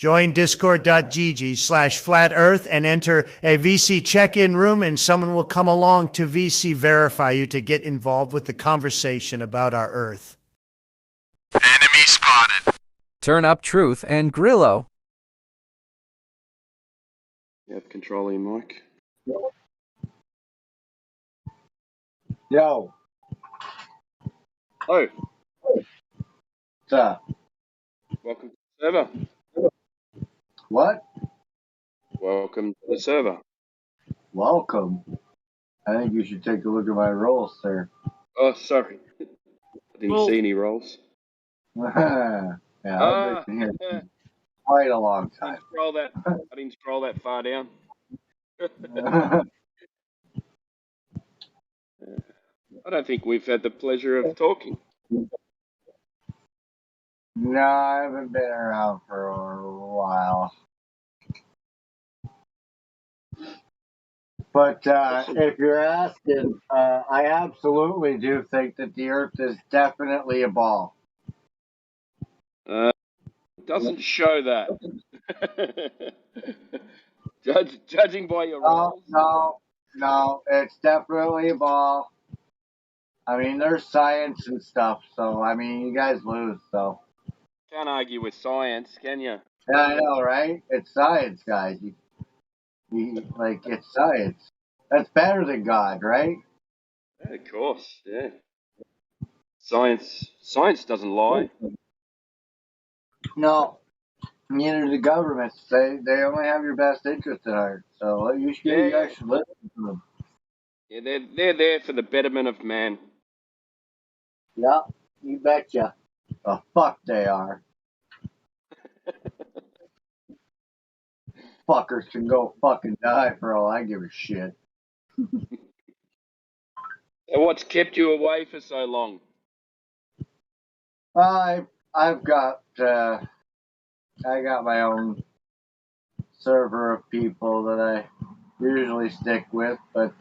Join discord.gg/flat earth and enter a VC check-in room, and someone will come along to VC verify you to get involved with the conversation about our Earth. Enemy spotted. TuRnUp, Truth, and Grillo. Yep, control your mic. Yo. Oh, What's up? welcome to the server. What? Welcome to the server. Welcome. I think you should take a look at my rolls, sir. Oh, sorry. I didn't see any rolls. Yeah, I've been here Yeah. quite a long I time. didn't scroll that far down. I don't think we've had the pleasure of talking. No, I haven't been around for a while. But if you're asking, I absolutely do think that the Earth is definitely a ball. Doesn't show that. Judging by your rolls. No, it's definitely a ball. I mean, there's science and stuff, so, I mean, you guys lose, so. Can't argue with science, can you? Yeah, I know, right? It's science, guys. It's science. That's better than God, right? Yeah, of course, yeah. Science doesn't lie. No, neither do the governments. They only have your best interest at heart. So you guys should listen to them. Yeah, they're there for the betterment of man. Yeah, you betcha. The fuck they are. Fuckers can go fucking die for all I give a shit. And what's kept you away for so long? I've got I got my own server of people that I usually stick with, but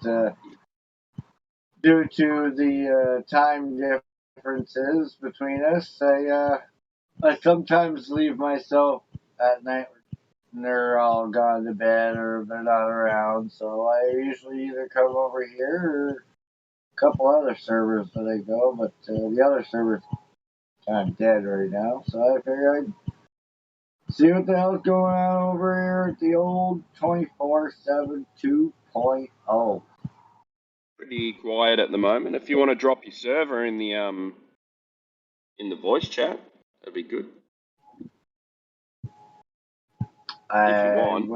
due to the time differences between us, I sometimes leave myself at night when they're all gone to bed or they're not around. So I usually either come over here or a couple other servers that I go, but the other server's kind of dead right now. So I figured I'd see what the hell's going on over here at the old 24/7 2.0. Pretty quiet at the moment. If you want to drop your server in the voice chat, that'd be good. If you want.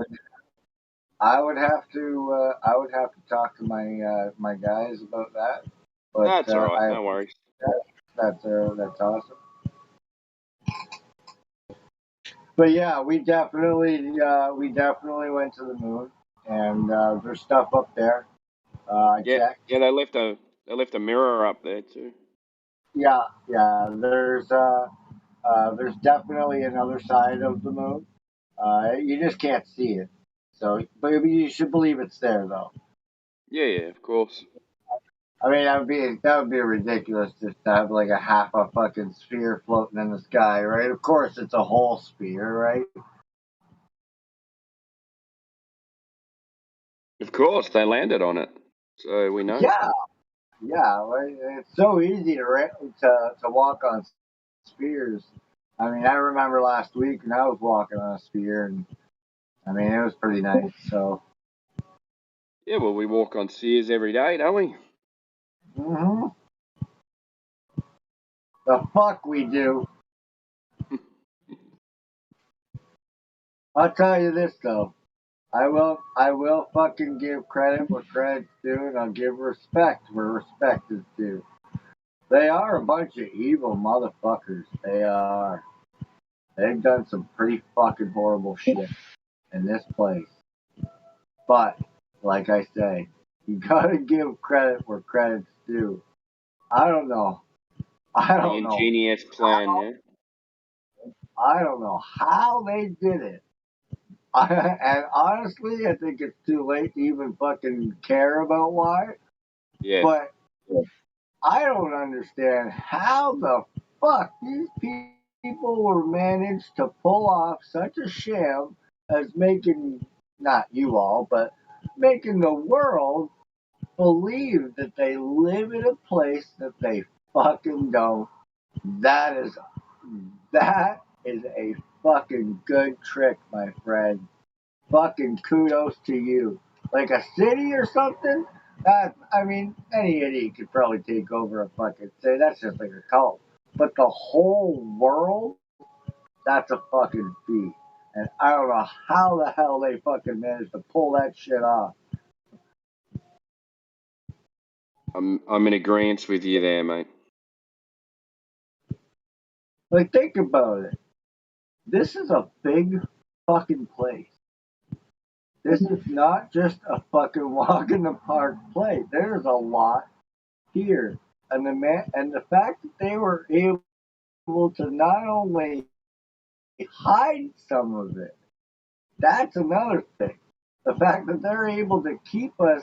I would have to talk to my guys about that. But That's all right. No worries. That's awesome. But yeah, we definitely went to the moon, and there's stuff up there. Yeah, they left a mirror up there too. Yeah. There's definitely another side of the moon. You just can't see it. So, but you should believe it's there, though. Yeah, of course. I mean, that would be ridiculous just to have like a half a fucking sphere floating in the sky, right? Of course, it's a whole sphere, right? Of course, they landed on it, so we know. Yeah. Like, it's so easy to walk on spheres. I mean, I remember last week when I was walking on a sphere, and I mean, it was pretty nice. So. Yeah, well, we walk on spheres every day, don't we? Mm-hmm. The fuck we do. I'll tell you this though. I will fucking give credit where credit's due, and I'll give respect where respect is due. They are a bunch of evil motherfuckers. They are. They've done some pretty fucking horrible shit in this place. But, like I say, you gotta give credit where credit's due. I don't know. The ingenious plan, yeah? I don't know how they did it. And honestly, I think it's too late to even fucking care about why. Yeah. But I don't understand how the fuck these people were managed to pull off such a sham as making, not you all, but making the world believe that they live in a place that they fucking don't. That is that is a fucking good trick, my friend. Fucking kudos to you. Like a city or something? I mean, any idiot could probably take over a fucking city. That's just like a cult. But the whole world? That's a fucking feat. And I don't know how the hell they fucking managed to pull that shit off. I'm in agreement with you there, mate. Like, think about it. This is a big fucking place. This is not just a fucking walk in the park place. There's a lot here. And the fact that they were able to not only hide some of it, that's another thing. The fact that they're able to keep us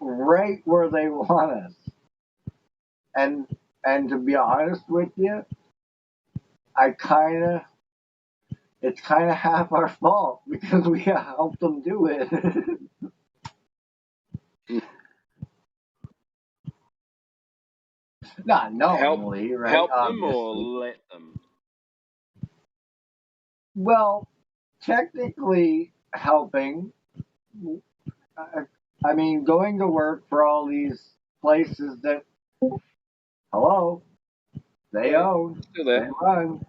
right where they want us. And and to be honest with you, I kinda it's kinda half our fault because we helped them do it. Not Help, knowingly, right? help them or Obviously. let them. Well, technically helping. I, I mean, going to work for all these places that, hello, they Yeah, own, still they there. run,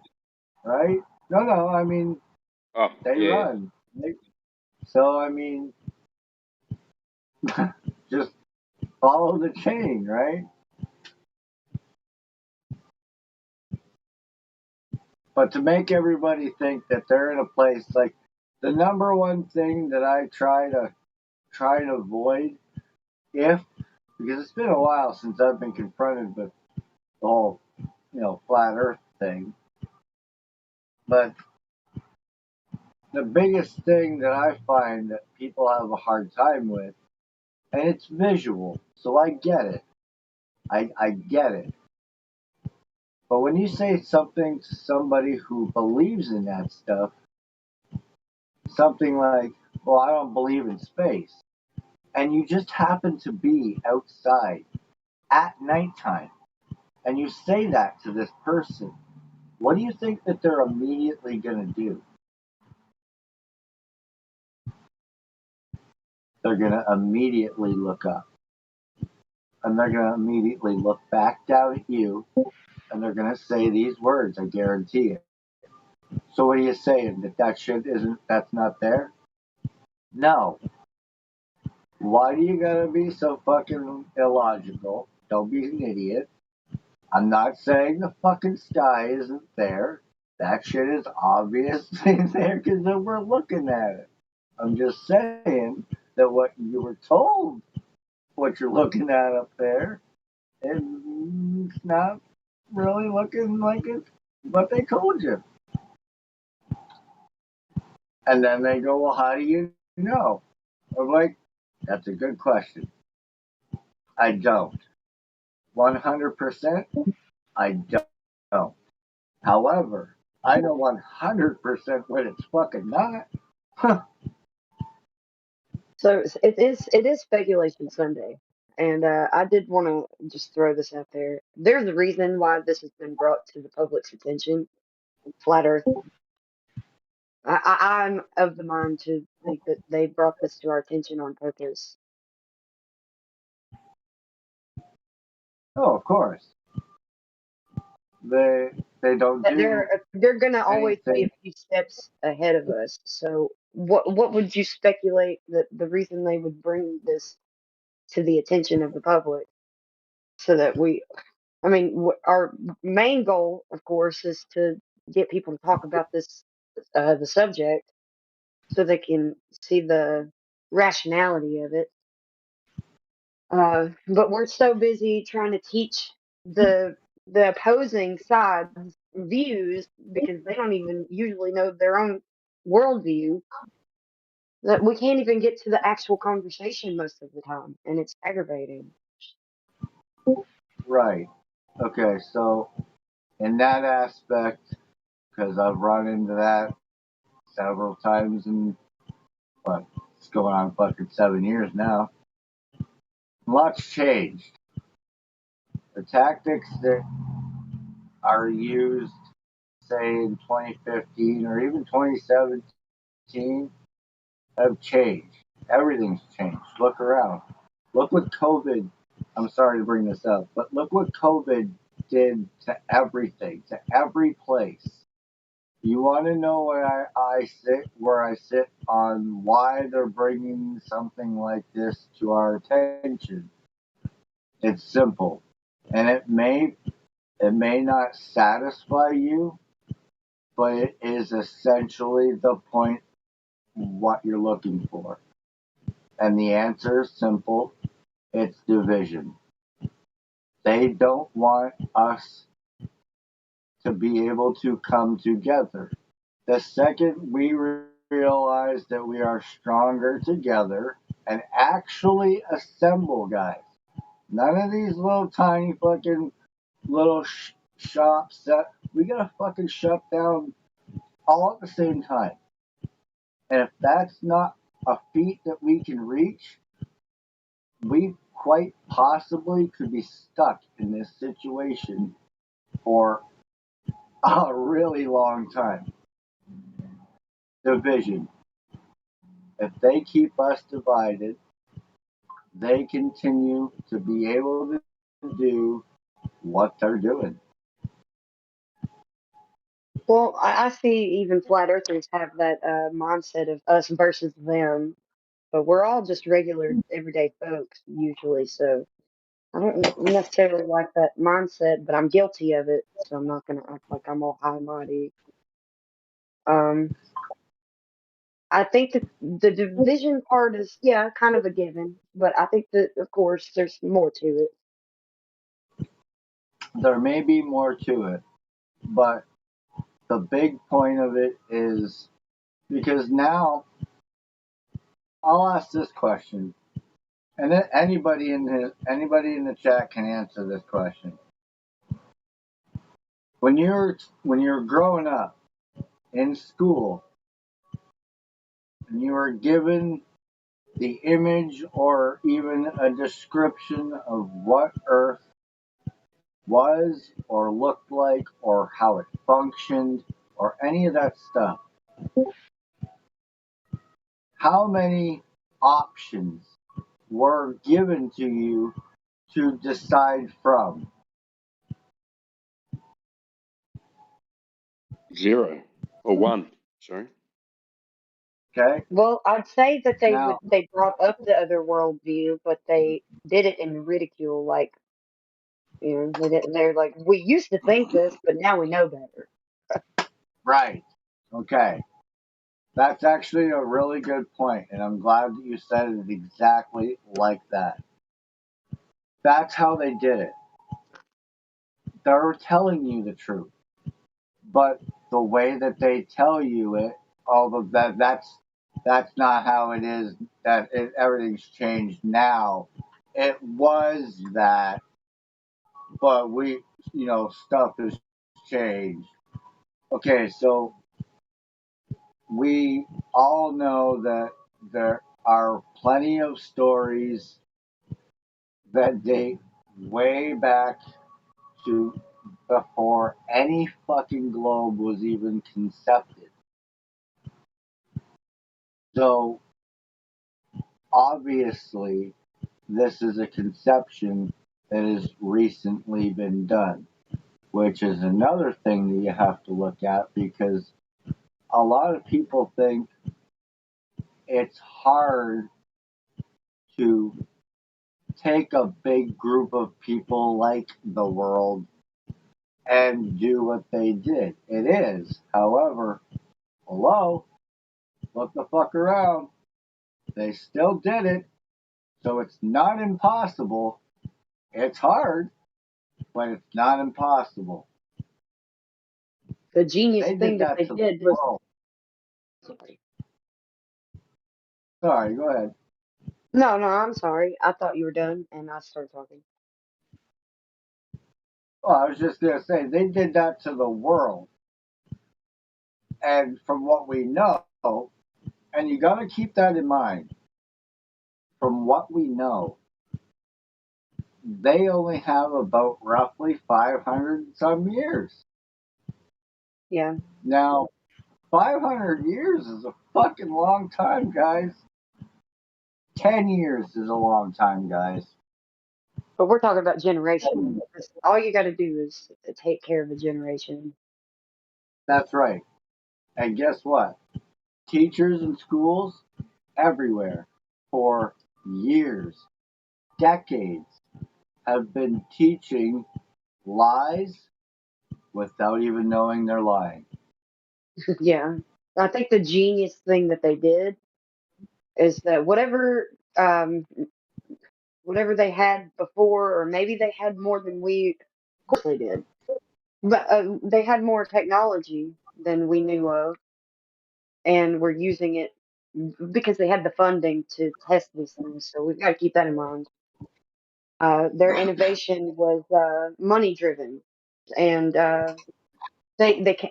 right? No, I mean, Oh, they yeah. run. So, I mean, just follow the chain, right? But to make everybody think that they're in a place like the number one thing that I try to avoid, if because it's been a while since I've been confronted with the whole flat Earth thing, but the biggest thing that I find that people have a hard time with, and it's visual, so I get it. I get it. But when you say something to somebody who believes in that stuff, something like, well, I don't believe in space, and you just happen to be outside at nighttime, and you say that to this person, what do you think that they're immediately going to do? They're going to immediately look up. And they're going to immediately look back down at you and they're going to say these words, I guarantee it. So what are you saying? That shit that's not there? No. Why do you gotta be so fucking illogical? Don't be an idiot. I'm not saying the fucking sky isn't there. That shit is obviously there because we're looking at it. I'm just saying that what you were told, what you're looking at up there, it's not really looking like it's what they told you. And then they go, well, how do you know? I'm like, that's a good question. I don't. 100%, I don't. However, I know 100% when it's fucking not. So it is speculation Sunday, and I did want to just throw this out there. There's a reason why this has been brought to the public's attention. Flat Earth. I'm of the mind to think that they brought this to our attention on purpose. Oh, of course. They don't That do they're gonna always be a anything. few steps ahead of us. So what would you speculate that the reason they would bring this to the attention of the public so that I mean, our main goal, of course, is to get people to talk about the subject, so they can see the rationality of it. But we're so busy trying to teach the opposing side's views because they don't even usually know their own worldview that we can't even get to the actual conversation most of the time, and it's aggravating. Right. Okay, so in that aspect, because I've run into that several times in what it's going on fucking 7 years now. Lots changed. The tactics that are used, say in 2015 or even 2017, have changed. Everything's changed. Look around. Look what COVID. I'm sorry to bring this up, but look what COVID did to everything, to every place. You want to know where I sit on why they're bringing something like this to our attention? It's simple, and it may not satisfy you, but it is essentially the point what you're looking for. And the answer is simple. It's division. They don't want us to be able to come together. The second we realize that we are stronger together and actually assemble, guys, none of these little tiny fucking little shops that we gotta fucking shut down all at the same time. And if that's not a feat that we can reach, we quite possibly could be stuck in this situation for a really long time. Division. If they keep us divided, they continue to be able to do what they're doing. Well, I see even flat earthers have that mindset of us versus them, but we're all just regular everyday folks usually. So I don't necessarily like that mindset, but I'm guilty of it. So I'm not gonna act like I'm all high and mighty. Um, I think that the division part is, yeah, kind of a given, but I think that of course there's more to it. There may be more to it, but the big point of it is because now I'll ask this question, and then anybody in the chat can answer this question. When you're growing up in school and you were given the image or even a description of what Earth was or looked like or how it functioned or any of that stuff, how many options were given to you to decide from? 0 or 1. Sorry. Okay? Well, I'd say that Now, they brought up the other world view, but they did it in ridicule, like they're like, we used to think this, but now we know better. right. Okay. That's actually a really good point, and I'm glad that you said it exactly like that. That's how they did it. They're telling you the truth, but the way that they tell you it, all of that's not how it is. Everything's changed now. It was that, but stuff has changed. Okay, so we all know that there are plenty of stories that date way back to before any fucking globe was even concepted. So obviously, this is a conception that has recently been done, which is another thing that you have to look at because a lot of people think it's hard to take a big group of people like the world and do what they did. It is. However, hello, look the fuck around. They still did it. So it's not impossible. It's hard, but it's not impossible. The genius They did thing that that they to the did was, world. sorry. Sorry, go ahead. No, no, I'm sorry. I thought you were done, and I started talking. Well, I was just gonna say they did that to the world, and from what we know, and you gotta keep that in mind. From what we know, they only have about roughly 500 some years. Yeah, Now, 500 years is a fucking long time, guys. 10 years is a long time, guys. but we're talking about generation. All you got to do is to take care of a generation. That's right. And guess what? Teachers in schools everywhere for years, decades, have been teaching lies without even knowing they're lying. Yeah, I think the genius thing that they did is that um, whatever they had before, or maybe they had more than we. Of course they did, but they had more technology than we knew of, and we're using it because they had the funding to test these things. So we've got to keep that in mind. Their innovation was money driven, and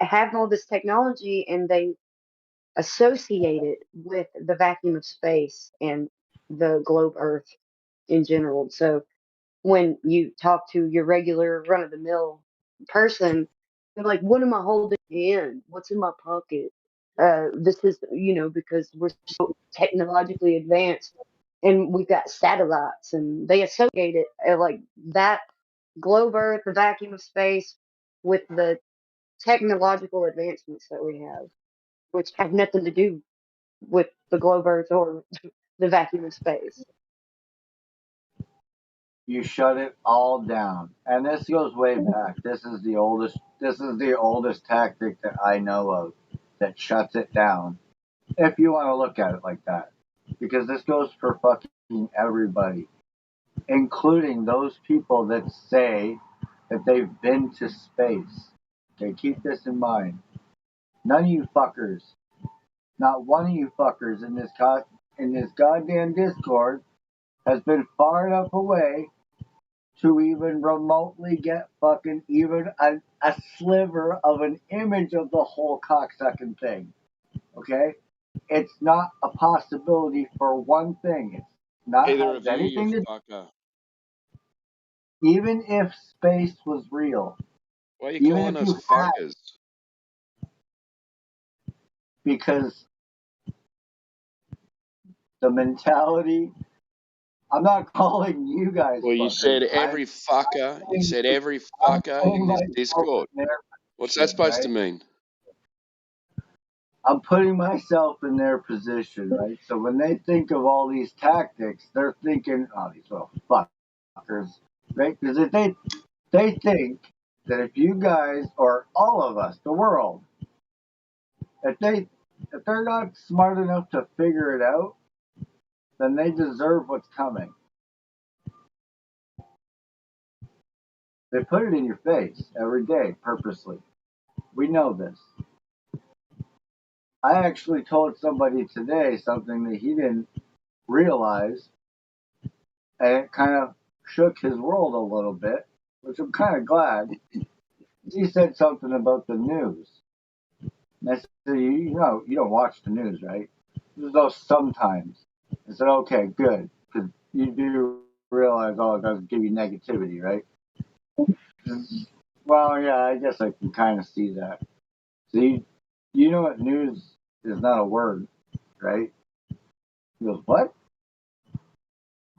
have all this technology, and they associate it with the vacuum of space and the globe Earth in general. So when you talk to your regular run of the mill person, they're like, "What am I holding in? What's in my pocket?" This is, because we're so technologically advanced and we've got satellites, and they associate it like that globe Earth, the vacuum of space, with the technological advancements that we have, which have nothing to do with the globe Earth or the vacuum of space. You shut it all down. And this goes way back. This is the oldest tactic that I know of that shuts it down. If you want to look at it like that. Because this goes for fucking everybody, including those people that say that they've been to space. Okay, keep this in mind. None of you fuckers, not one of you fuckers in this goddamn Discord has been far enough away to even remotely get fucking even a sliver of an image of the whole cocksucking thing. Okay? It's not a possibility for one thing. It's not Either has of you, you anything to fucker. even if space was real, Why are you even calling if us you had fuckers? because the mentality I'm not calling you guys Well, you fuckers. said every fucker. You said every I'm fucker putting in this myself Discord. in their What's that position, supposed to right? mean? I'm putting myself in their position, right? So when they think of all these tactics, they're thinking, "Oh, these little fuckers," right? Because if they think that if you guys or all of us, the world, if they're not smart enough to figure it out, then they deserve what's coming. They put it in your face every day purposely. We know this. I actually told somebody today something that he didn't realize, and it kind of shook his world a little bit, which I'm kind of glad. He said something about the news. And I said, you don't watch the news, right? He goes, "Oh, sometimes." I said, "Okay, good, because you do realize all it does is give you negativity, right?" Well, yeah, I guess I can kind of see that. See, you know what news is not a word, right? He goes, "What?"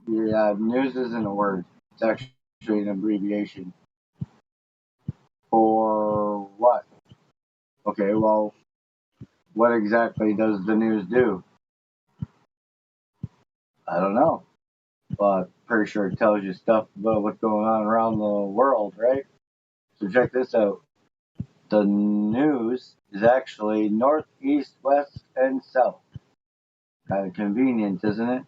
Yeah, news isn't a word. It's actually an abbreviation for what? Okay, well, what exactly does the news do? I don't know, but pretty sure it tells you stuff about what's going on around the world, right? So check this out. The news is actually north, east, west, and south. Kind of convenient, isn't it?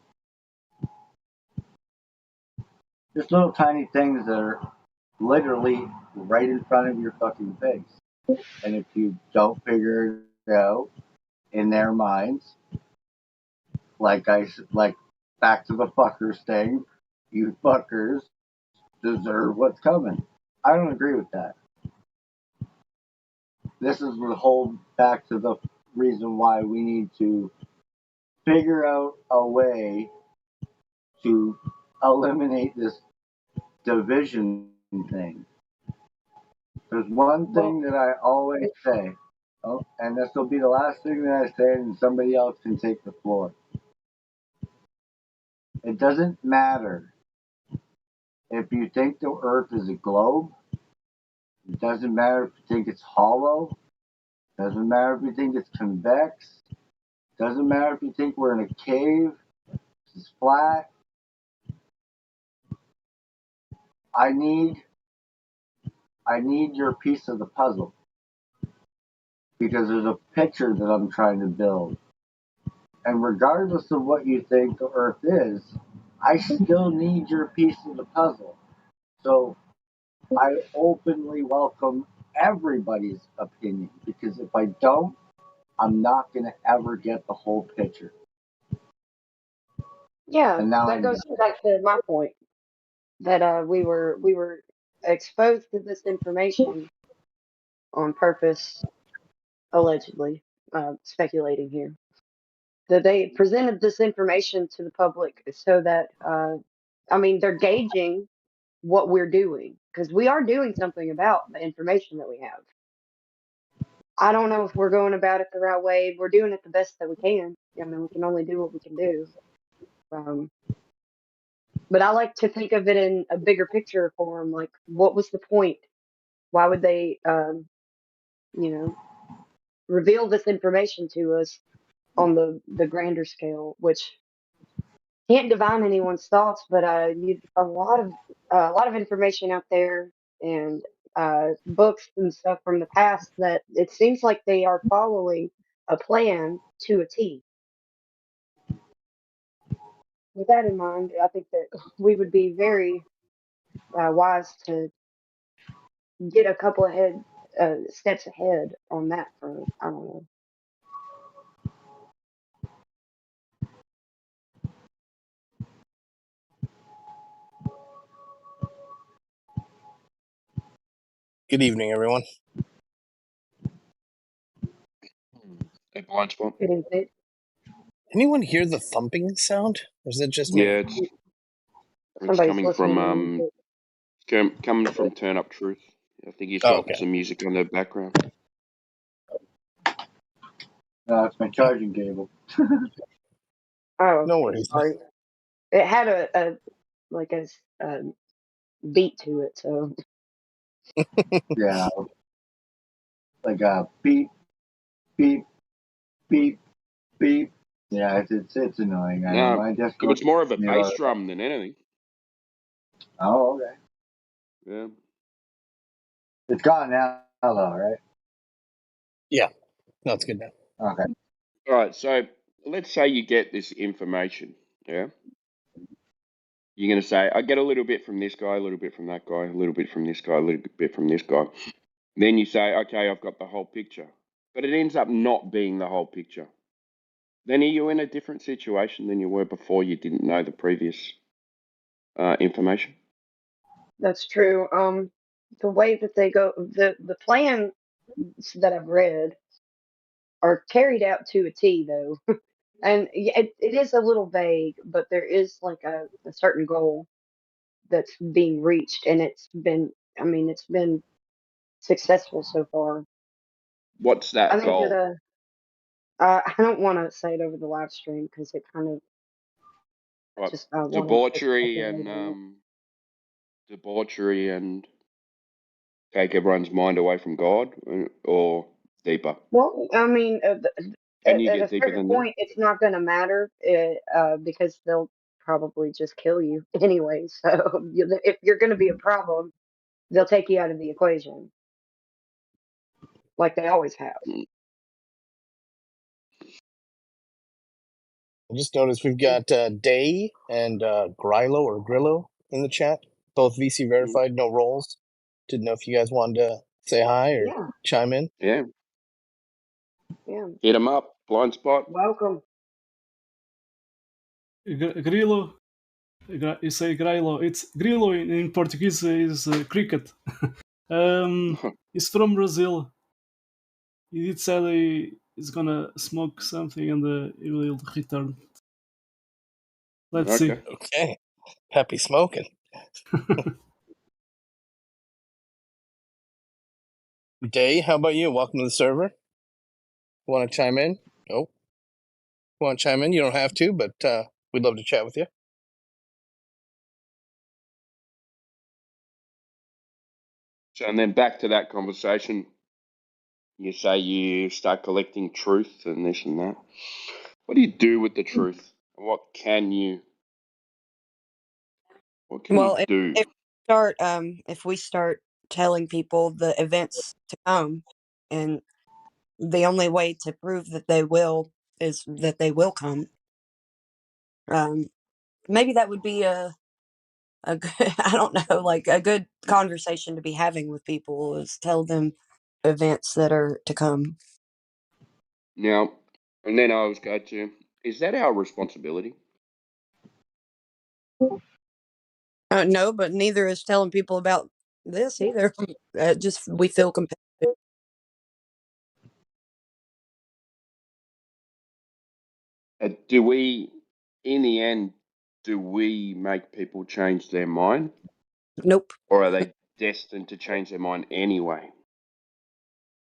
Just little tiny things that are literally right in front of your fucking face. And if you don't figure it out in their minds, like back to the fuckers thing, you fuckers deserve what's coming. I don't agree with that. This is the whole back to the reason why we need to figure out a way to eliminate this division thing. There's one Well, thing that I always say, oh, and this will be the last thing that I say, and somebody else can take the floor. It doesn't matter if you think the Earth is a globe. It doesn't matter if you think it's hollow. It doesn't matter if you think it's convex. It doesn't matter if you think we're in a cave. It's flat. I need your piece of the puzzle because there's a picture that I'm trying to build. And regardless of what you think the Earth is, I still need your piece of the puzzle. So I openly welcome everybody's opinion because if I don't, I'm not going to ever get the whole picture. yeah, And now that I'm goes done. back to my point that we were exposed to this information on purpose, allegedly, speculating here. That they presented this information to the public so that I mean they're gauging what we're doing because we are doing something about the information that we have. I don't know if we're going about it the right way. We're doing it the best that we can. I mean, we can only do what we can do. Um, but I like to think of it in a bigger picture form. Like, what was the point? Why would they, you know, reveal this information to us on the grander scale, which can't divine anyone's thoughts, but a lot of information out there and books and stuff from the past that it seems like they are following a plan to a T. With that in mind, I think that we would be very wise to get a couple ahead steps ahead on that front. I don't know. Good evening, everyone. A blind spot. Getting fit. Anyone hear the thumping sound? Or is it just Yeah, me? it's Somebody's coming listening from to music. coming from TuRnUp Truth. I think he's Oh, got okay. some music on the background. No, it's my charging cable. Oh, No worries. sorry. It had a like a beat to it, so Yeah, like a beep, beep, beep, beep. Yeah, it's annoying. I know. No, I just it go. was more of a You bass know, drum than anything. oh, okay. Yeah. It's gone now, though, right? Yeah, no, it's good now. Okay. All right. So let's say you get this information. Yeah. You're going to say, I get a little bit from this guy, a little bit from that guy, a little bit from this guy, a little bit from this guy. Then you say, okay, I've got the whole picture. But it ends up not being the whole picture. Then are you in a different situation than you were before you didn't know the previous information? that's true. The way that they go, the plans that I've read are carried out to a T, though, and it is a little vague, but there is like a certain goal that's being reached, and it's been, I mean, it's been successful so far. What's I that think that goal? I don't want to say it over the live stream because it kind of I What just I want to debauchery speculate and on it. debauchery and take everyone's mind away from God, or deeper? Well, I mean, Can you at a get deeper certain than that? point, it's not going to matter because they'll probably just kill you anyway. So if you're going to be a problem, they'll take you out of the equation, like they always have. Mm. I just noticed we've got Day and Grilo or Grillo in the chat. Both VC verified, no roles. Didn't know if you guys wanted to say hi or Yeah, chime in. Yeah, yeah. hit them up. Blind spot. Welcome. Grilo, You say grilo. It's grilo in Portuguese is cricket. He's from Brazil. He did say he's gonna smoke something and he will return. Let's see. Okay. Okay. Happy smoking. Day, how about you? Welcome to the server. Want to chime in? Oh, want to chime in? You don't have to, but we'd love to chat with you. So, and then back to that conversation. You say you start collecting truth and this and that. What do you do with the truth? What can you? What can Well, you do? if we start telling people the events to come, and the only way to prove that they will is that they will come. Um, maybe that would be a good, I don't know, like a good conversation to be having with people is tell them events that are to come. Now, and then I was going to. Is that our responsibility? No, but neither is telling people about this either. Just we feel compelled. Do we, in the end, do we make people change their mind, Nope. or are they destined to change their mind anyway?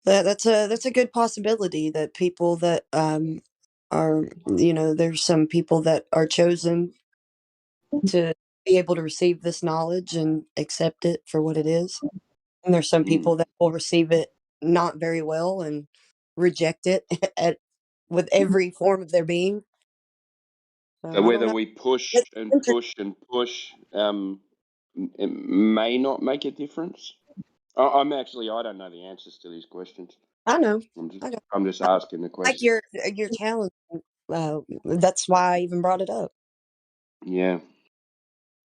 That's a good possibility that people that are, there's some people that are chosen to be able to receive this knowledge and accept it for what it is, and there's some Mm. people that will receive it not very well and reject it at with every form of their being. So So I don't whether know. we push It's and interesting. push and push, it may not make a difference. I don't know the answers to these questions. I know. I'm just, I know. I'm just I asking the like question. your challenge. That's why I even brought it up. Yeah.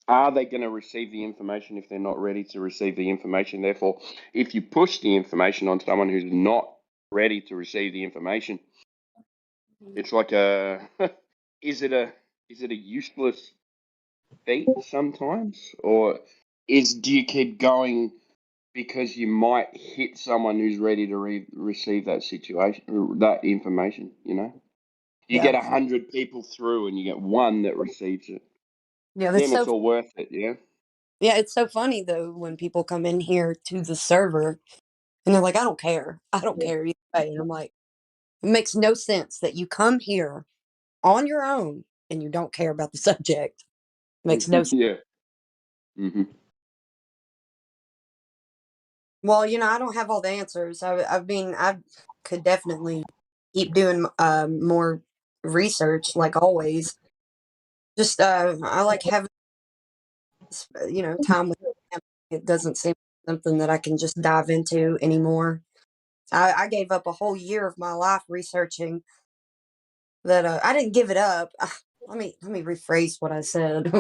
Are they going to receive the information if they're not ready to receive the information? Therefore, if you push the information on someone who's not ready to receive the information, it's like a is it a is it a useless feat sometimes, or do you keep going because you might hit someone who's ready to receive that situation, that information? You Yeah. get 100 people through, and you get one that receives it. Yeah, that's Then it's so all worth it, yeah. yeah, it's so funny though when people come in here to the server and they're like, I don't care. I don't care either way. And I'm like, it makes no sense that you come here on your own and you don't care about the subject. Makes no sense. Yeah. Hmm. Well, I don't have all the answers. I could definitely keep doing more research like always. Just I like having time with them. It doesn't seem something that I can just dive into anymore. I gave up a whole year of my life researching that. I didn't give it up. Let me rephrase what I said.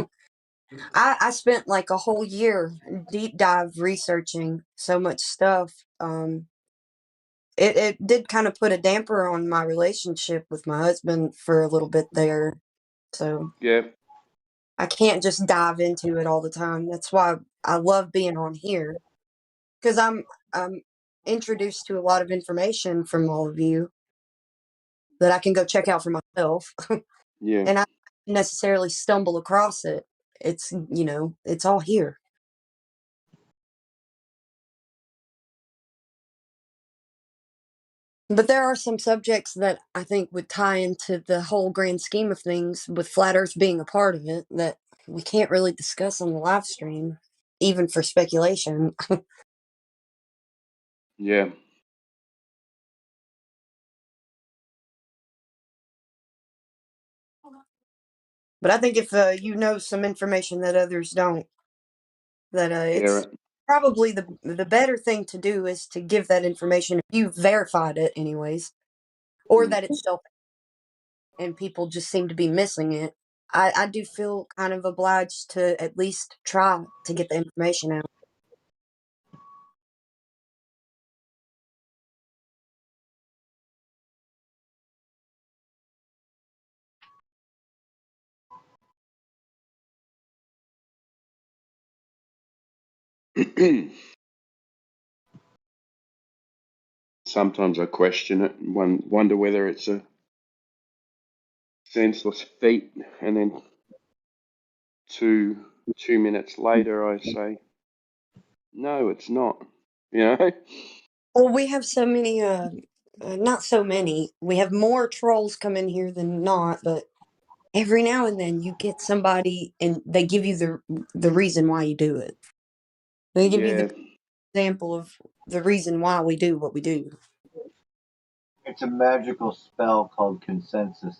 I spent like a whole year deep dive researching so much stuff. It did kind of put a damper on my relationship with my husband for a little bit there. So Yeah. I can't just dive into it all the time. That's why I love being on here because I'm introduced to a lot of information from all of you that I can go check out for myself, Yeah. and I don't necessarily stumble across it. It's all here. But there are some subjects that I think would tie into the whole grand scheme of things, with flat Earth being a part of it, that we can't really discuss on the live stream, even for speculation. Yeah. But I think if you know some information that others don't, that Share it's it. probably the better thing to do is to give that information if you verified it, anyways, or Mm. that it's still and people just seem to be missing it. I do feel kind of obliged to at least try to get the information out. Sometimes I question it and wonder whether it's a senseless feat, and then two minutes later I say, no, it's not. You know? Well, we have so many, not so many. We have more trolls come in here than not, but every now and then you get somebody and they give you the reason why you do it. They give you Yeah. the example of the reason why we do what we do. It's a magical spell called consensus.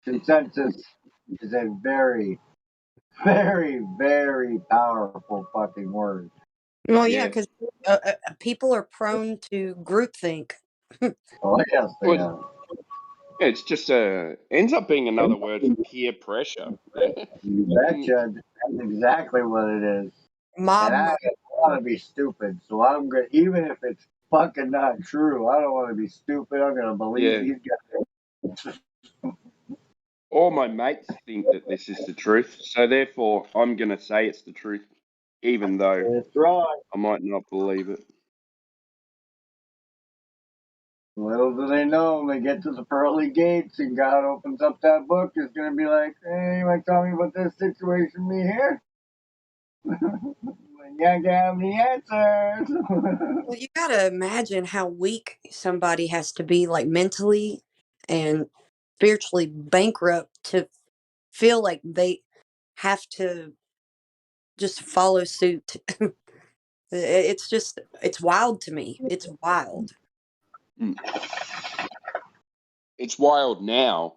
Consensus is a very, very, very powerful fucking word. Well, yeah, Yeah. because people are prone to groupthink. Oh, yes, they Well, are. it's just ends up being another word for peer pressure. You betcha. That's exactly what it is. And I Mob. don't want to be stupid, so I'm gonna, even if it's fucking not true, I don't want to be stupid. I'm gonna believe Yeah. these guys. All my mates think that this is the truth, so therefore I'm going to say it's the truth, even though It's wrong. I might not believe it. Little do they know, when they get to the pearly gates and God opens up that book, it's gonna be like, hey, you want to tell me about this situation me here? You ain't gonna have any answers. Well, you gotta imagine how weak somebody has to be, like mentally and spiritually bankrupt to feel like they have to just follow suit. It's just, it's wild to me. It's wild. Mm. It's wild now,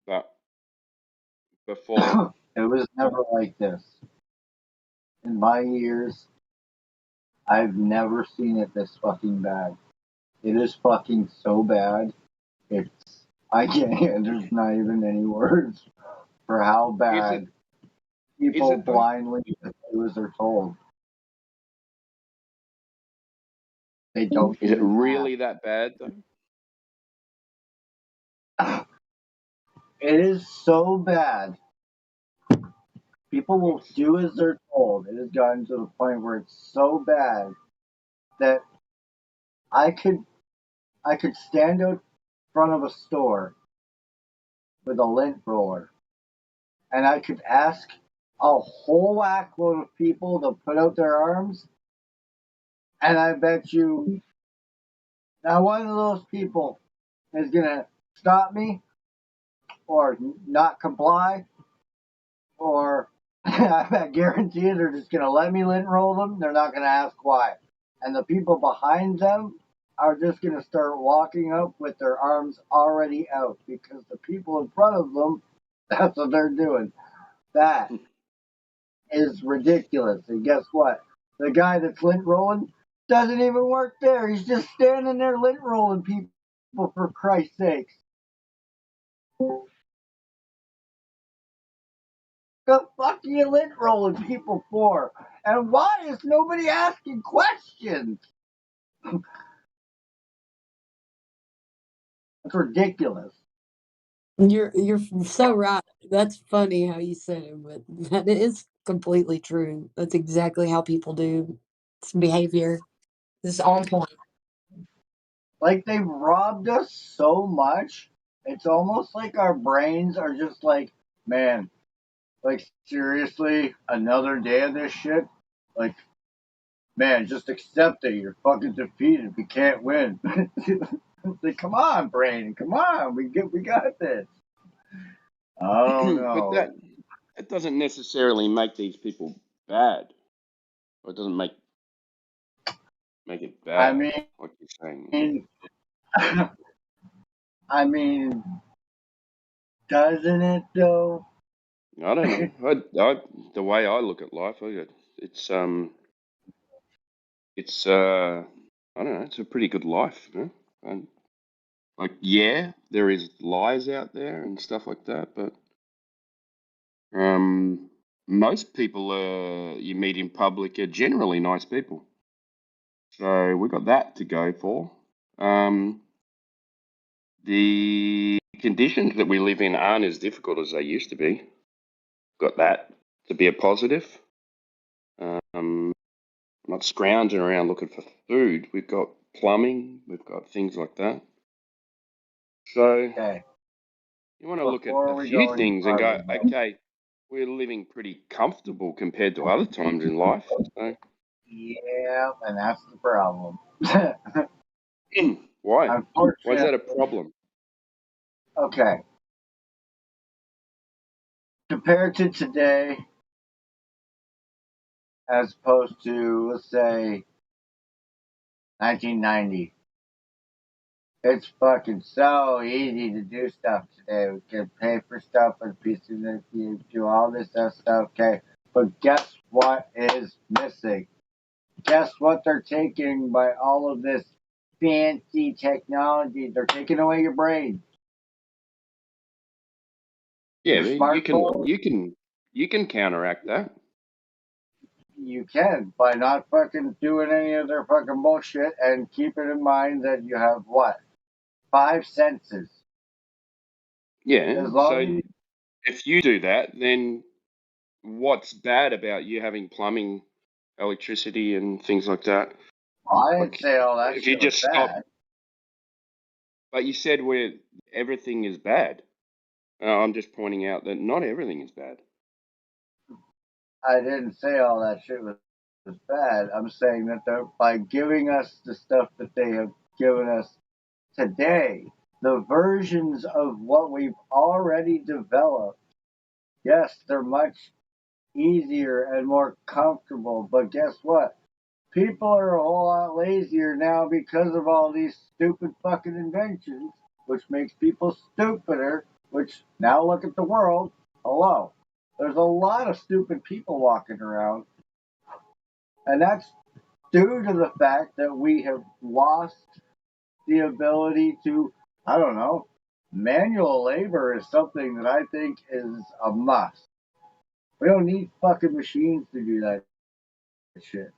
but before, It was never like this. In my years, I've never seen it this fucking bad. It is fucking so bad. It's, I can't, there's not even any words for how is it bad is people it though? blindly do as they're told. They don't Is it even really that bad though? ask. It is so bad. People will What's do as they're told. It has gotten to the point where it's so bad that I could I could stand out front of a store with a lint roller and I could ask a whole whack load of people to put out their arms, and I bet you not one of those people is gonna stop me or not comply, or I guarantee you they're just gonna let me lint roll them. They're not gonna ask why, and the people behind them are just gonna start walking up with their arms already out because the people in front of them, that's what they're doing. That is ridiculous. And guess what? The guy that's lint rolling doesn't even work there. He's just standing there lint rolling people, for Christ's sakes. The fuck are you lint rolling people for? And why is nobody asking questions? It's ridiculous. You're so right. That's funny how you said it, but that is completely true. That's exactly how people do. It's behavior. It's on point. Like they've robbed us so much. It's almost like our brains are just like, man, like seriously, another day of this shit? Like, man, just accept it. You're fucking defeated. We can't win. Like, come on, brain. Come on. We got this. Oh But no. that doesn't necessarily make these people bad, or it doesn't make it I bad, like you're saying. mean, I mean, doesn't it though? I don't know. The way I look at life, it's it's I don't know. It's a pretty good life, you know? And like, yeah, there is lies out there and stuff like that, but most people you meet in public are generally nice people. So we got that to go for. The conditions that we live in aren't as difficult as they used to be. Got that to be a positive. Not scrounging around looking for food. We've got plumbing. We've got things like that. So Okay. you want to look at Before a we few go any things and go, farther, though. okay, we're living pretty comfortable compared to other times in life. So Yeah, and that's the problem. why? Why is that a Unfortunately, problem? okay. Compared to today, as opposed to, let's say, 1990, it's fucking so easy to do stuff today. We can pay for stuff with pieces of you do all this other stuff, okay. But guess what is missing? Guess what they're taking by all of this fancy technology? They're taking away your brain. Yeah, Your smartphone, you can counteract that. you can by not fucking doing any of their fucking bullshit and keeping in mind that you have what? Five senses. Yeah. As So long as if you do that, then what's bad about you having plumbing, electricity, and things like that? I didn't Like, say all that if you shit was just stop, bad. but you said where everything is bad. I'm just pointing out that not everything is bad. I didn't say all that shit was bad. I'm saying that by giving us the stuff that they have given us today, the versions of what we've already developed, yes, they're much easier and more comfortable. But guess what? People are a whole lot lazier now because of all these stupid fucking inventions, which makes people stupider, which now look at the world. Hello. There's a lot of stupid people walking around, and that's due to the fact that we have lost the ability to, I don't know, manual labor is something that I think is a must. We don't need fucking machines to do that shit.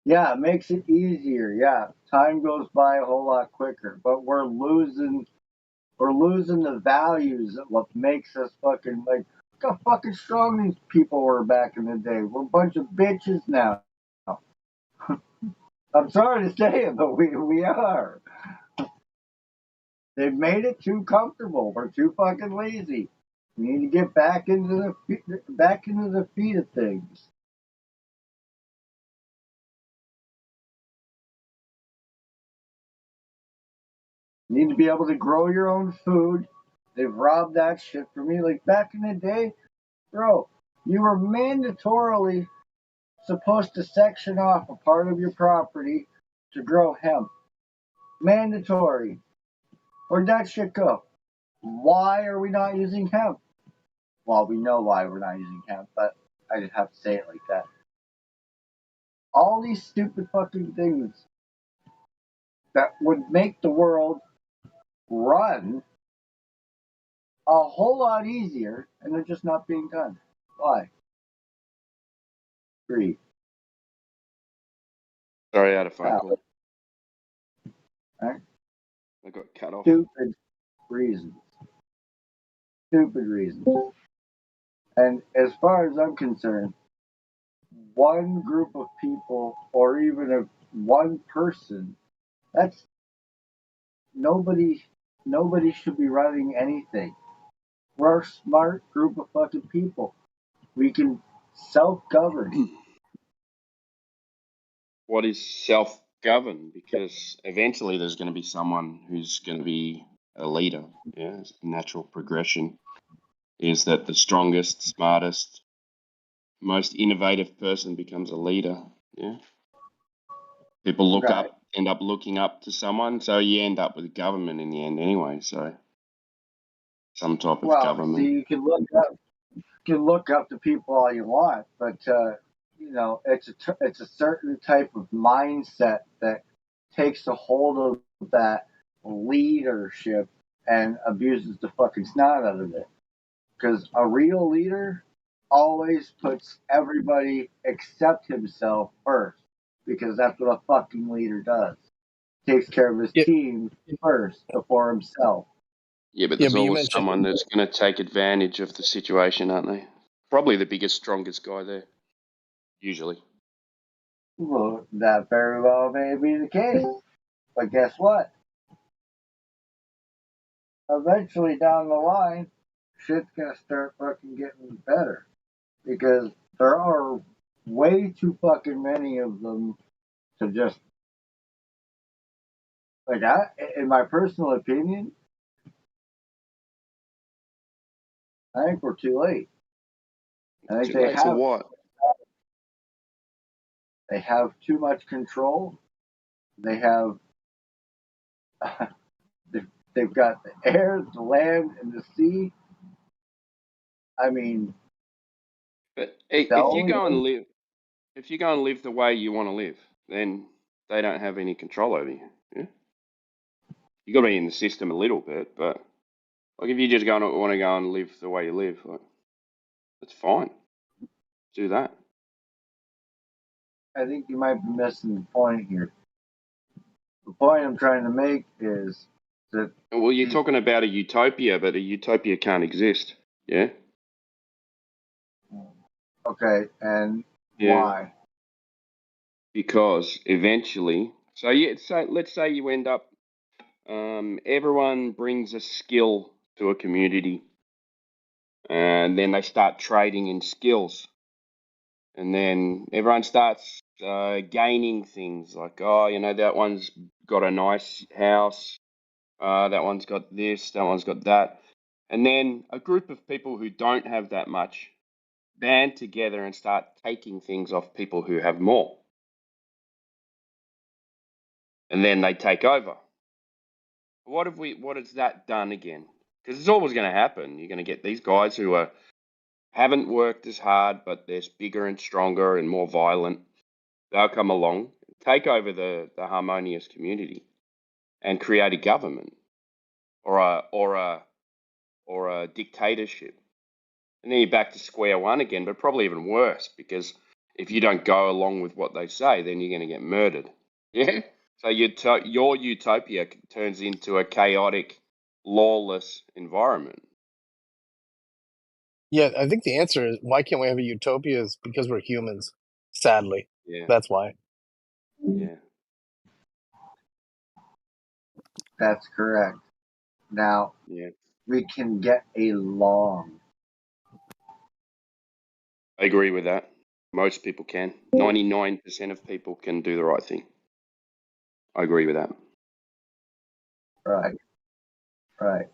Yeah, it makes it easier. Yeah, time goes by a whole lot quicker, but we're losing the values of what makes us fucking like. Look how fucking strong these people were back in the day. We're a bunch of bitches now. I'm sorry to say it, but we are. They've made it too comfortable. We're too fucking lazy. We need to get back into the feet of things. You need to be able to grow your own food. They've robbed that shit from me. Like back in the day, bro, you were mandatorily supposed to section off a part of your property to grow hemp. Mandatory. Where'd that shit go? Why are we not using hemp? Well, we know why we're not using hemp, but I just have to say it like that. All these stupid fucking things that would make the world run a whole lot easier, and they're just not being done. Why? Greed. Sorry, I had a phone Power. call. Right? I got cut off. Stupid reasons. Stupid reasons. And as far as I'm concerned, one group of people or even one person, that's nobody nobody should be running anything. We're a smart group of fucking people. We can self-govern. What is self-govern? Because eventually there's going to be someone who's going to be a leader. Yeah, it's a natural progression is that the strongest, smartest, most innovative person becomes a leader. Yeah, people Right. end up looking up to someone, so you end up with government in the end anyway. So some type of Well, see, government. you can look up to people all you want, but it's a certain type of mindset that takes a hold of that leadership and abuses the fucking snot out of it. Because a real leader always puts everybody except himself first, because that's what a fucking leader does. takes care of his Yeah. team first before himself. Yeah, but Yeah, there's but you always mentioned someone that's going to take advantage of the situation, aren't they? Probably the biggest, strongest guy there, usually. Well, that very well may be the case. But guess what? Eventually down the line, shit's gonna start fucking getting better. Because there are way too fucking many of them to just like in my personal opinion, I think we're too late. I think Too late for what? they have too much control. They have they've got the air, the land, and the sea. I mean, But the if you only go and live, if you go and live the way you want to live, then they don't have any control over you. Yeah, you got to be in the system a little bit, but like if you just want to go and live the way you live, like, that's fine. Do that. I think you might be missing the point here. The point I'm trying to make is that Well, you're talking about a utopia, but a utopia can't exist. Yeah. okay, and Yeah. why? Because eventually, so let's say you end up, everyone brings a skill to a community, and then they start trading in skills, and then everyone starts gaining things like, oh, that one's got a nice house, that one's got this, that one's got that, and then a group of people who don't have that much band together and start taking things off people who have more, and then they take over. What has that done again? Because it's always going to happen. You're going to get these guys who haven't worked as hard, but they're bigger and stronger and more violent. They'll come along, take over the harmonious community, and create a government or a dictatorship. And then you're back to square one again, but probably even worse, because if you don't go along with what they say, then you're going to get murdered. Yeah. So your utopia turns into a chaotic, lawless environment. Yeah, I think the answer is why can't we have a utopia is because we're humans. Sadly, Yeah. that's why. Yeah. That's correct. Now Yeah. we can get along. I agree with that. Most people can. 99% of people can do the right thing. I agree with that. Right, right.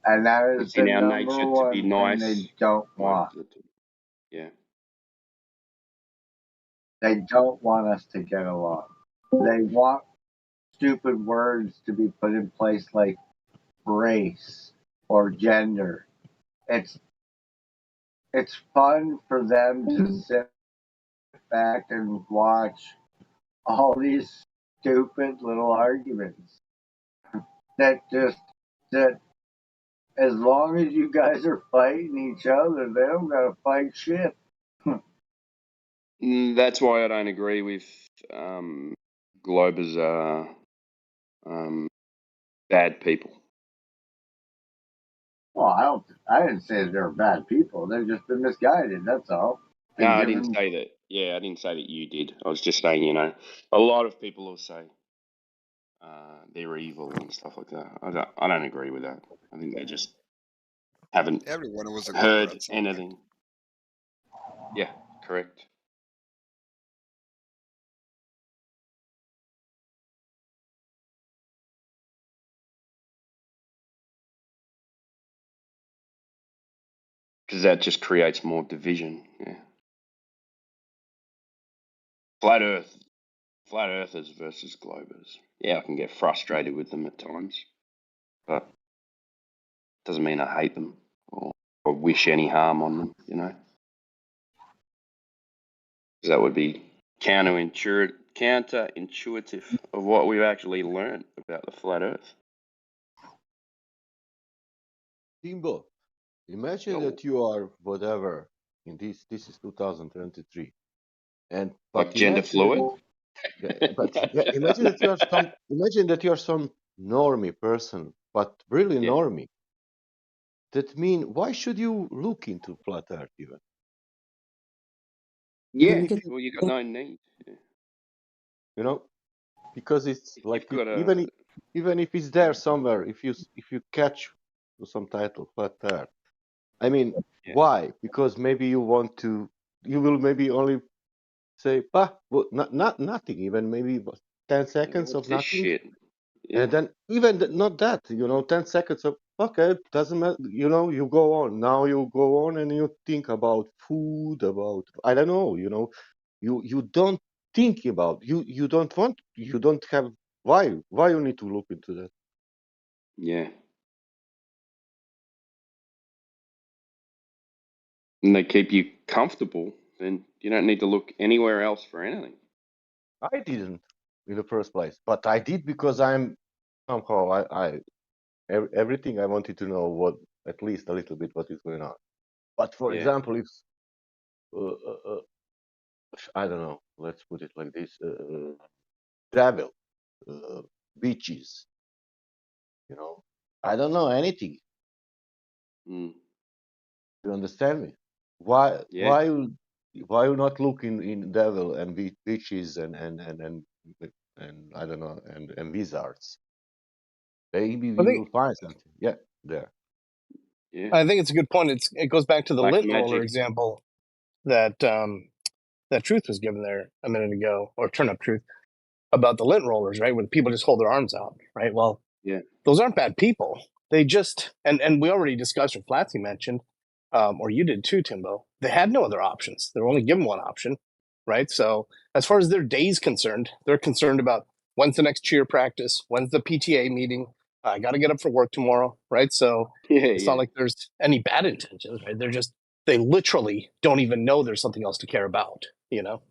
And that is It's the in our number nature to be one thing they nice don't most want. of the time. Yeah. They don't want us to get along. They want stupid words to be put in place like race or gender. It's it's fun for them to sit back and watch all these stupid little arguments that as long as you guys are fighting each other, they don't gotta fight shit. That's why I don't agree with Globers are bad people. Well, I didn't say that they're bad people. They've just been misguided. That's all. No, Been I didn't given. say that. Yeah, I didn't say that you did. I was just saying, a lot of people will say they're evil and stuff like that. I don't agree with that. I think they just haven't Everyone was a Glober heard at some point. anything. Yeah, correct. Because that just creates more division. Yeah. Flat Earth, flat Earthers versus Globers. Yeah, I can get frustrated with them at times, but doesn't mean I hate them or wish any harm on them. 'Cause that would be counterintuitive of what we've actually learned about the flat Earth. Timbo, imagine Yo, that you are whatever in this is 2023. like But gender imagine that fluid. Yeah, but yeah, imagine that you are some normie person, but really Yeah. normie. That mean why should you look into flat Earth even? Even Yeah. if you Well, you got no need. Yeah. you know because it's If you've like got a even if it's there somewhere, if you catch some title flat Earth, I mean, yeah, why? Because maybe you want to, you will maybe only say, bah, well, not nothing, even maybe 10 seconds what's of this nothing. shit? And Yeah. then even not that, 10 seconds of, okay, doesn't matter, you go on. Now you go on and you think about food, about, I don't know, you don't think about, you don't want, you don't have, why you need to look into that? Yeah. And they keep you comfortable, then you don't need to look anywhere else for anything. I didn't in the first place, but I did because I'm somehow everything I wanted to know what at least a little bit what is going on. But for Yeah. example, if uh, uh, uh, I don't know, let's put it like this: travel, uh, beaches, I don't know anything. Mm. You understand me? Why Yeah. why you why you not look in devil and beaches and I don't know and wizards? Maybe I we think will find something. Yeah, there. Yeah. I think it's a good point. It goes back to the Black lint roller magic. example that that Truth was given there a minute ago, or Turn Up Truth, about the lint rollers, right? Where people just hold their arms out, right? Well, Yeah. those aren't bad people. They just and we already discussed, or Flatsy mentioned, or you did too, Timbo. They had no other options. They were only given one option, right? So as far as their day's concerned, they're concerned about when's the next cheer practice, when's the PTA meeting. I got to get up for work tomorrow, right? So Yeah. it's not Yeah. like there's any bad intentions, right? They literally don't even know there's something else to care about, you know?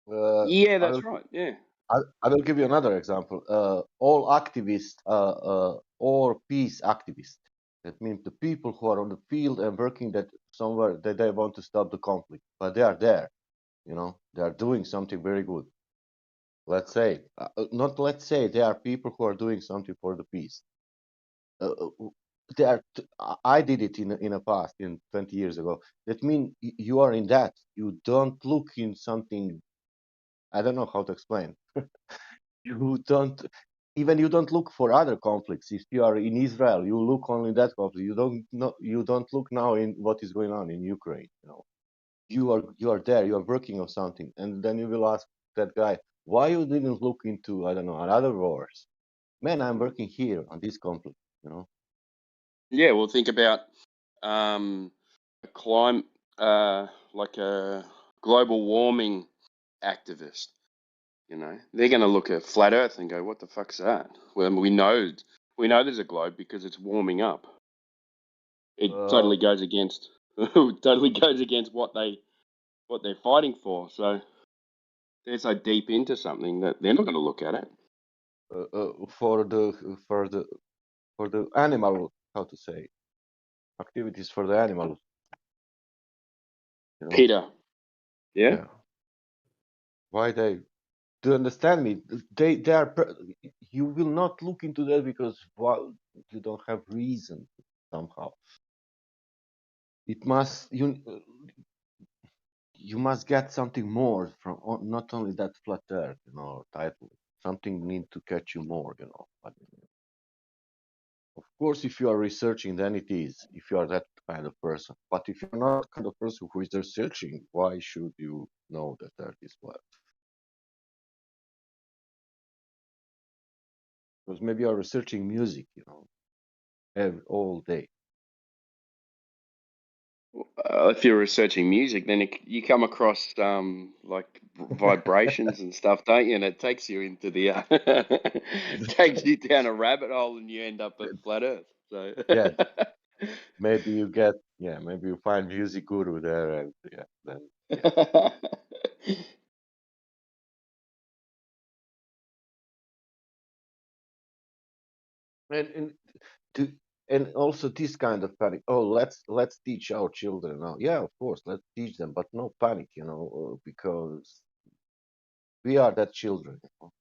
Yeah, I will that's right. Yeah. I will give you another example. All activists or peace activists. That means the people who are on the field and working that somewhere that they want to stop the conflict, but they are there. They are doing something very good. Let's say, not let's say, they are people who are doing something for the peace. Uh, uh, they are. I did it in a past, in 20 years ago. That means you are in that. You don't look in something. I don't know how to explain. You don't even you don't look for other conflicts. If you are in Israel, you look only that conflict. You don't look now in what is going on in Ukraine. You are there, you are working on something, and then you will ask that guy, why you didn't look into, I don't know, another wars? Man, I'm Mm. working here on this conflict. Yeah. Well, think about a climate, like a global warming activist. They're going to look at flat Earth and go, "What the fuck's that?" Well, we know there's a globe because it's warming up. It Uh, totally goes against totally goes against what they're fighting for. So they're so deep into something that they're not going to look at it. for the animal, how to say, activities for the animals, you know. Peter, yeah, Yeah. Why they Do you understand me? They are. You will not look into that because, well, you don't have reason somehow. It must you must get something more from not only that flat earth, title. Something need to catch you more. But of course, if you are researching, then it is. If you are that kind of person, but if you're not kind of person who is researching, why should you know that earth is flat? Because maybe you are researching music, all day. if you're researching music, then you come across like vibrations and stuff, don't you? And it takes you into the takes you down a rabbit hole, and you end up at flat Earth. So Yeah, maybe you find music guru there, and yeah, then yeah. And to and also this kind of panic. Oh, let's teach our children now. Yeah, of course, let's teach them, but no panic, because We are that children,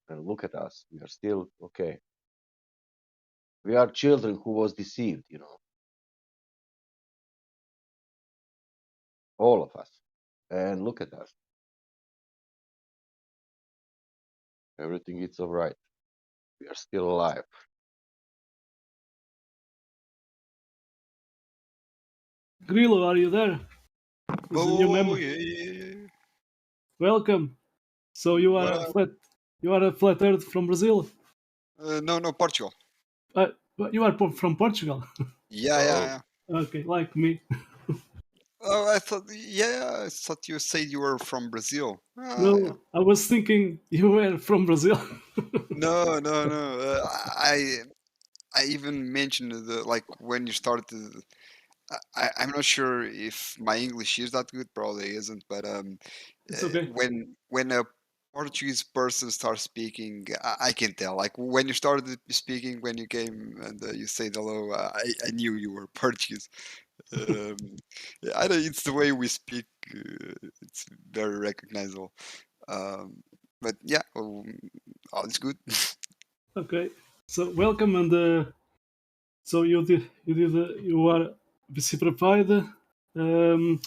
and look at us. We are still okay. We are children who was deceived, all of us. And look at us. Everything is all right. We are still alive. Grilo, are you there? Is a new Oh member. yeah, yeah, yeah. Welcome. So you What are a up? flat earth from Brazil. No, no, Portugal. But you are from Portugal. Yeah, yeah, Oh, yeah. Okay, like me. Oh, I thought, yeah, I thought you said you were from Brazil. Ah, yeah. No, I was thinking you were from Brazil. No, no, no. I even mentioned the like when you started. I'm not sure if my English is that good. Probably isn't. But It's okay. when a Portuguese person starts speaking, I can tell. Like when you started speaking, when you came and you said hello, I knew you were Portuguese. Um, yeah, I don't, it's the way we speak. It's very recognizable. Um, but yeah, all is good. Okay. So welcome, and so you are VC prepared. Um,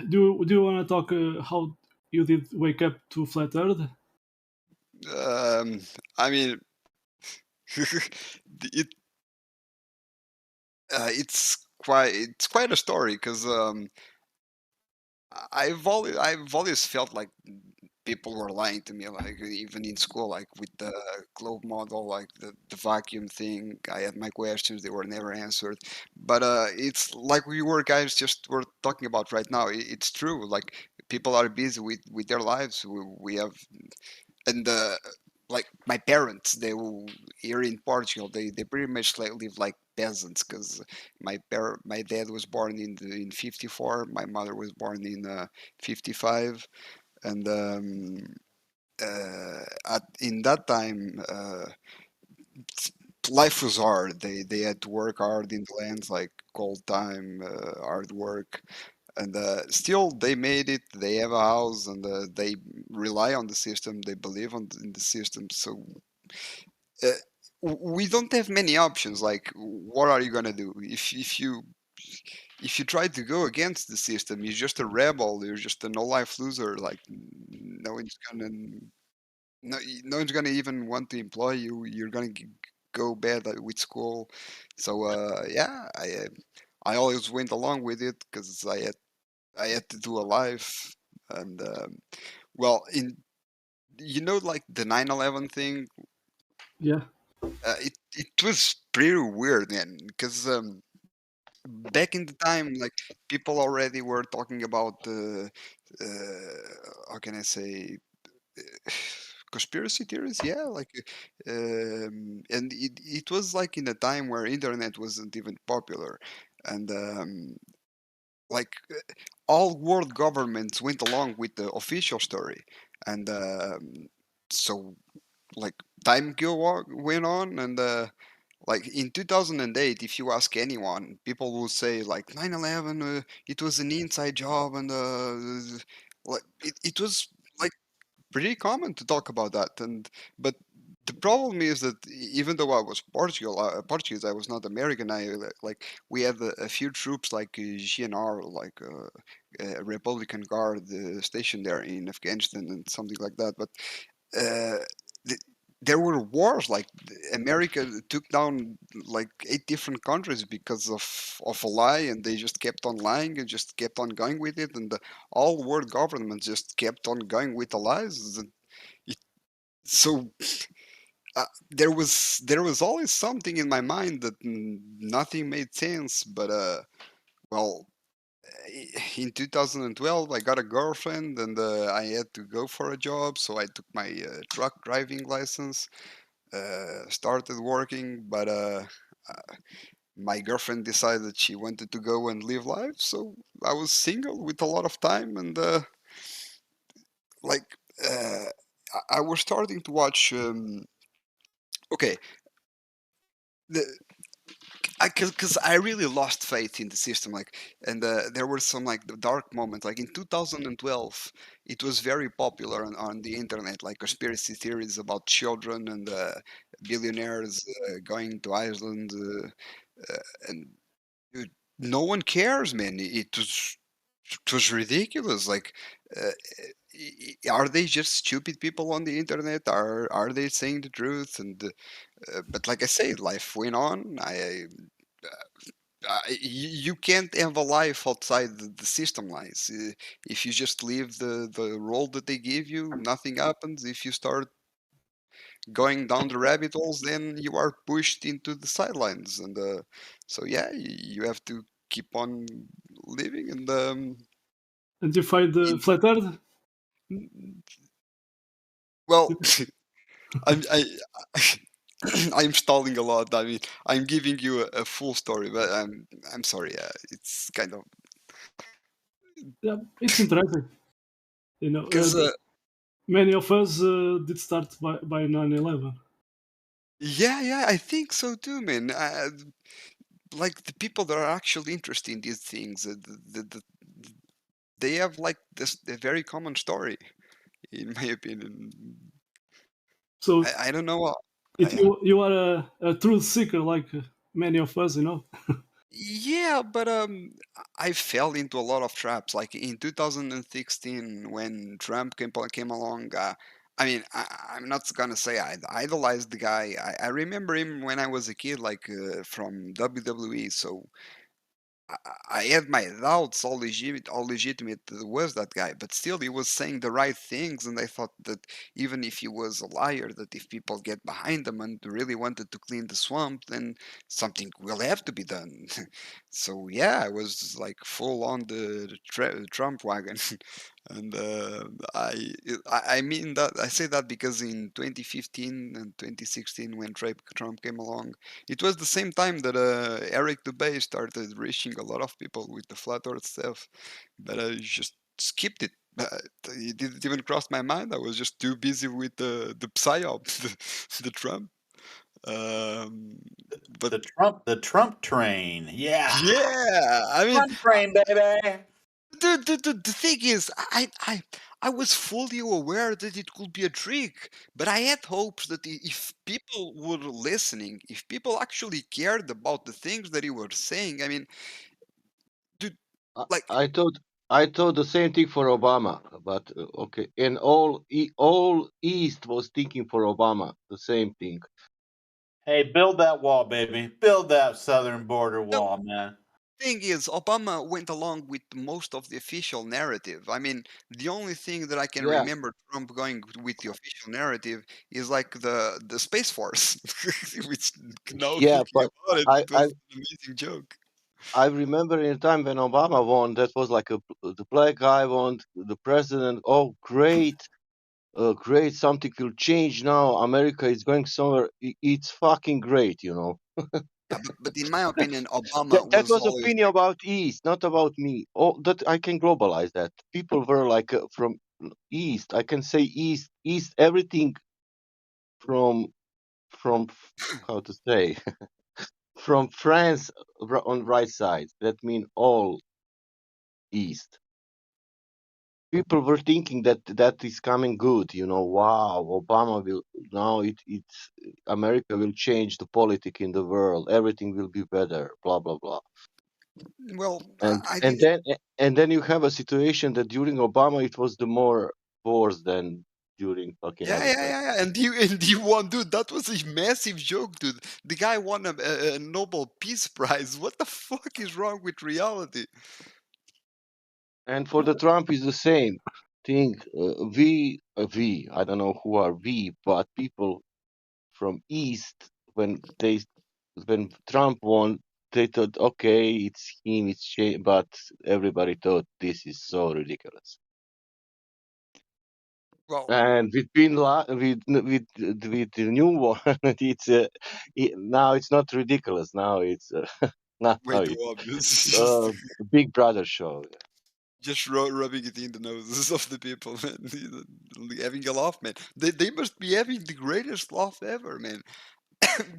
do you want to talk how you did wake up to flat Earth? um, I mean, it it's quite a story because I've always felt like people were lying to me, like even in school, like with the globe model, like the vacuum thing. I had my questions, they were never answered. But it's like we were guys just were talking about right now. It's true. Like people are busy with their lives. We have and like my parents, they will here in Portugal. They pretty much like live like peasants because my dad was born in 54. My mother was born in 55, and in that time, life was hard. They had to work hard in the lands, like cold time, hard work, and still they made it. They have a house, and they rely on the system. They believe in the system. So uh, we don't have many options. Like, what are you gonna do if you try to go against the system? You're just a rebel. You're just a no life loser. Like, no one's gonna no one's gonna even want to employ you. You're gonna go bad with school. So yeah, I always went along with it because I had to do a life, and well, in like the 9/11 thing, Yeah, it was pretty weird, man, because back in the time, like people already were talking about how can I say, conspiracy theories, yeah, like and it was like in a time where internet wasn't even popular, and like all world governments went along with the official story, and so like went on, and like in 2008, if you ask anyone, people will say like 9/11, it was an inside job, and like it was like pretty common to talk about that. And but the problem is that even though I was Portuguese, I was not American. Like we had a few troops like GNR, like Republican Guard stationed there in Afghanistan and something like that. But uh, th- there were wars. Like America took down like 8 different countries because of a lie, and they just kept on lying and just kept on going with it, and all world governments just kept on going with the lies. And so there was always something in my mind that nothing made sense. But well, in 2012 I got a girlfriend, and I had to go for a job, so I took my truck driving license, started working, but my girlfriend decided that she wanted to go and live life, so I was single with a lot of time, and like uh, I was starting to watch okay, the Because I really lost faith in the system, like, and there were some like the dark moments, like in 2012, it was very popular on the internet, like conspiracy theories about children and billionaires going to Iceland, and dude, no one cares, man. It was ridiculous. Like, are they just stupid people on the internet? Are they saying the truth? And but like I say, life went on. You can't have a life outside the system lines. If you just leave the role that they give you, nothing happens. If you start going down the rabbit holes, then you are pushed into the sidelines. And so, yeah, you have to keep on living. And And you find the it, flat Earth. well, I'm I'm stalling a lot. I mean, I'm giving you a full story, but I'm sorry. It's kind of Yeah, it's interesting. You know, because many of us did start by 9/11. yeah, I think so too, man. Like the people that are actually interested in these things, they have like this a very common story, in my opinion. So I don't know. if Yeah. you are a truth seeker like many of us, you know. Yeah, but I fell into a lot of traps. Like in 2016, when Trump came along. I mean, I'm not gonna say I idolized the guy. I remember him when I was a kid, like from WWE. So I had my doubts how legitimate was that guy, but still he was saying the right things, and I thought that even if he was a liar, that if people get behind him and really wanted to clean the swamp, then something will have to be done. So yeah, I was like full on the Trump wagon, and I mean that I say that because in 2015 and 2016 when Trump came along, it was the same time that Eric Dubay started reaching a lot of people with the flat Earth stuff, but I just skipped it. It didn't even cross my mind. I was just too busy with the psyop, the Trump. Um, but The Trump train. Yeah. yeah, I mean, Trump train, baby. the thing is, I was fully aware that it could be a trick, but I had hopes that if people were listening, if people actually cared about the things that he was saying, I mean, dude, I, like, I thought I thought the same thing for Obama, but okay. And all East was thinking for Obama the same thing. Hey, build that wall, baby. Build that southern border no, wall, man. thing is, Obama went along with most of the official narrative. I mean, the only thing that I can Yeah, remember Trump going with the official narrative is like the Space Force, which now yeah, thinking but about it, I it I was an amazing joke. I remember in a time when Obama won, that was like the black guy won the president. Oh, great, great! Something will change now. America is going somewhere. It's fucking great, you know. Yeah, but in my opinion, That Obama that was was always opinion about East, not about me. Oh, that I can globalize that. People were like from East. I can say East. Everything from how to say from France on right side. That mean all East. People were thinking that that is coming good. You know, wow, Obama will now it's America will change the politic in the world. Everything will be better. Blah blah blah. well. And I and didn't. then and then you have a situation that during Obama it was the more worse than during fucking Yeah, other yeah, presidents. yeah, yeah. And you won, dude. That was a massive joke, dude. The guy won a Nobel Peace Prize. What the fuck is wrong with reality? And for the Trump is the same thing. We I don't know who are we, but people from East when when Trump won, they thought okay, it's him, but everybody thought this is so ridiculous. Well, And with with the new one, it's now it's not ridiculous. Now it's now way too it's obvious. uh, Big Brother show. Just rubbing it in the noses of the people, man. Having a laugh, man. They must be having the greatest laugh ever, man.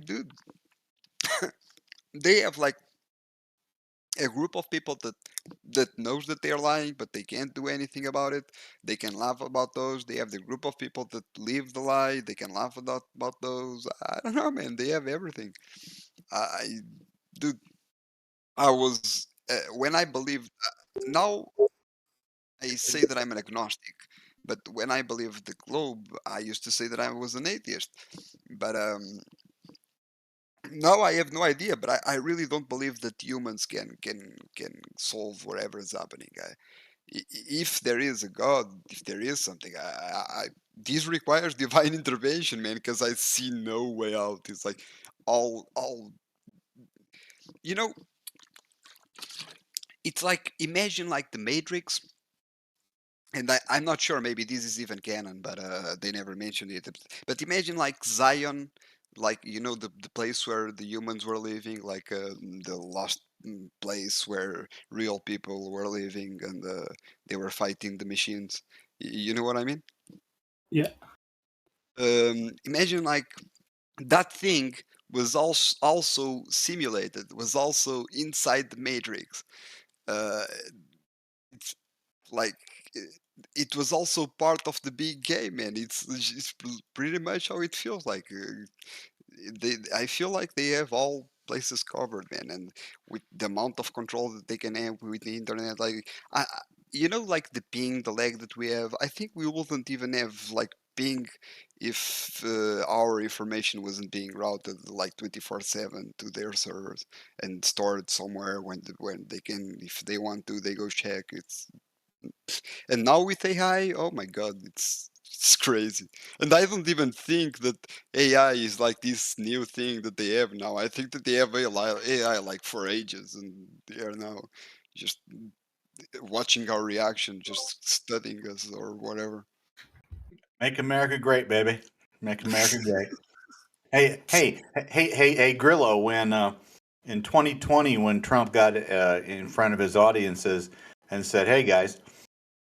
Dude, they have like a group of people that knows that they're lying, but they can't do anything about it. They can laugh about those. They have the group of people that live the lie. They can laugh about those. I don't know, man. They have everything. I, dude, I was when I believed. Now I say that I'm an agnostic, but when I believed the globe, I used to say that I was an atheist. But now I have no idea. But I really don't believe that humans can solve whatever is happening. If there is a God, if there is something, this requires divine intervention, man. Because I see no way out. It's like all you know. It's like imagine like the Matrix, and I'm not sure. Maybe this is even canon, but they never mentioned it. But imagine like Zion, like the place where the humans were living, like the lost place where real people were living, and they were fighting the machines. You know what I mean? Yeah. Imagine like that thing was also simulated, was also inside the Matrix. Uh, it's like it was also part of the big game, man. It's pretty much how it feels like. I feel like they have all places covered, man, and with the amount of control that they can have with the internet, like like the ping, the lag that we have. I think we wouldn't even have like ping if our information wasn't being routed like 24/7 to their servers and stored somewhere when they can, if they want to, they go check. And now with AI, oh my god, it's crazy. And I don't even think that AI is like this new thing that they have now. I think that they have AI like for ages, and they are now just watching our reaction, just studying us or whatever. Make America great, baby. Make America great. Hey, Grillo. When in 2020, when Trump got in front of his audiences and said, "Hey guys,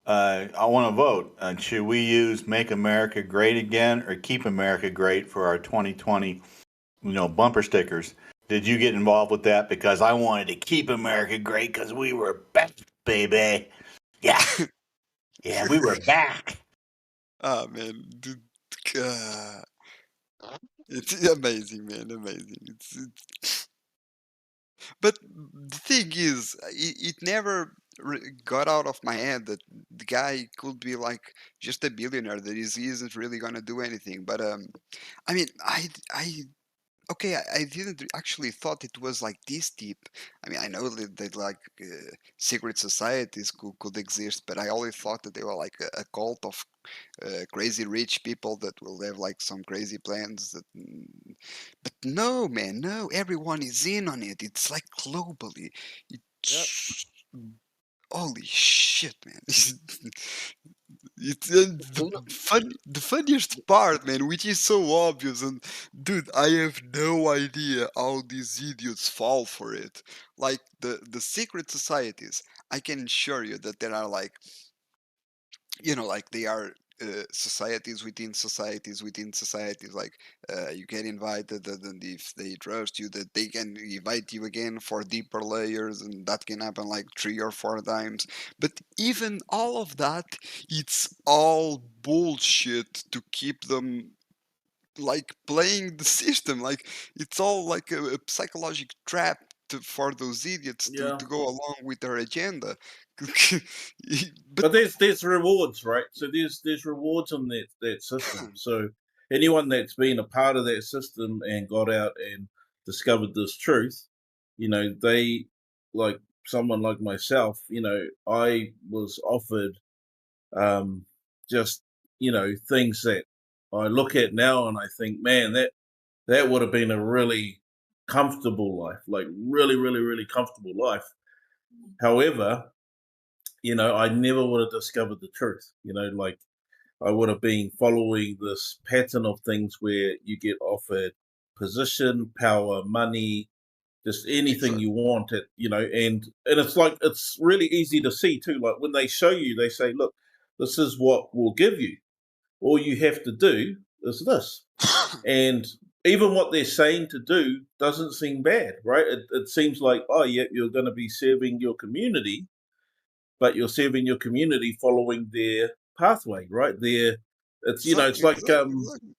I want to vote. Should we use Make America Great Again or Keep America Great for our 2020, bumper stickers?" Did you get involved with that? Because I wanted to keep America great because we were back, baby. Yeah, yeah, we were back. Ah man, dude, uh, it's amazing, man, amazing. But the thing is, it never got out of my head that the guy could be like just a billionaire that he isn't really gonna do anything. But I mean, okay, I didn't actually thought it was like this deep. I mean, I know that like secret societies could exist, but I always thought that they were like a cult of crazy rich people that will have like some crazy plans that but no, man, no, everyone is in on it. It's like globally. Yep. It's holy shit, man. It's the funniest part, man, which is so obvious. And dude, I have no idea how these idiots fall for it. Like the secret societies, I can assure you that there are like like they are societies within societies within societies. Like you get invited, and if they trust you, that they can invite you again for deeper layers, and that can happen like 3 or 4 times. But even all of that, it's all bullshit to keep them like playing the system. Like it's all like a psychological trap for those idiots Yeah. to go along with their agenda. But there's rewards, right? So there's rewards on that system. So anyone that's been a part of that system and got out and discovered this truth, they, like someone like myself, I was offered just things that I look at now and I think, man, that would have been a really comfortable life, like really, really, really comfortable life. However, I never would have discovered the truth. Like I would have been following this pattern of things where you get offered position, power, money, just anything Exactly. you want it, and it's like it's really easy to see too. Like when they show you, they say, look, this is what we'll give you. All you have to do is this. And even what they're saying to do doesn't seem bad, right? It seems like, oh, yeah, you're going to be serving your community, but you're serving your community following their pathway, right? It's it's Exactly, like exactly, exactly.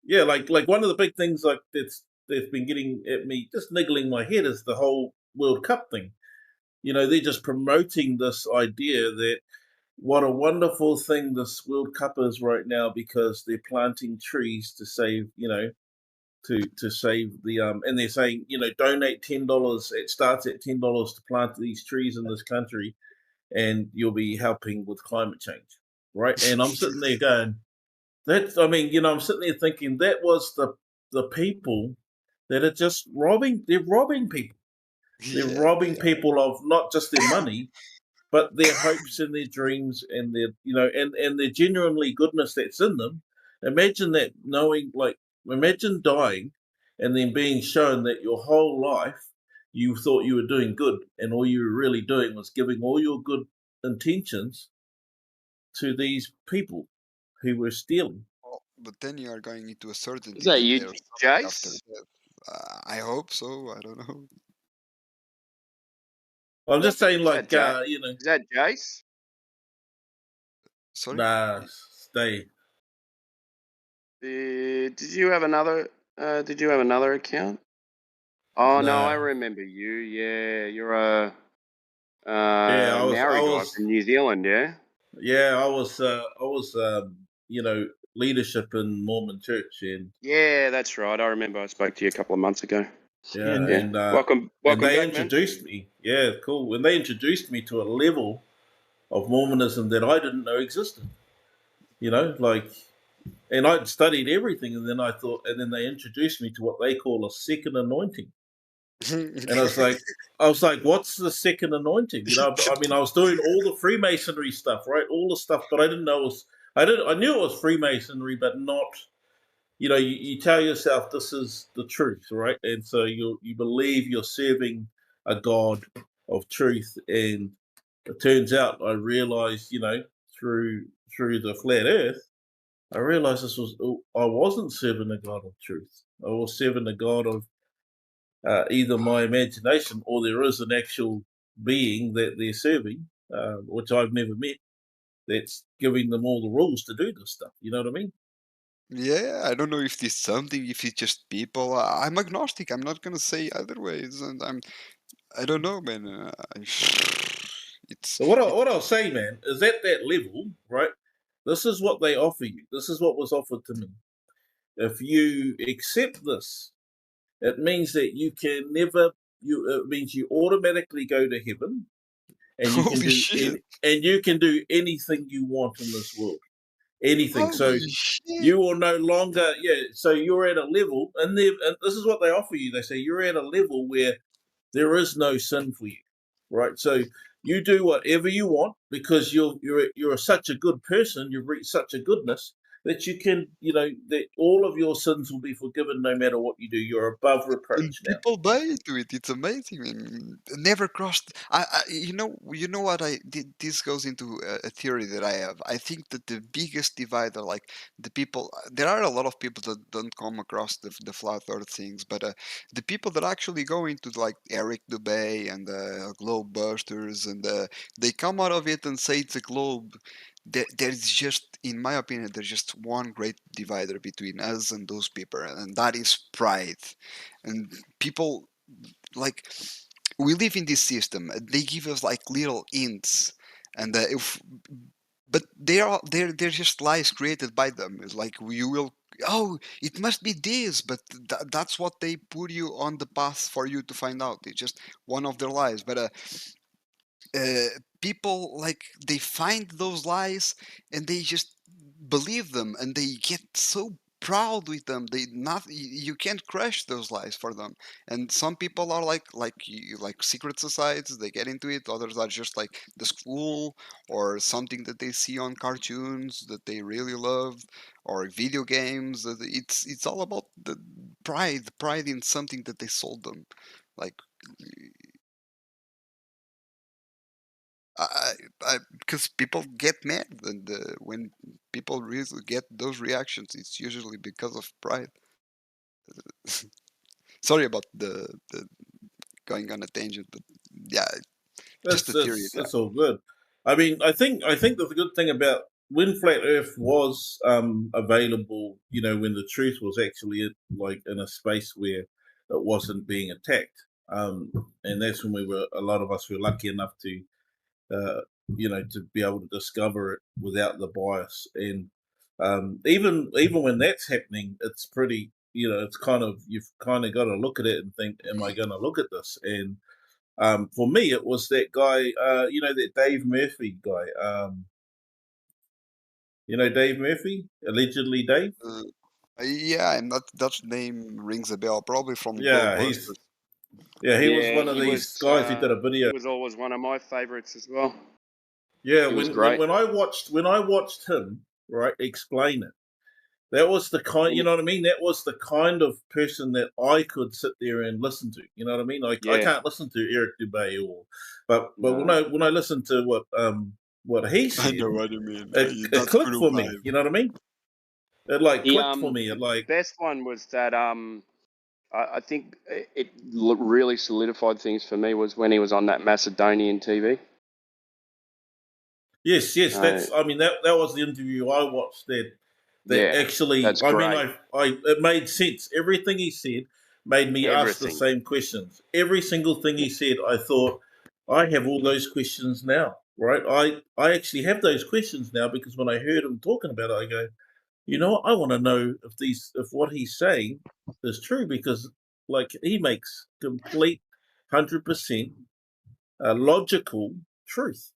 yeah, like one of the big things like that's been getting at me, just niggling my head, is the whole World Cup thing. They're just promoting this idea that what a wonderful thing this World Cup is right now because they're planting trees to save, to save the and they're saying, donate $10. It starts at $10 to plant these trees in this country, and you'll be helping with climate change, right? And I'm sitting there going, I'm sitting there thinking that was the people that are just robbing. They're robbing people. They're Yeah, they robbing are. people of not just their money, but their hopes and their dreams and their and their genuinely goodness that's in them. Imagine that, imagine dying and then being shown that your whole life you thought you were doing good and all you were really doing was giving all your good intentions to these people who were stealing. Well, but then you are going into a Is certainty that that you, there's something after Jace? death. I hope so. I don't know. I'm just saying, Is that Jace? Is that Jace? Sorry. nah, stay. Did you have another? Did you have another account? Oh no, I Nah. remember you. Yeah, you're a Yeah, I Maori guy was, from New Zealand. Yeah. yeah, I was, leadership in Mormon church, and Yeah, that's right. I remember I spoke to you a couple of months ago. yeah, And Yeah. and Welcome they back, man. introduced me. Yeah, cool. When they introduced me to a level of Mormonism that I didn't know existed. Like, and I'd studied everything, and then and then they introduced me to what they call a second anointing. And I was like, what's the second anointing? I was doing all the Freemasonry stuff, right? All the stuff, but I didn't know it was. I knew it was Freemasonry, but not. You tell yourself this is the truth, right? And so you believe you're serving a God of truth, and it turns out I realized, through the flat Earth, I realized I wasn't serving a God of truth. I was serving a God of either my imagination or there is an actual being that they're serving, which I've never met, that's giving them all the rules to do this stuff. You know what I mean? Yeah, I don't know if it's something, if it's just people. I'm agnostic. I'm not gonna say other ways, and I don't know, man. It's So what I'll say, man, is at that level, right? This is what they offer you. This is what was offered to me. If you accept this, it means that you can never. It means you automatically go to heaven, and you can holy do shit! and you can do anything you want in this world. Anything. So Holy shit! you will no longer, yeah. So you're at a level, and this is what they offer you. They say you're at a level where there is no sin for you, right? So you do whatever you want because you're such a good person. You've reached such a goodness that you can, that all of your sins will be forgiven no matter what you do. You're above And reproach now. people buy into it. It's amazing. Never crossed. You know what I did. This goes into a theory that I have. I think that the biggest divider, like the people, there are a lot of people that don't come across the flat Earth things, but the people that actually go into like Eric Dubay and Globe Busters, and they come out of it and say it's a globe. There's just, in my opinion, there's just one great divider between us and those people, and that is pride. And people, like, we live in this system. They give us like little hints, and if but they're just lies created by them. It's like you will, oh, it must be this, but that's what they put you on the path for you to find out. It's just one of their lies. But uh, people, like, they find those lies and they just believe them, and they get so proud with them. You can't crush those lies for them. And some people are like secret societies. They get into it. Others are just like the school or something that they see on cartoons that they really love, or video games. It's all about the pride in something that they sold them. Like, I, because people get mad, and when people really get those reactions, it's usually because of pride. Sorry about the going on a tangent, but yeah, just a theory. That's all good. I mean, I think the good thing about when Flat Earth was available, you know, when the truth was actually like in a space where it wasn't being attacked, and that's when a lot of us were lucky enough to, you know, to be able to discover it without the bias. And even when that's happening, it's pretty, you know, it's kind of, you've kind of got to look at it and think, am I going to look at this? And for me, it was that guy, you know, that Dave Murphy guy. You know Dave Murphy, allegedly Dave. Yeah, and that name rings a bell, probably from Yeah, Ghostbusters. he was one of he these was, guys who did a He video. was always one of my favourites as well. Yeah, He was great. when I watched him right explain it, that was the kind, you know what I mean. That was the kind of person that I could sit there and listen to. You know what I mean? Like I Yeah. can't listen to Eric Dubay but No. when I listen to what he I said, know what you mean. it That's clicked true for me. vibe. You know what I mean? It like He clicked for me. It the like best one was that I think it really solidified things for me was when he was on that Macedonian TV. yes, that's. I mean, that was the interview I watched. That Yeah, actually, that's I mean, great. it made sense. Everything he said made me ask the Everything. same questions. Every single thing he said, I thought, I have all those questions now, right? I actually have those questions now because when I heard him talking about it, I go, you know, I want to know if what he's saying is true because, like, he makes complete 100% logical truth,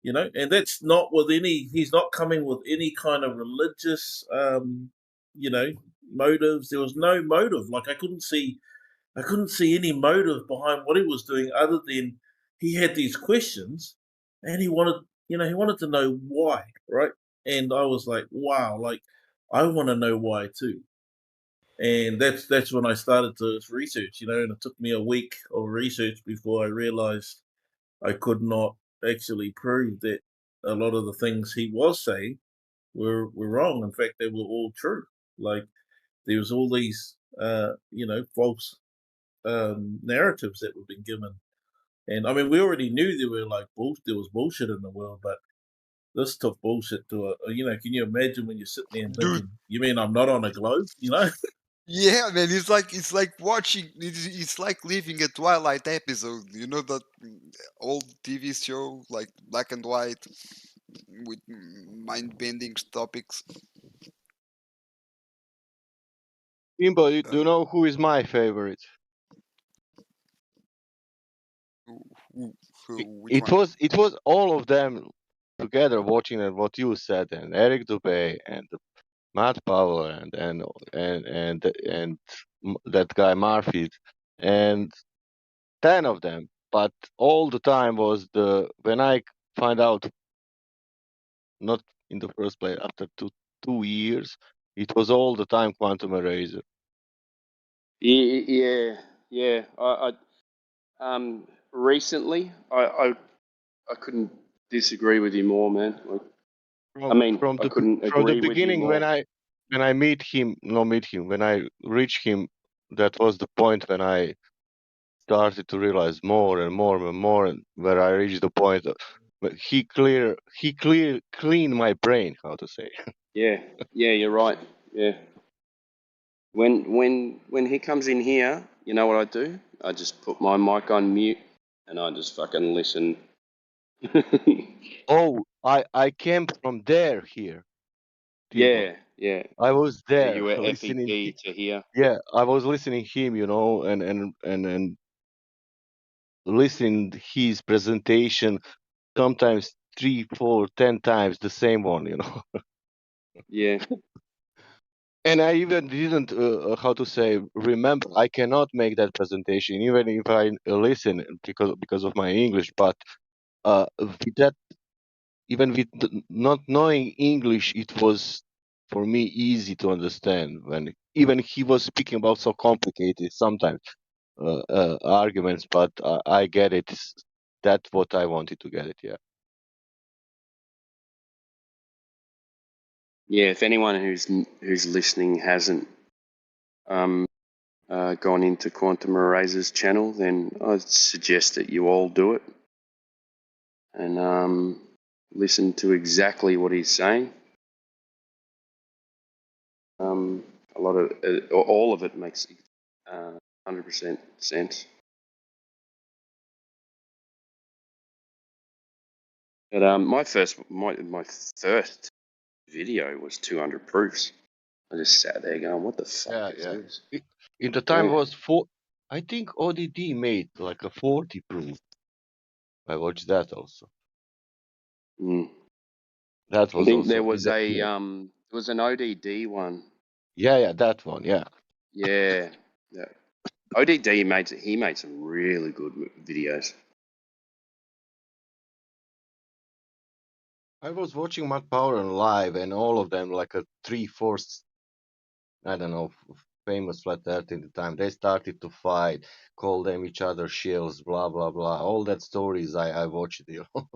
you know, and that's not with any, he's not coming with any kind of religious you know, motives. There was no motive. Like I couldn't see any motive behind what he was doing other than he had these questions and he wanted, you know, he wanted to know why, right? And I was like, wow, like I want to know why too. And that's when I started to research, you know, and it took me a week of research before I realized I could not actually prove that a lot of the things he was saying were wrong. In fact, they were all true. Like there was all these, you know, false narratives that were being given. And I mean, we already knew there was bullshit in the world, but this took bullshit to you know, can you imagine when you're sitting there and Dude, thinking, you mean I'm not on a globe, you know? yeah, man, it's like watching. It's like living a Twilight episode. You know that old TV show, like black and white, with mind-bending topics. Timbo, do you Uh, know who is my favorite? who, who, It, which one? it was all of them together watching what you said, and Eric Dubay and Matt Powell and that guy Murphy, and 10 of them. But all the time was the when I find out, not in the first place, after 2 years, it was all the time Quantum Eraser. Yeah. Recently, I couldn't disagree with you more, man. Like, I mean, I couldn't From the agree with you beginning, more. when I meet him, no meet him, when I reach him, that was the point when I started to realize more and more and more, and where I reached the point of, but cleaned my brain, how to say. Yeah, you're right. Yeah. When he comes in here, you know what I do? I just put my mic on mute and I just fucking listen. Oh, I came from there here, Timbo. Yeah. I was So there you were listening. FEP to here. Yeah, I was listening him, you know, and listening his presentation sometimes 3, 4, 10 times the same one, you know. Yeah. And I even didn't, how to say, remember. I cannot make that presentation even if I listen because of my English. But with that, even with not knowing English, it was for me easy to understand when even he was speaking about so complicated sometimes arguments. But I get it. That's what I wanted to get it. Yeah. Yeah, if anyone who's listening hasn't gone into Quantum Eraser's channel, then I'd suggest that you all do it and listen to exactly what he's saying. All of it makes 100% sense. But my first video was 200 proofs. I just sat there going, "What the fuck is this?" In the time Yeah. was I think ODD made like a 40 proof. I watched that also. Mm. That I was think also there in was the there was an ODD one. yeah, that one, yeah. Yeah. ODD made some really good videos. I was watching Matt Power live, and all of them, like a 3/4, I don't know, famous flat earth in the time, they started to fight, call them each other shills, blah blah blah. All that stories I watched, you know.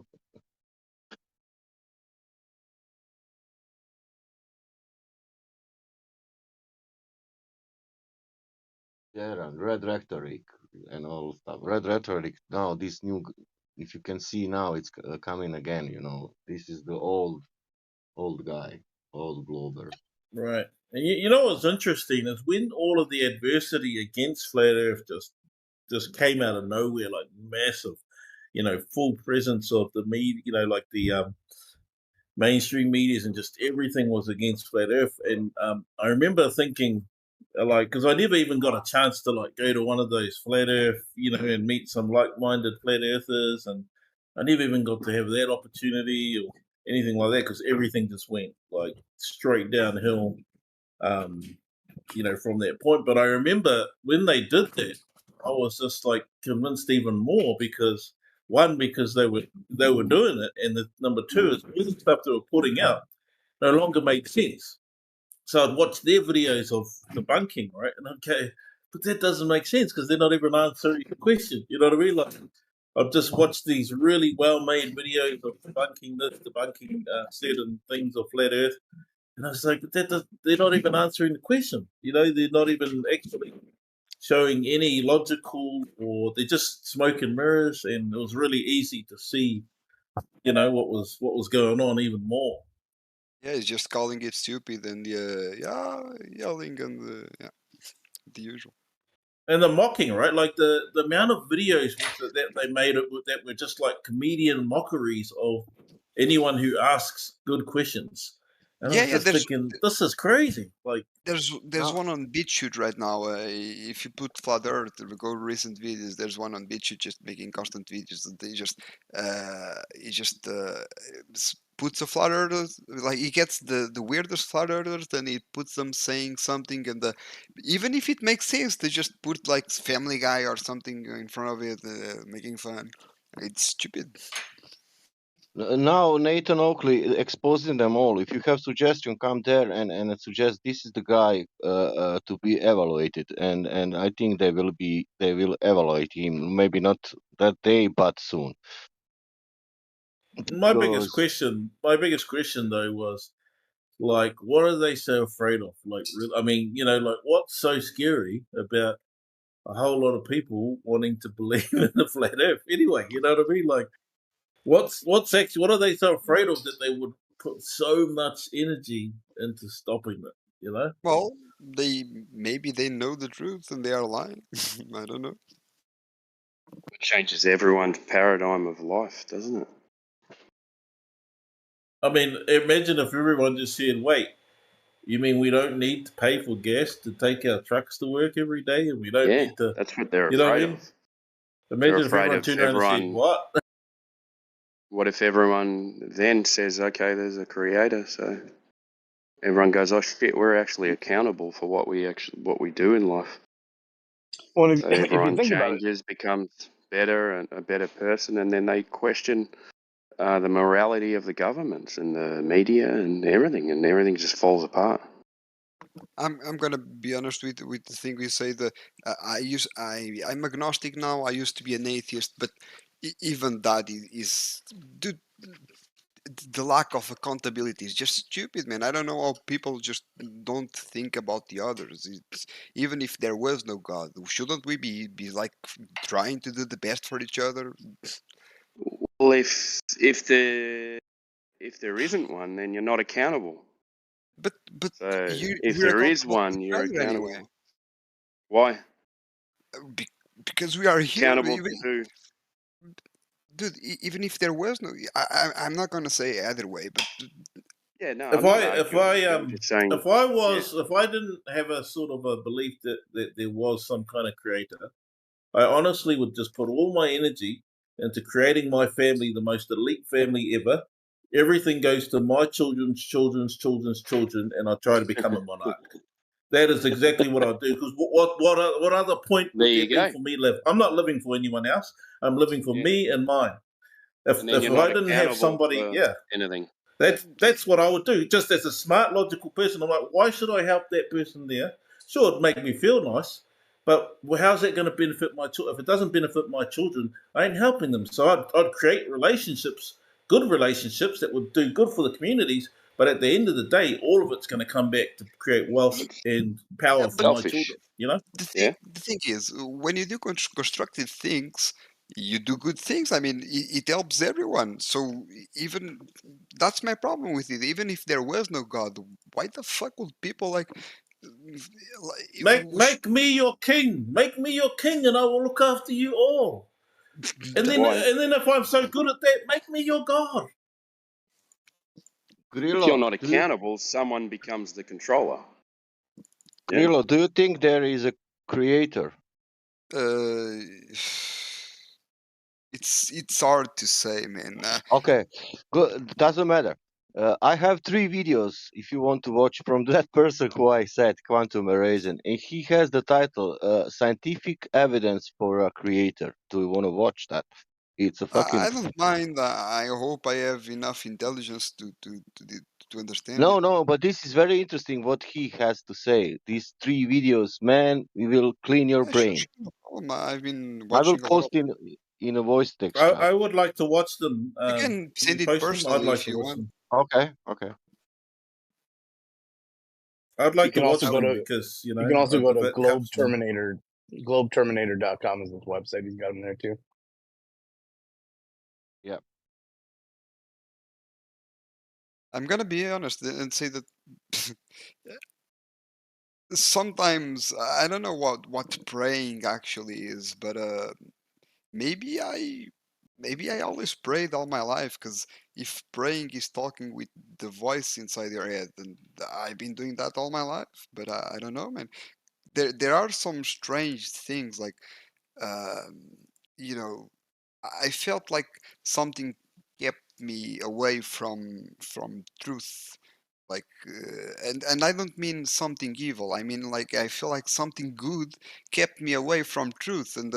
Yeah, and Red Rhetoric and all stuff. Red Rhetoric. Now this new, if you can see now, it's coming again. You know, this is the old guy, old Glober. Right. And you know what's interesting is when all of the adversity against flat Earth just came out of nowhere, like massive, full presence of the media, like the mainstream medias and just everything was against flat Earth. And I remember thinking, like, because I never even got a chance to like go to one of those flat Earth, and meet some like-minded flat Earthers, and I never even got to have that opportunity or anything like that because everything just went like straight downhill. Um, from that point. But I remember when they did that, I was just like convinced even more because one, because they were doing it, and the number two is all the stuff they were putting out no longer made sense. So I'd watch their videos of debunking, right, and I'd go, but that doesn't make sense because they're not even answering the question. You know what I mean? Like I've just watched these really well-made videos of debunking this, debunking certain things of flat Earth, and I was like, but they're not even answering the question. They're not even actually showing any logical, or they're just smoke and mirrors. And it was really easy to see, what was going on even more. Yeah, he's just calling it stupid and yelling and the usual. And the mocking, right? Like the amount of videos that they made that were just like comedian mockeries of anyone who asks good questions. And I was Yeah. just thinking, this is crazy. Like, There's one on BitChute right now. If you put flat Earth, go recent videos. There's one on BitChute just making constant videos. And they just he just puts a flat Earth, like he gets the weirdest flat earthers, and he puts them saying something, and even if it makes sense, they just put like Family Guy or something in front of it, making fun. It's stupid. Now Nathan Oakley exposing them all. If you have suggestion, come there and suggest this is the guy to be evaluated, and I think they will evaluate him. Maybe not that day, but soon. my biggest Because question, my biggest question though was like, what are they so afraid of? Like, I mean, like, what's so scary about a whole lot of people wanting to believe in the flat Earth? Anyway, you know what I mean? Like, what's actually what are they so afraid of that they would put so much energy into stopping it? You know? Well, maybe they know the truth and they are lying. I don't know. It changes everyone's paradigm of life, doesn't it? I mean, imagine if everyone just said, "Wait, you mean we don't need to pay for gas to take our trucks to work every day, and we don't Yeah, need to," that's what they're you know what I afraid mean? of. They're Imagine if afraid everyone of turned around and said, everyone. "What?" What if everyone then says, "Okay, there's a creator," so everyone goes, "Oh shit, we're actually accountable for what we do in life." Well, So if you everyone think about it, changes, becomes better and a better person, and then they question the morality of the governments and the media and everything just falls apart. I'm gonna be honest with the thing we say. I'm agnostic now. I used to be an atheist, but even that is dude. the lack of accountability is just stupid, man. I don't know how people just don't think about the others. Even if there was no God, shouldn't we be like trying to do the best for each other? Well, if there isn't one, then you're not accountable. But So if we're there is accountable to one, each you're other accountable. anyway. Why? Because we are here. Accountable to who? Dude, even if there was no, I'm not gonna say either way, but Yeah, no, If I'm not I arguing with you. I'm just saying. if I didn't have a sort of a belief that there was some kind of creator, I honestly would just put all my energy into creating my family the most elite family ever. Everything goes to my children's children's children's children, and I try to become a monarch. That is exactly what I do. Because what other point There would there you be go. for me live? I'm not living for anyone else. I'm living for Yeah. me and mine. If And then you're I not didn't have accountable somebody, for yeah, anything. that's what I would do. Just as a smart, logical person, I'm like, why should I help that person there? Sure, it'd make me feel nice, but how's that going to benefit my children? If it doesn't benefit my children, I ain't helping them. So I'd create relationships, good relationships that would do good for the communities. But at the end of the day, all of it's going to come back to create wealth and power for my Selfish. children. You know? the thing is, when you do constructive things, you do good things. I mean, it helps everyone. So even that's my problem with it. Even if there was no God, why the fuck would people like? Make me your king. Make me your king, and I will look after you all. And then, Why? if I'm so good at that, make me your god. Grillo, if you're not accountable, someone becomes the controller. Grillo, do you think there is a creator? It's hard to say, man. Okay, good. Doesn't matter. I have 3 videos if you want to watch from that person who I said, Quantum Erasing, and he has the title "Scientific Evidence for a Creator." Do you want to watch that? It's a fucking I don't mind. I hope I have enough intelligence to understand it. no, but this is very interesting what he has to say. These 3 videos, man, we will clean your Yeah, sure, brain. no problem. I've been I will watching a lot of. post in a voice text type. I would like to watch them. You can Can send you it post them? I'd personally like if to you watch want. them. Okay. I'd You like to can also watch go them to because you can also go to that helps me. globeterminator.com is his website. He's got them there too. Yeah. I'm gonna be honest and say that sometimes I don't know what praying actually is, but maybe I always prayed all my life, because if praying is talking with the voice inside your head, then I've been doing that all my life. But I don't know, man. There are some strange things like um, you know I felt like something kept me away from truth, like and I don't mean something evil. I mean, like, I feel like something good kept me away from truth. And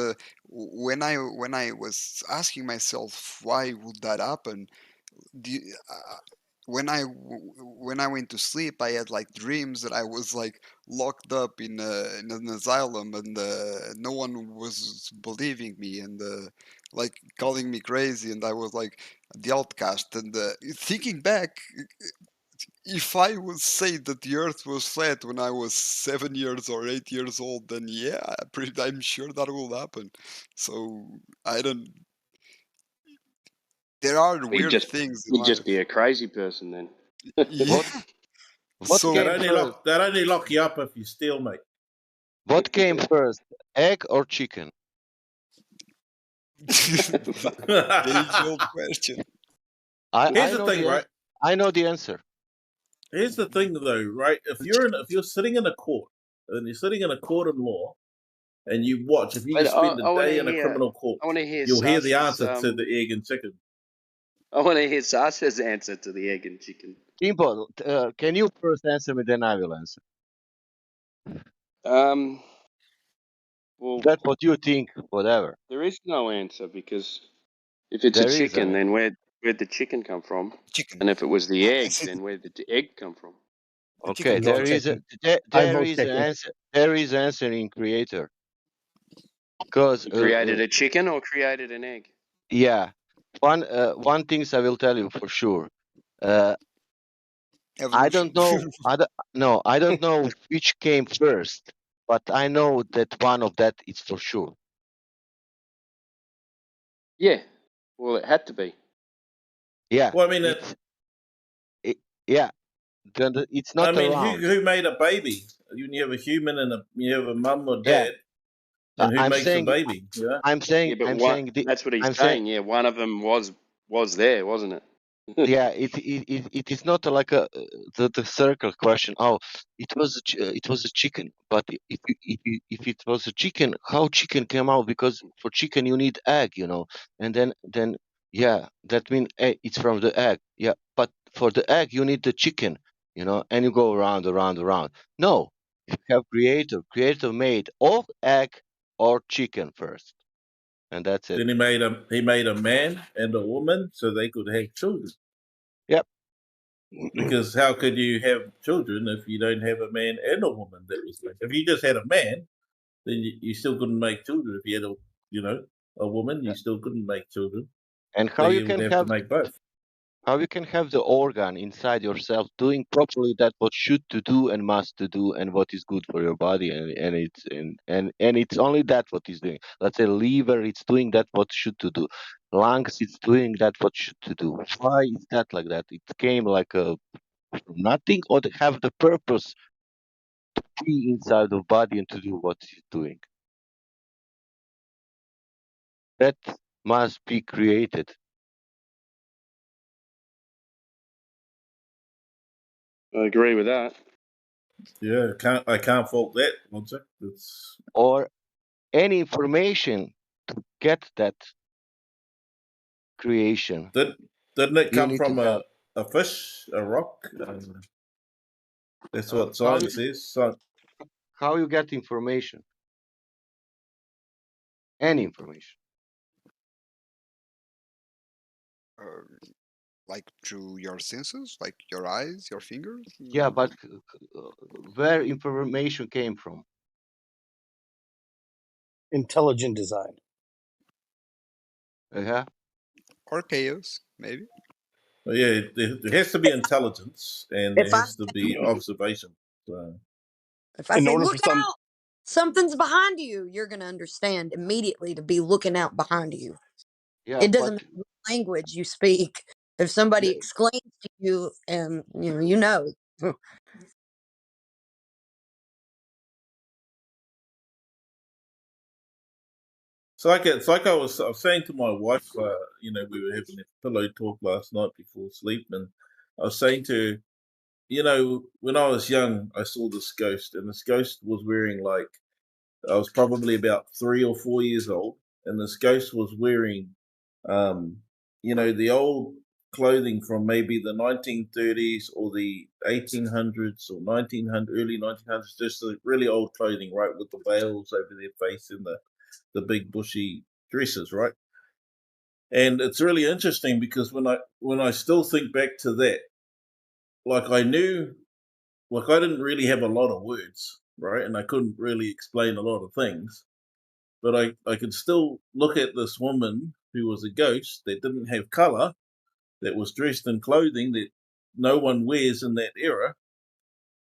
when I was asking myself why would that happen, the, when I went to sleep, I had like dreams that I was like locked up in an asylum, and no one was believing me, and like calling me crazy, and I was like the outcast. And thinking back, if I would say that the Earth was flat when I was 7 years or 8 years old, then yeah, I'm sure that will happen. So I don't. There are weird things in You'd just be life. a crazy person then. Yeah. What So came first? That only lock you up if you steal, mate. What came first, egg or chicken? the age-old question. Here's the thing, right? I know the answer. Here's the thing, though, right? If you're sitting in a court and you're sitting in a court of law, and you watch, if you Wait, spend I a want to day in a hear. criminal court, I want to hear. you'll hear the Sasha's, answer to the egg and chicken. I want to hear Sasha's answer to the egg and chicken. Simple. Can you first answer me, then I will answer. Well, That's what you think. Whatever. there is no answer, because if it's There a is chicken, an then where'd the chicken come from? Chicken. And if it was the I egg, said then where'd the egg come from? okay. chicken. There is an answer. There is answer in creator. Because You created a chicken or created an egg? yeah, one things I will tell you for sure. Uh, I don't Evolution. know. I don't know which came first, but I know that one of that is for sure. Yeah. Well, it had to be. Yeah, Well, I mean, yeah. It's not around. who made a baby? You have a human and you have a mum or Yeah, dad, and who I'm makes the saying, baby? Yeah. I'm saying, Yeah, but I'm what? saying, That's what he's I'm saying. saying. Yeah, one of them was there, wasn't it? Yeah, it is not like the circle question. Oh, it was a chicken, but if it was a chicken, how chicken came out? Because for chicken you need egg, and then yeah, that means it's from the egg. Yeah, but for the egg you need the chicken, and you go around, around, around. No, you have creator made or egg or chicken first, and that's it. Then he made a man and a woman so they could have children. Yep. Because how could you have children if you don't have a man and a woman that was made? If you just had a man, then you still couldn't make children. If you had a woman, you still couldn't make children. And So you would have to make both. how you can have the organ inside yourself doing properly that what should to do and must to do and what is good for your body, and it's only that what is doing. Let's say liver, it's doing that what should to do. Lungs, it's doing that what should to do. Why is that like that? It came like a from nothing, or they have the purpose to be inside the body and to do what it's doing. That must be created. I agree with that. Yeah, I can't fault that logic. It's Or any information to get that creation. didn't it You come need to from have a fish, a rock? That's what how science says. So, how you get information, any information. Like through your senses, like your eyes, your fingers. Yeah, but where information came from? Intelligent design. Yeah, Or chaos, maybe. yeah, there has to be intelligence and If there I has to be observation. So, if I In say order look for some, out, something's behind you, you're gonna understand immediately to be looking out behind you. yeah, It doesn't but matter what language you speak. If somebody yeah, exclaims to you, and you know. it's like I was saying to my wife. We were having a pillow talk last night before sleep, and I was saying to her, when I was young, I saw this ghost, and this ghost was wearing I was probably about 3 or 4 years old, and this ghost was wearing, the old clothing from maybe the 1930s or the 1800s or 1900 early 1900s, just the really old clothing, right, with the veils over their face and the big bushy dresses, right? And it's really interesting because when I still think back to that, like I knew, like I didn't really have a lot of words, right, and I couldn't really explain a lot of things, but I could still look at this woman who was a ghost that didn't have color, that was dressed in clothing that no one wears in that era.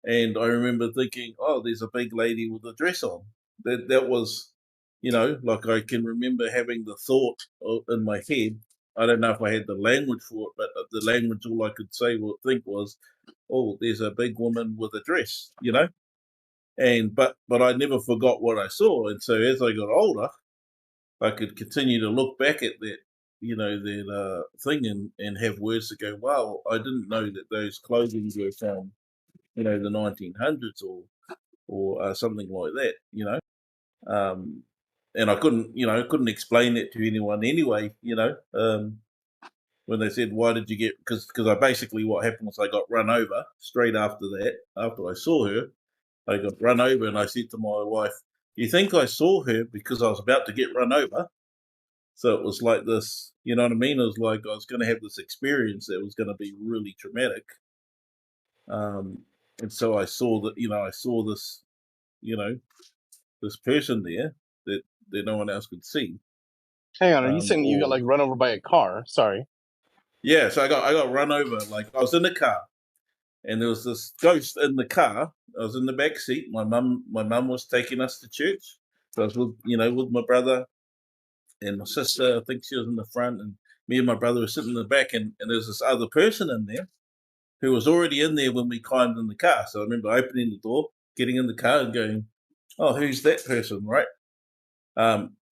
And I remember thinking, oh, there's a big lady with a dress on. That was, like I can remember having the thought in my head. I don't know if I had the language for it, but the language, all I could say or think was, oh, there's a big woman with a dress. And but I never forgot what I saw. And so as I got older, I could continue to look back at that thing and have words to go, wow, I didn't know that those clothing were from, the 1900s or something like that. And I couldn't explain it to anyone anyway. When they said, why did you get, because I basically, what happened was I got run over straight after that, after I saw her. I got run over and I said to my wife, you think I saw her because I was about to get run over? So it was like this, you know what I mean? It was like I was going to have this experience that was going to be really traumatic. And so I saw this, you know, this person there that no one else could see. hang on, are you saying you got Or like run over by a car? Sorry. Yeah, so I got run over. Like I was in the car, and there was this ghost in the car. I was in the back seat. My mum was taking us to church. So I was with my brother and my sister. I think she was in the front, and me and my brother were sitting in the back. And there's this other person in there who was already in there when we climbed in the car. So I remember opening the door, getting in the car, and going, "Oh, who's that person?" Right?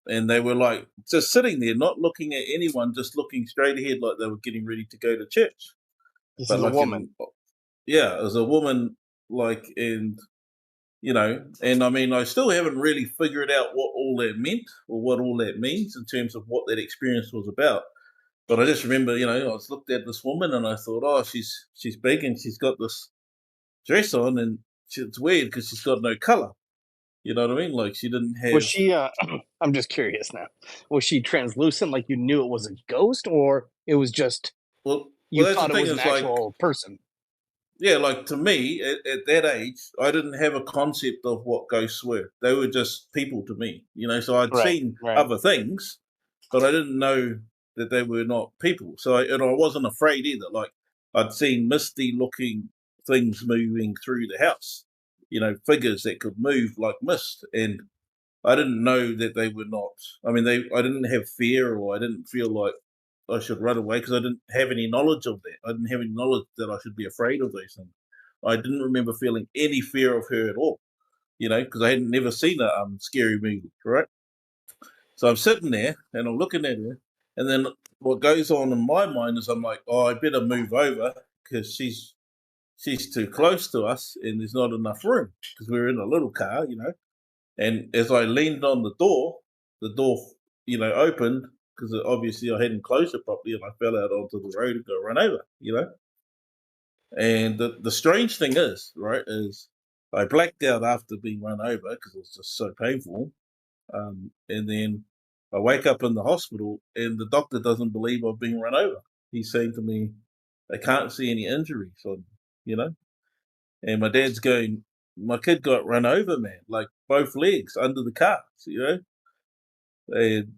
And they were like just sitting there, not looking at anyone, just looking straight ahead, like they were getting ready to go to church. This But is a like woman. yeah, as a woman, like, and I mean, I still haven't really figured out what all that meant or what all that means in terms of what that experience was about. But I just remember, I was looked at this woman and I thought, oh, she's big and she's got this dress on, and it's weird because she's got no color. You know what I mean? Like she didn't Was have. she? I'm just curious now. Was she translucent, like you knew it was a ghost, or it was just Well, you that's the thought it thing was an is like, actual person? yeah, like to me at that age, I didn't have a concept of what ghosts were. They were just people to me, So I'd Right, seen right. other things, but I didn't know that they were not people. And I wasn't afraid either. Like I'd seen misty looking things moving through the house, figures that could move like mist, and I didn't know that they were not. I mean, I didn't have fear, or I didn't feel like I should run away because I didn't have any knowledge of that. I didn't have any knowledge that I should be afraid of those things. I didn't remember feeling any fear of her at all, because I hadn't never seen a scary movie, right? So I'm sitting there and I'm looking at her, and then what goes on in my mind is I'm like, oh, I better move over because she's too close to us and there's not enough room because we're in a little car. And as I leaned on the door, opened because obviously I hadn't closed it properly, and I fell out onto the road and got run over. And the strange thing is, right, is I blacked out after being run over because it was just so painful. And then I wake up in the hospital, and the doctor doesn't believe I've been run over. He's saying to me, they can't see any injuries on, you know. And my dad's going, my kid got run over, man, like both legs under the car. And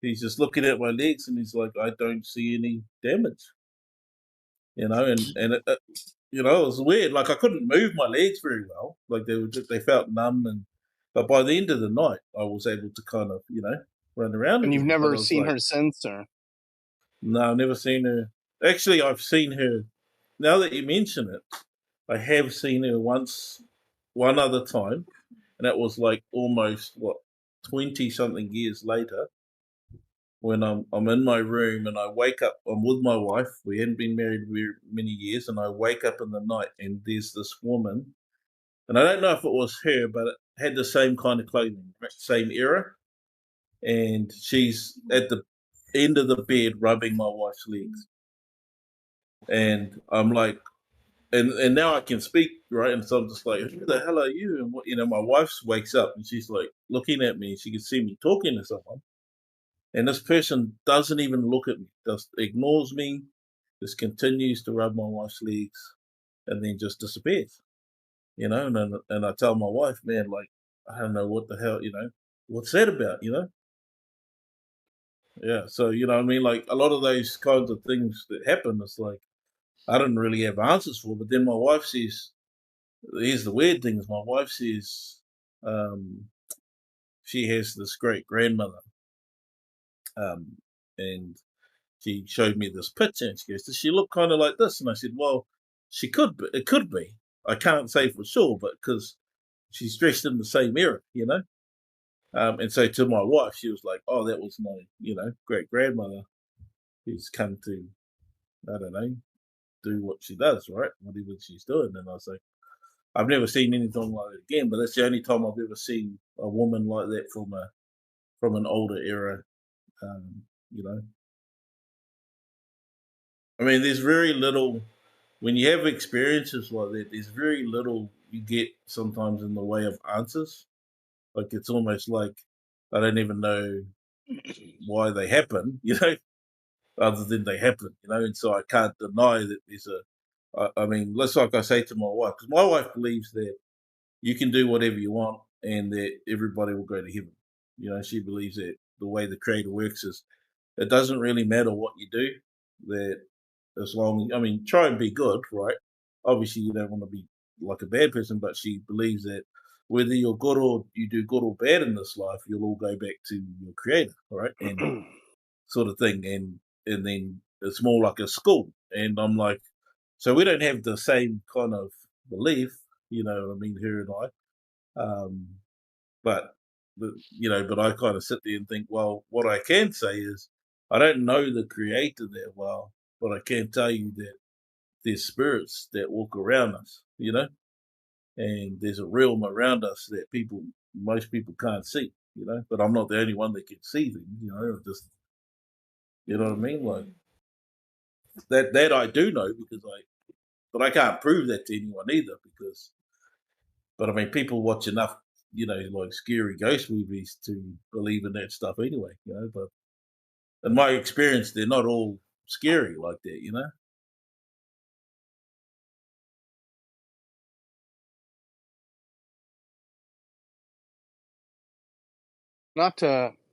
he's just looking at my legs, and he's like, I don't see any damage. And it was weird. Like I couldn't move my legs very well. Like they felt numb, but by the end of the night, I was able to kind of run around And you've again. But I never was seen like, her since, or no, I've never seen her. Actually, I've seen her. Now that you mention it, I have seen her one other time, and that was like almost 20 something years later, when I'm in my room and I wake up. I'm with my wife. We hadn't been married very many years, and I wake up in the night and there's this woman, and I don't know if it was her, but it had the same kind of clothing, right? Same era, and she's at the end of the bed rubbing my wife's legs, and I'm like, and now I can speak, right? And so I'm just like, who the hell are you? And my wife wakes up and she's like looking at me. She can see me talking to someone. And this person doesn't even look at me, just ignores me, just continues to rub my wife's legs, and then just disappears. And I tell my wife, man, like, I don't know what the hell, what's that about? Yeah. So, what I mean? Like, a lot of those kinds of things that happen, it's like, I didn't really have answers for. But then my wife says, here's the weird thing is my wife says, um, she has this great grandmother. And she showed me this picture and she goes, does she look kind of like this? And I said, well, she could be. It could be. I can't say for sure, but because she's dressed in the same era. And so to my wife, she was like, oh, that was my, great grandmother who's come to, I don't know, do what she does, right? Whatever she's doing. And I was like, I've never seen anything like that again, but that's the only time I've ever seen a woman like that from an older era, um, you know. I mean, there's very little when you have experiences like that. There's very little you get sometimes in the way of answers. Like it's almost like I don't even know why they happen, other than they happen. And so I can't deny that there's I mean, that's like I say to my wife, because my wife believes that you can do whatever you want and that everybody will go to heaven. She believes that the way the Creator works is it doesn't really matter what you do, that as long, I mean, try and be good, right? Obviously, you don't want to be like a bad person, but she believes that whether you're good or you do good or bad in this life, you'll all go back to your creator, right? And sort of thing. And then it's more like a school. And I'm like, so we don't have the same kind of belief, you know what I mean, her and I. But but I kind of sit there and think, well, what I can say is I don't know the creator that well, but I can tell you that there's spirits that walk around us, and there's a realm around us that most people can't see, but I'm not the only one that can see them, just, you know what I mean? Like that I do know but I can't prove that to anyone either but I mean, people watch enough, like scary ghost movies to believe in that stuff anyway, but in my experience, they're not all scary like that.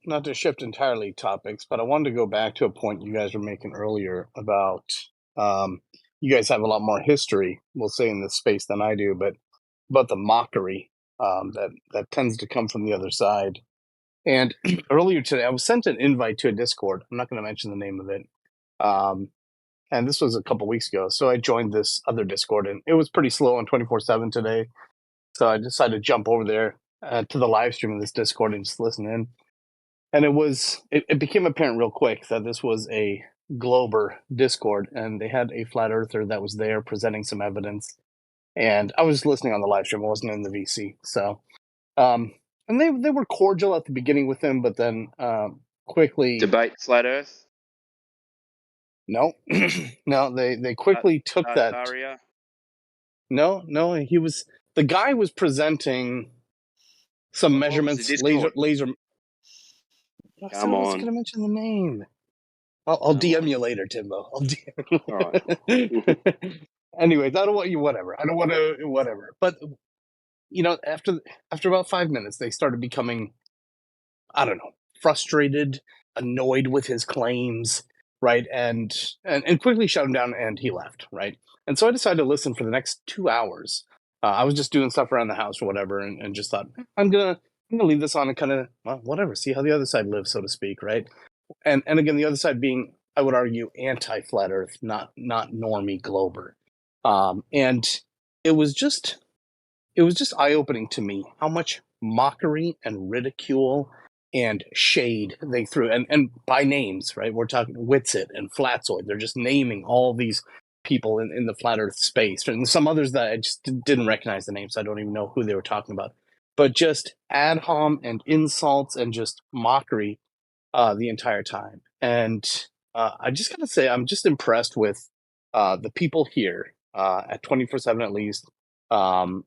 Not to shift entirely topics, but I wanted to go back to a point you guys were making earlier about you guys have a lot more history, we'll say, in this space than I do, but about the mockery that tends to come from the other side. And earlier today, I was sent an invite to a Discord. I'm not going to mention the name of it. And this was a couple weeks ago. So I joined this other Discord, and it was pretty slow on 24/7 today. So I decided to jump over there to the live stream of this Discord and just listen in. And it became apparent real quick that this was a Glober Discord, and they had a flat earther that was there presenting some evidence. And I was listening on the live stream. I wasn't in the VC. So, and they were cordial at the beginning with him, but then quickly Debate flat Earth. no, no, they quickly took that. Tartaria. No, the guy was presenting some measurements, laser. I Come wasn't on. going to mention the name. I'll DM you later, Timbo. I'll DM you All right. Anyways, I don't want you. Whatever. I don't want to. Whatever. But after about 5 minutes, they started becoming, I don't know, frustrated, annoyed with his claims, right? And quickly shut him down, and he left, right? And so I decided to listen for the next 2 hours. I was just doing stuff around the house or whatever, and just thought, I'm gonna leave this on and kind of, well, whatever, see how the other side lives, so to speak, right? And again, the other side being, I would argue, anti-flat Earth, not normie Glober. And it was just eye-opening to me how much mockery and ridicule and shade they threw, and by names, right? We're talking Witsit and Flatzoid. They're just naming all these people in the flat Earth space, and some others that I just didn't recognize the names. So I don't even know who they were talking about. But just ad hom and insults and just mockery the entire time. And I just gotta say, I'm just impressed with the people here at 24/7 at least. And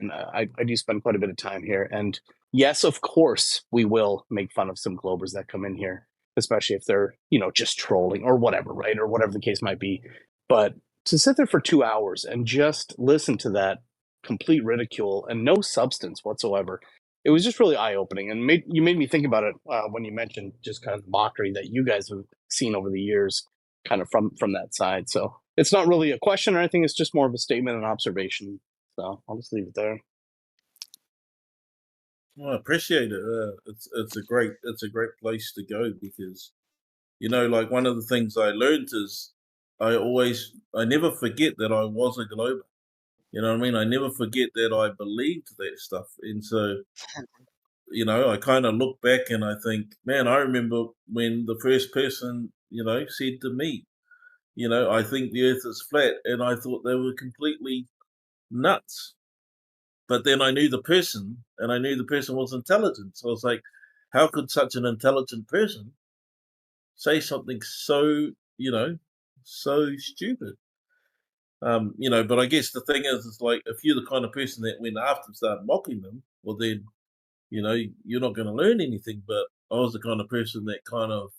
I do spend quite a bit of time here. And yes, of course, we will make fun of some Globers that come in here, especially if they're, just trolling or whatever, right? Or whatever the case might be. But to sit there for 2 hours and just listen to that complete ridicule and no substance whatsoever, it was just really eye-opening, and you made me think about it when you mentioned just kind of the mockery that you guys have seen over the years, kind of from that side. So it's not really a question or anything; it's just more of a statement and observation. So I'll just leave it there. Well, I appreciate it. It's a great place to go because, like one of the things I learned is I never forget that I was a Glober. You know what I mean? I never forget that I believed that stuff, and so. I kind of look back and I think, man, I remember when the first person, said to me, I think the earth is flat. And I thought they were completely nuts. But then I knew the person and I knew the person was intelligent. So I was like, how could such an intelligent person say something so, so stupid? But I guess the thing is like, if you're the kind of person that went after and started mocking them, well, then you're not going to learn anything. But I was the kind of person that kind of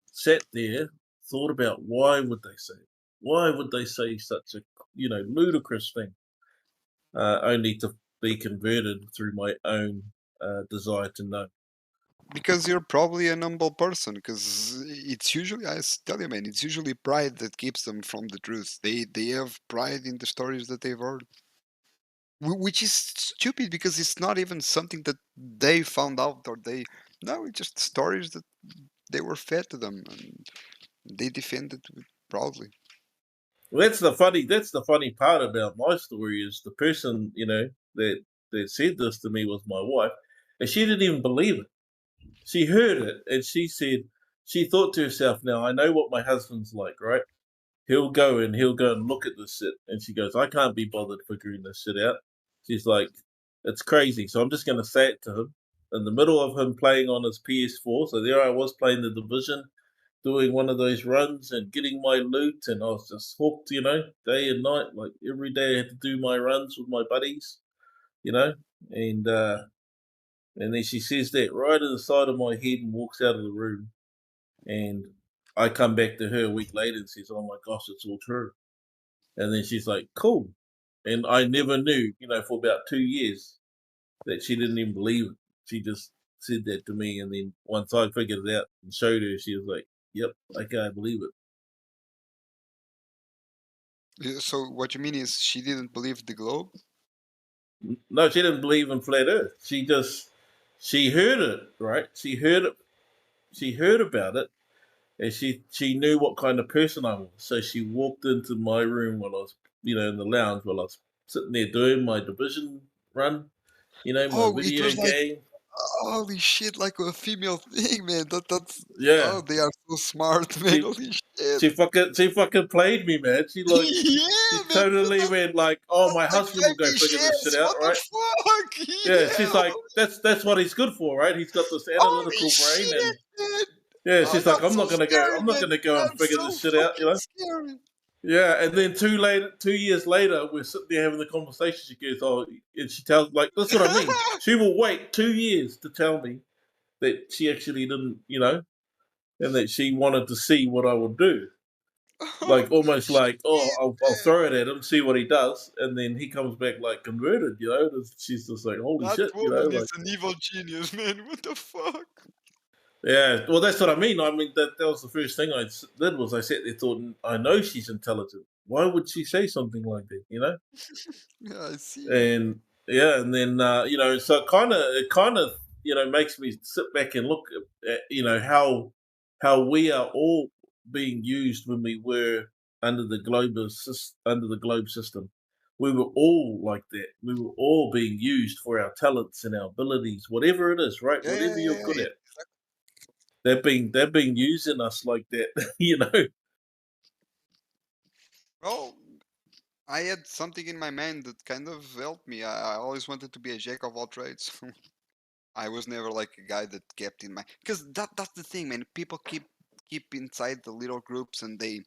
sat there, thought about why would they say such a ludicrous thing, only to be converted through my own desire to know. Because you're probably an humble person, because it's usually, tell you, man, it's usually pride that keeps them from the truth. They have pride in the stories that they've heard, which is stupid because it's not even something that they found out or they. No, it's just stories that they were fed to them and they defend it proudly. Well, that's the funny part about my story is the person, that said this to me was my wife, and she didn't even believe it. She heard it and she thought to herself, now I know what my husband's like, right? He'll go and look at this shit, and she goes, I can't be bothered figuring this shit out. She's like, it's crazy. So I'm just going to say it to him in the middle of him playing on his PS4. So there I was playing the Division, doing one of those runs and getting my loot, and I was just hooked, day and night. Like every day I had to do my runs with my buddies, you know, and then she says that right at the side of my head and walks out of the room. And I come back to her a week later and says, oh my gosh, it's all true. And then she's like, cool. And I never knew, for about 2 years that she didn't even believe it. She just said that to me. And then once I figured it out and showed her, she was like, yep, I can't believe it. So what you mean is she didn't believe the globe? No, she didn't believe in flat Earth. She heard it, right? She heard about it, and she knew what kind of person I was. So she walked into my room while I was, in the lounge while I was sitting there doing my Division run, my Oh, it video was like, game. holy shit, like a female thing, man. That's Yeah, oh, they are so smart, man. she Holy shit. she fucking played me, man. She Yeah, man. What totally the went like, oh, fuck? my Like husband will go 5D figure this shit shares. out, What the right? fuck? Yeah, Yeah. she's like, that's what he's good for, right? He's got this Holy analytical brain, shit, and man. yeah, Oh, she's like, that's so scary, I'm not man. gonna go and That's figure so this shit out, fucking scary. Yeah, and then 2 years later, we're sitting there having the conversation. She goes, "Oh," and she tells, like, that's what I mean. She will wait 2 years to tell me that she actually didn't, and that she wanted to see what I would do. Like Holy almost shit, like, oh, I'll man. throw it at him, see what he does, and then he comes back like converted. She's just like, holy That shit, woman is like. an evil genius, man. What the fuck? Yeah, well, that's what I mean. I mean that was the first thing I did was I sat there thought, I know she's intelligent. Why would she say something like that? Yeah, I see, man. And yeah, and then so it kind of makes me sit back and look at how we are all being used when we were under the globe system. We were all like that. We were all being used for our talents and our abilities, whatever it is, right? Yeah, yeah, Whatever you're yeah, good yeah. at, they've been using us like that. Well, I had something in my mind that kind of helped me. I always wanted to be a jack of all trades. I was never like a guy that kept in mind because that's the thing, man. People keep inside the little groups and they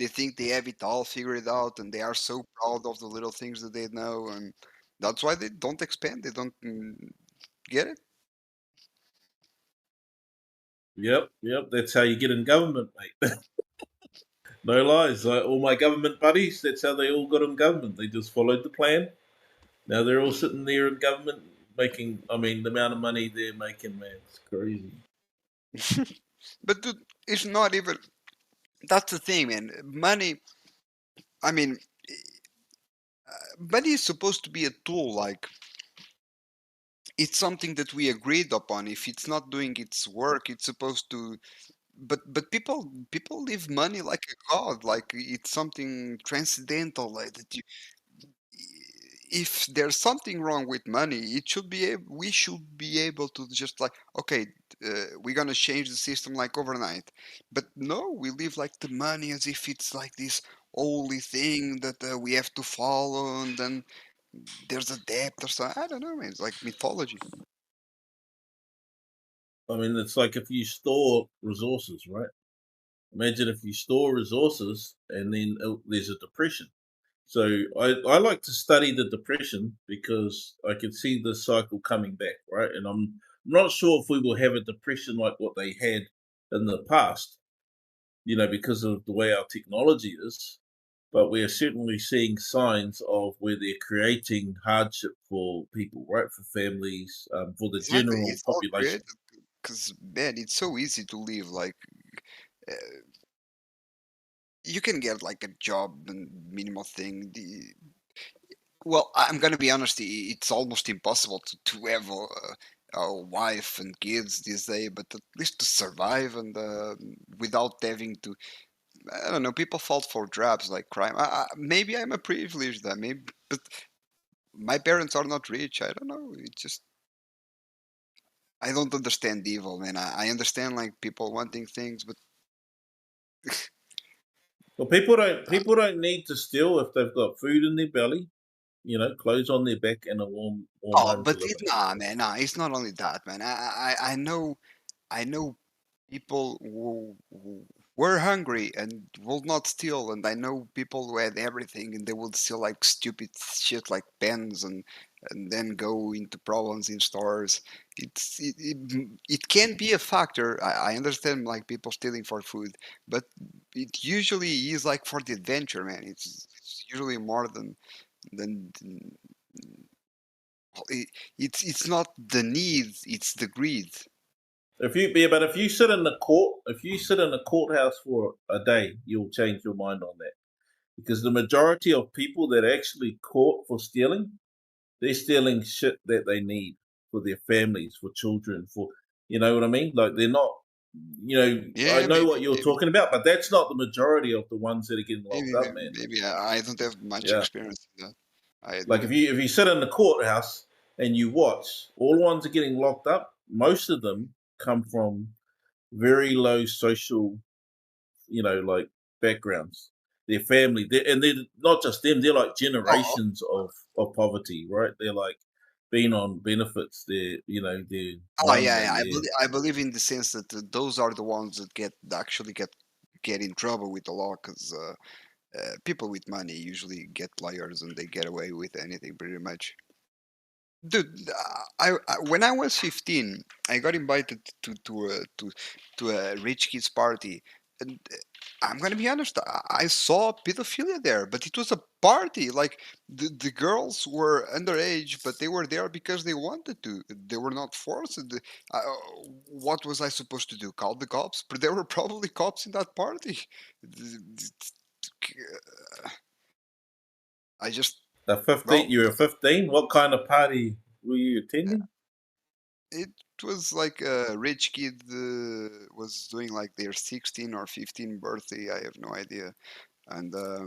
think they have it all figured out and they are so proud of the little things that they know and that's why they don't expand. They don't get it. Yep. That's how you get in government, mate. No lies. All my government buddies, that's how they all got in government. They just followed the plan. Now they're all sitting there in government making, I mean, the amount of money they're making, man, it's crazy. But dude, it's not even. That's the thing, man. Money. I mean, money is supposed to be a tool. Like it's something that we agreed upon. If it's not doing its work, it's supposed to. But people live money like a god. Like it's something transcendental. Like that you. If there's something wrong with money, we should be able to just like, okay, we're gonna change the system like overnight. But no, we live like the money as if it's like this holy thing that we have to follow, and then there's a debt or something. I don't know, man. It's like mythology. I mean, it's like if you store resources, right? Imagine if you store resources and then there's a depression. So I like to study the depression because I can see the cycle coming back, right? And I'm not sure if we will have a depression like what they had in the past, because of the way our technology is. But we are certainly seeing signs of where they're creating hardship for people, right? For families, for the Exactly, general it's all population. created because man, it's so easy to live like you can get like a job and minimal thing. Well, I'm gonna be honest. It's almost impossible to have a wife and kids this day, but at least to survive and without having to. I don't know. People fall for traps like crime. Maybe I'm a privileged guy. Maybe, but my parents are not rich. I don't know. It just I don't understand evil, man. I understand like people wanting things, but Well, people don't need to steal if they've got food in their belly, clothes on their back, and a warm oh, home to but live in. nah, man, nah. It's not only that, man. I know people who were hungry and will not steal, and I know people who had everything and they would steal like stupid shit like pens and then go into problems in stores. It can be a factor. I understand like people stealing for food, but it usually is like for the adventure, man. It's usually more than it, it's not the need, it's the greed. But if you sit in a courthouse for a day, you'll change your mind on that, because the majority of people that are actually caught for stealing, they're stealing shit that they need for their families, for children, for you know what I mean. Like they're not, I Yeah, know what maybe, you're maybe. talking about, but that's not the majority of the ones that are getting locked Maybe, up, maybe, man. maybe I don't have much Yeah. experience in that. I Like admit if it. you sit in the courthouse and you watch, all the ones that are getting locked up, most of them come from very low social, like backgrounds. Their family, and they're not just them; they're like Oh, generations of poverty, right? They're like being on benefits. Their oh mum yeah, yeah. and their I believe in the sense that those are the ones that actually get in trouble with the law because people with money usually get lawyers and they get away with anything pretty much. Dude, when I was 15, I got invited to a rich kids party, and I'm gonna be honest, I saw pedophilia there, but it was a party. Like the girls were underage, but they were there because they wanted to. They were not forced. What was I supposed to do? Call the cops? But there were probably cops in that party. I just the 15. well, You were 15. What kind of party were you attending? it was like a rich kid was doing like their 16 or 15 birthday. I have no idea. And uh,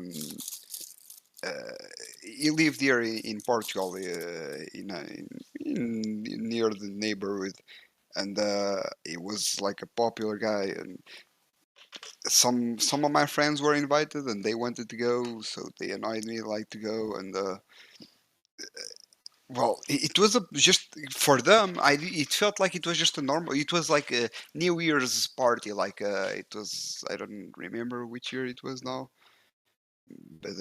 he lived here in Portugal, in near the neighborhood. And he was like a popular guy. And some of my friends were invited, and they wanted to go, so they annoyed me like to go. And well, it was just for them. It felt like it was just a normal. It was like a New Year's party. Like it was. I don't remember which year it was now, but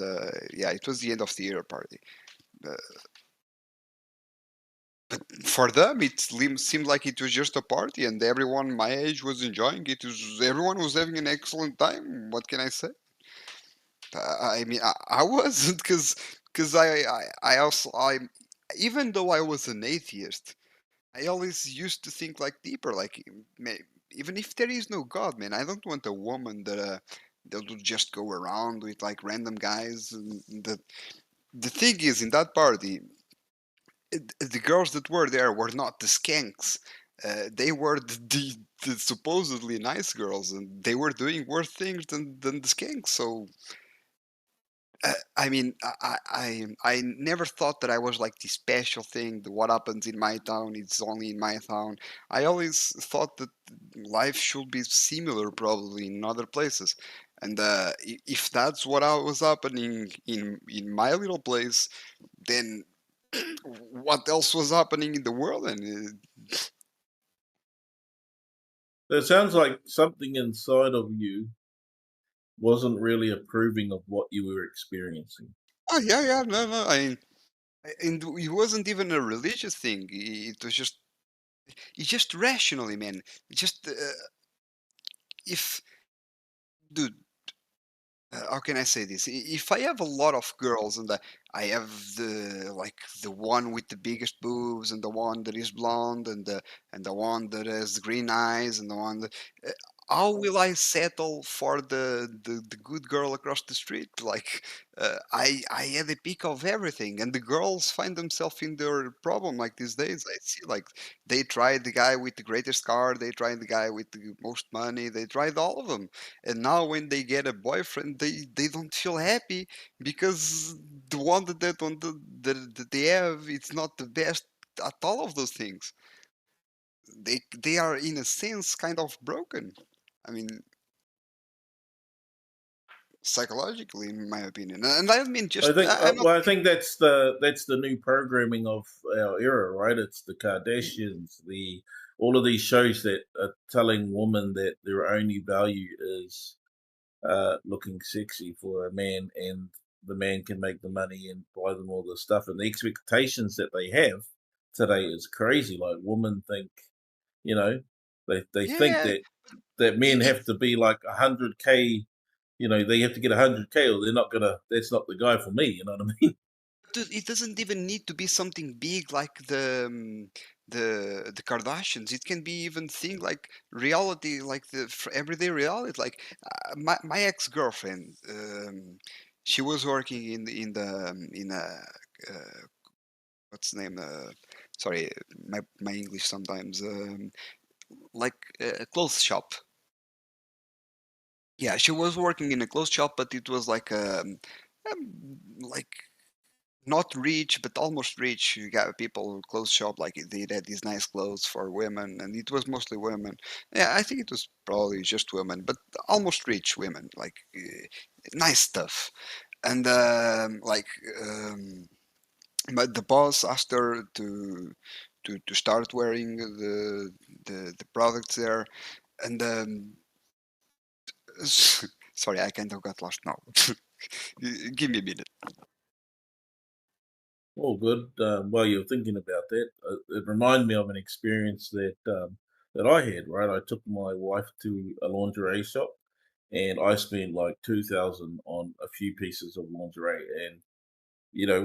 yeah, it was the end of the year party. Uh, for them, seemed like it was just a party, and everyone my age was enjoying it. Everyone was having an excellent time. What can I say? I mean, I wasn't because I also even though I was an atheist. I always used to think like deeper, like even if there is no God, man, I don't want a woman that would just go around with like random guys. And the thing is, in that party, the girls that were there were not the skanks. They were the supposedly nice girls, and they were doing worse things than the skanks. So I mean, I never thought that I was like this special thing. What happens in my town, it's only in my town. I always thought that life should be similar, probably in other places. And if that's what I was happening in my little place, then what else was happening in the world? And So it sounds like something inside of you wasn't really approving of what you were experiencing. oh yeah, yeah, no, no. I mean, and it wasn't even a religious thing. It was just, it's just rationally, man. Just if dude, how can I say this? If I have a lot of girls and I have the one with the biggest boobs, and the one that is blonde, and the one that has green eyes, and the one that. How will I settle for the good girl across the street? Like, I had a pick of everything, and the girls find themselves in their problem. Like these days, I see like they tried the guy with the greatest car, they tried the guy with the most money, they tried all of them, and now when they get a boyfriend, they don't feel happy because the one that they have, it's not the best at all of those things. They are in a sense kind of broken. I mean, psychologically, in my opinion, and I mean I just think I'm not. well, I think that's the new programming of our era, right? It's the Kardashians, the all of these shows that are telling women that their only value is looking sexy for a man, and the man can make the money and buy them all this stuff. And the expectations that they have today is crazy. Like women think, you know, they think Yeah, that men it, have to be like 100K. You know, they have to get 100K, or they're not gonna. That's not the guy for me. You know what I mean? it doesn't even need to be something big like the Kardashians. It can be even thing like reality, like the everyday reality. Like my ex girlfriend, she was working in a what's the name? Sorry, my English sometimes like a clothes shop. Yeah, she was working in a clothes shop, but it was like not rich, but almost rich. You got people clothes shop like they had these nice clothes for women, and it was mostly women. Yeah, I think it was probably just women, but almost rich women, like nice stuff. And but the boss asked her to start wearing the products there, and sorry, I kind of got lost now. Give me a minute. All good. While you're thinking about that, it reminded me of an experience that I had. Right, I took my wife to a lingerie shop, and I spent like 2,000 on a few pieces of lingerie, and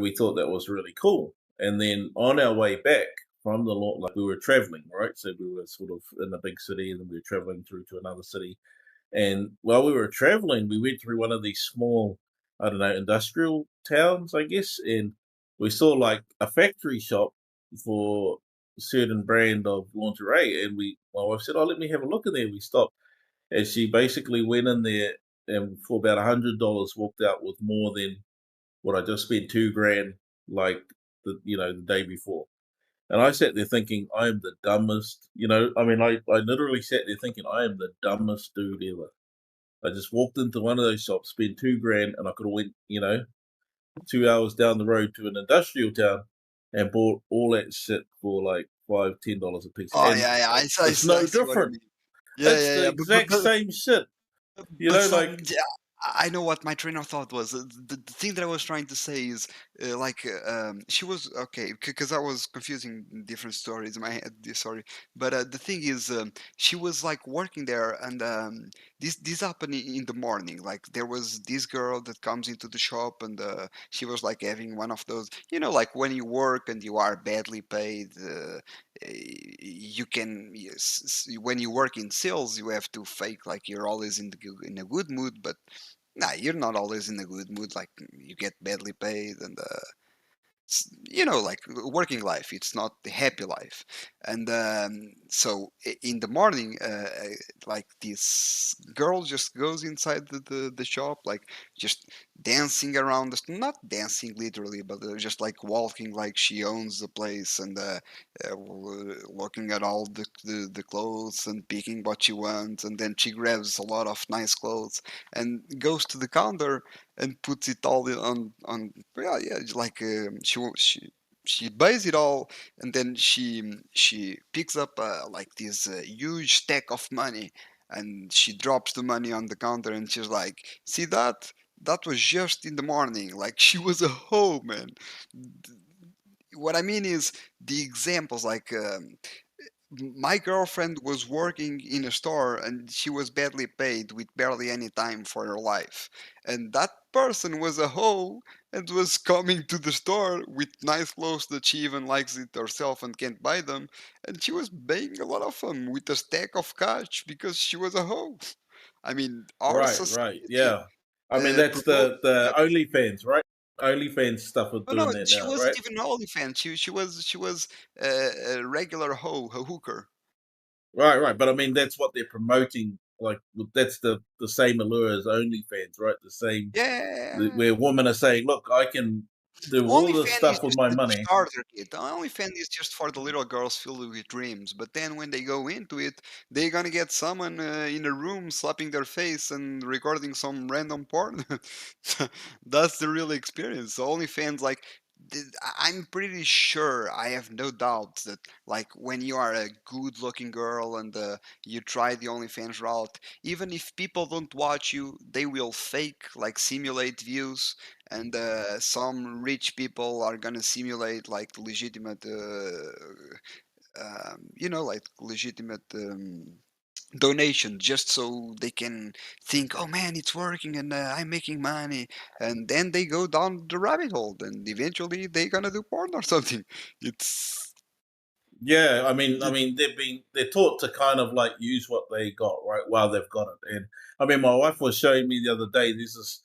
we thought that was really cool. And then on our way back from like we were traveling, right? So we were sort of in a big city, and then we were traveling through to another city. And while we were traveling, we went through one of these small, I don't know, industrial towns, I guess, and we saw like a factory shop for a certain brand of lingerie. And my wife said, "Oh, let me have a look in there." We stopped, and she basically went in there and for about $100 walked out with more than what I just spent 2 grand like the day before. And I sat there thinking, I am the dumbest. I mean, I literally sat there thinking, I am the dumbest dude ever. I just walked into one of those shops, spent 2 grand, and I could have went, 2 hours down the road to an industrial town and bought all that shit for like $5, $10 a piece. Oh And yeah, yeah, it's I no see what you different. mean. Yeah, It's yeah, the yeah. exact same shit. But Like, some, yeah, I know what my train of thought was. The thing that I was trying to say is, she was okay because I was confusing different stories in my head. Sorry, but the thing is, she was like working there, and this happened in the morning. Like there was this girl that comes into the shop, and she was like having one of those, like when you work and you are badly paid. You can yes, when you work in sales you have to fake like you're always in a good mood, but nah, you're not always in a good mood. Like you get badly paid, and like working life, it's not the happy life. And so in the morning, like this girl just goes inside the shop, like just dancing around the not dancing literally, but just like walking like she owns the place, and looking at all the clothes and picking what she wants, and then she grabs a lot of nice clothes and goes to the counter and puts it all on yeah, yeah, like she buys it all, and then she picks up like this huge stack of money, and she drops the money on the counter, and she's like, see that was just in the morning. Like she was a hoe, man. What I mean is the examples, like my girlfriend was working in a store, and she was badly paid with barely any time for her life, and that person was a hoe, and was coming to the store with nice clothes that she even likes it herself and can't buy them, and she was paying a lot of them with a stack of cash because she was a hoe. I mean, our Right, society yeah. I mean, that's promotes the that. OnlyFans, right? OnlyFans stuff are No, no, doing that she now, wasn't right? even an OnlyFans. She was a regular hoe, a hooker. Right. But I mean, that's what they're promoting. Like, that's the same allure as OnlyFans, right? The same Yeah. where women are saying, "Look, I can do all this OnlyFans is stuff with just my the money." starter kit. OnlyFans is just for the little girls filled with dreams. But then when they go into it, they're gonna get someone in a room slapping their face and recording some random porn. That's the real experience. So OnlyFans, like, I'm pretty sure, I have no doubts that, like, when you are a good-looking girl and you try the OnlyFans route, even if people don't watch you, they will fake, like, simulate views, and some rich people are gonna simulate like legitimate like legitimate donation, just so they can think, oh man, it's working and I'm making money, and then they go down the rabbit hole and eventually they're gonna do porn or something. It's Yeah, I mean, they're taught to kind of like use what they got right while they've got it. And I mean, my wife was showing me the other day. There's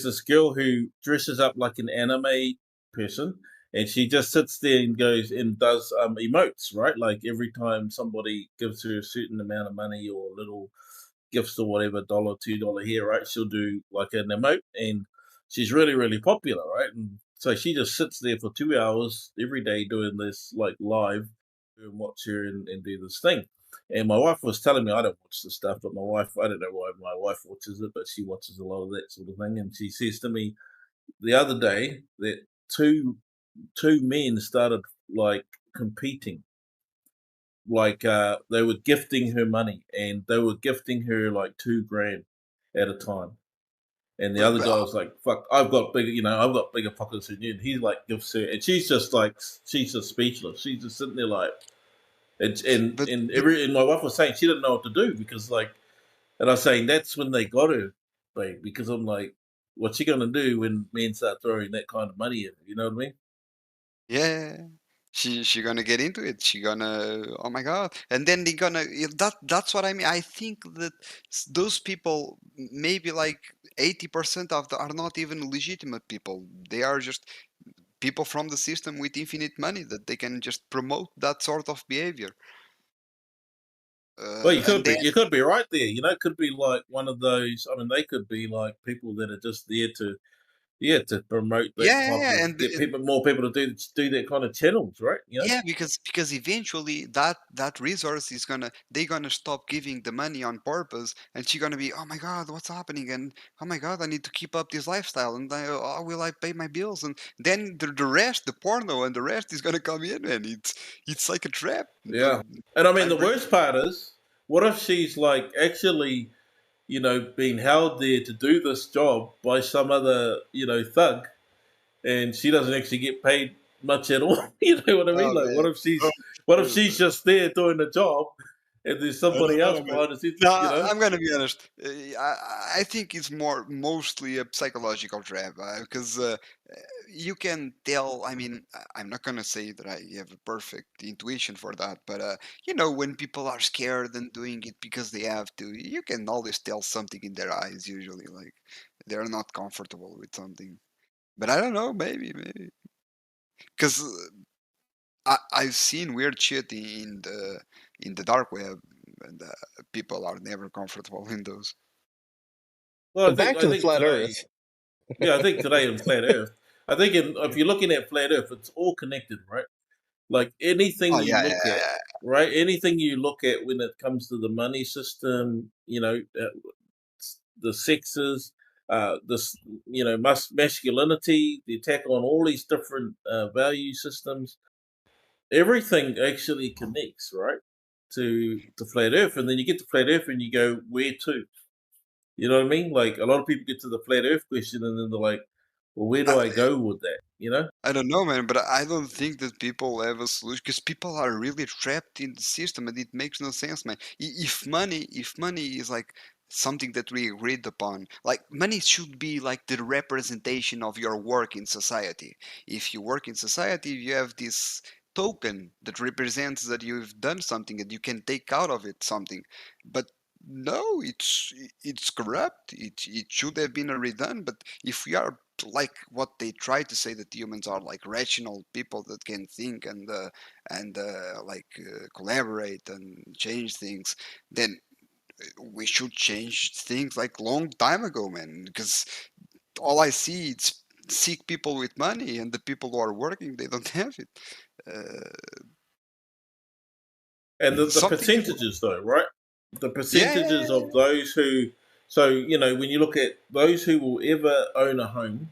this girl who dresses up like an anime person, and she just sits there and goes and does emotes, right? Like every time somebody gives her a certain amount of money or little gifts or whatever, $1, $2 here, right? She'll do like an emote, and she's really, really popular, right? And so she just sits there for 2 hours every day doing this like live and watch her and do this thing. And my wife was telling me, I don't watch this stuff, but my wife, I don't know why my wife watches it, but she watches a lot of that sort of thing. And she says to me the other day that two men started like competing, like they were gifting her money, and they were gifting her like 2 grand at a time. And the but, other but, guy was like, "Fuck, I've got bigger pockets than you." And he like gives her, and she's just like, she's just speechless. She's just sitting there like, but, and my wife was saying she didn't know what to do because like, and I was saying that's when they got her, like, because I'm like, what's she gonna do when men start throwing that kind of money at her? You know what I mean? yeah, she gonna get into it. She gonna, oh my god, and then they gonna, that's what I mean. I think that those people, maybe like 80% of the are not even legitimate people. They are just people from the system with infinite money that they can just promote that sort of behavior. Well, And then you could be right there. You know, it could be like one of those. I mean, they could be like people that are just there to, yeah, to promote that yeah, type yeah, of get more people to do that kind of channels, right? You know? yeah, because eventually that resource is gonna, they gonna stop giving the money on purpose, and she gonna be, oh my god, what's happening, and oh my god, I need to keep up this lifestyle, and how will I pay my bills, and then the rest, the porno and the rest is gonna come in, and it's like a trap. Yeah. And I mean, I'm the pretty worst part is, what if she's like actually, being held there to do this job by some other, thug, and she doesn't actually get paid much at all. You know what I mean? Oh Like, man. what if she's just there doing the job, and there's I don't somebody else know, man. behind the scenes? No, You know? I'm gonna be honest. I think it's mostly a psychological trap, because you can tell. I mean, I'm not gonna say that I have a perfect intuition for that, but when people are scared and doing it because they have to, you can always tell something in their eyes. Usually, like they're not comfortable with something. But I don't know. Maybe because I've seen weird shit in the dark web, and people are never comfortable in those. Well, But back to I the think flat today, Earth. yeah, I think today in flat Earth, if you're looking at flat Earth, it's all connected, right? Like anything Oh you yeah, yeah, look at, yeah. right? Anything you look at when it comes to the money system, the sexes, this, masculinity, the attack on all these different value systems, everything actually connects, right? To flat Earth, and then you get to flat Earth, and you go, where to? You know what I mean? Like a lot of people get to the flat Earth question, and then they're like, well, where do I, I go with that? You know? I don't know, man, but I don't think that people have a solution because people are really trapped in the system, and it makes no sense, man. If money is like something that we agreed upon. Like money should be like the representation of your work in society. If you work in society, you have this token that represents that you've done something and you can take out of it something. But no, it's corrupt. It should have been redone. But if we are like what they try to say, that humans are like rational people that can think and collaborate and change things, then we should change things like long time ago, man. Because all I see is sick people with money, and the people who are working, they don't have it. And the Something. percentages, though, right? The Yeah, yeah, percentages yeah. of those who, so, when you look at those who will ever own a home,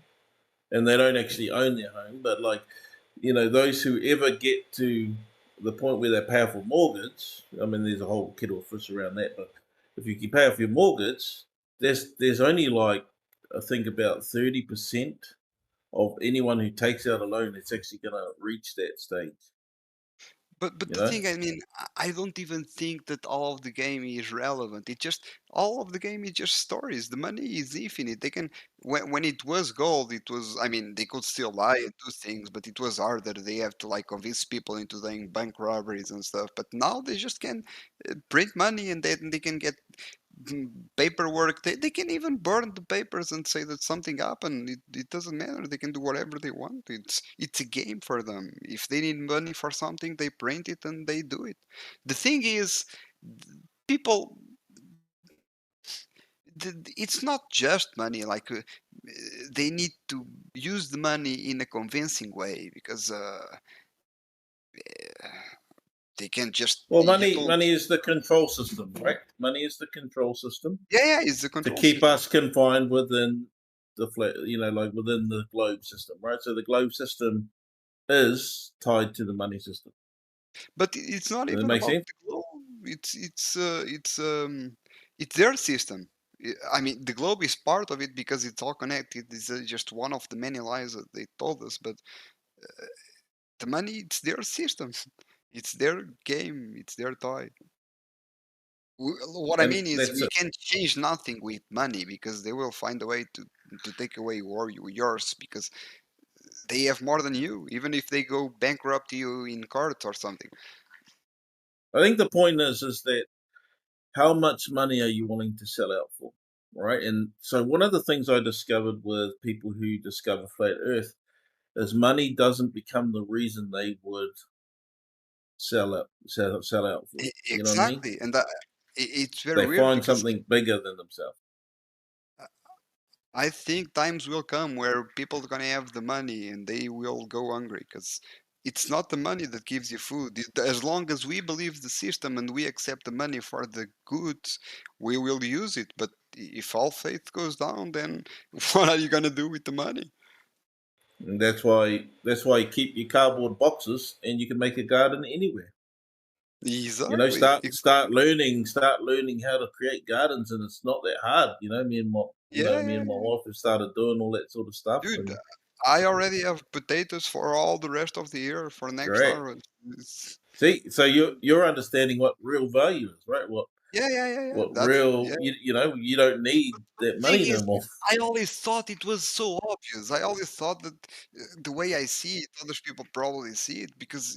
and they don't actually own their home, but like, those who ever get to the point where they pay off a mortgage. I mean, there's a whole kettle of fish around that, but if you can pay off your mortgage, there's only like, I think about 30% of anyone who takes out a loan that's actually going to reach that stage. But You the know, thing, I mean, I don't even think that all of the game is relevant. It just all of the game is just stories. The money is infinite. They can when it was gold, it was. I mean, they could still lie and do things, but it was harder. They have to like convince people into doing bank robberies and stuff. But now they just can print money, and then they can get paperwork. They can even burn the papers and say that something happened. It doesn't matter. They can do whatever they want. It's a game for them. If they need money for something, they print it and they do it. The thing is, people, it's not just money. Like they need to use the money in a convincing way, because they can just. well, You money told. money is the control system, right? Money is the control system Yeah, yeah, it's the to control keep system. us confined within the like within the globe system, right? So the globe system is tied to the money system. But it's not Does that even make about sense? the globe. It's their system. I mean, the globe is part of it because it's all connected. It's just one of the many lies that they told us. But the money, it's their system. It's their game. It's their toy. What I And mean is, that's we it. can change nothing with money, because they will find a way to take away yours, because they have more than you, even if they go bankrupt you in cards or something. I think the point is that how much money are you willing to sell out for, right? And so one of the things I discovered with people who discover flat Earth is money doesn't become the reason they would sell out for. You know what I mean? Exactly, and it's very They weird find because something bigger than themselves. I think times will come where people are gonna have the money and they will go hungry, because it's not the money that gives you food. As long as we believe the system and we accept the money for the goods, we will use it. But if all faith goes down, then what are you gonna do with the money? And that's why you keep your cardboard boxes and you can make a garden anywhere. Exactly. Start learning how to create gardens, and it's not that hard. Yeah, Me yeah, and my yeah. wife have started doing all that sort of stuff, Dude, and I already have potatoes for all the rest of the year for next great. harvest. It's- See, so you're understanding what real value is, right? What yeah, yeah, yeah, yeah. what That's real yeah. you don't need that Thing money no is, more. I always thought it was so obvious. I always thought that the way I see it, other people probably see it, because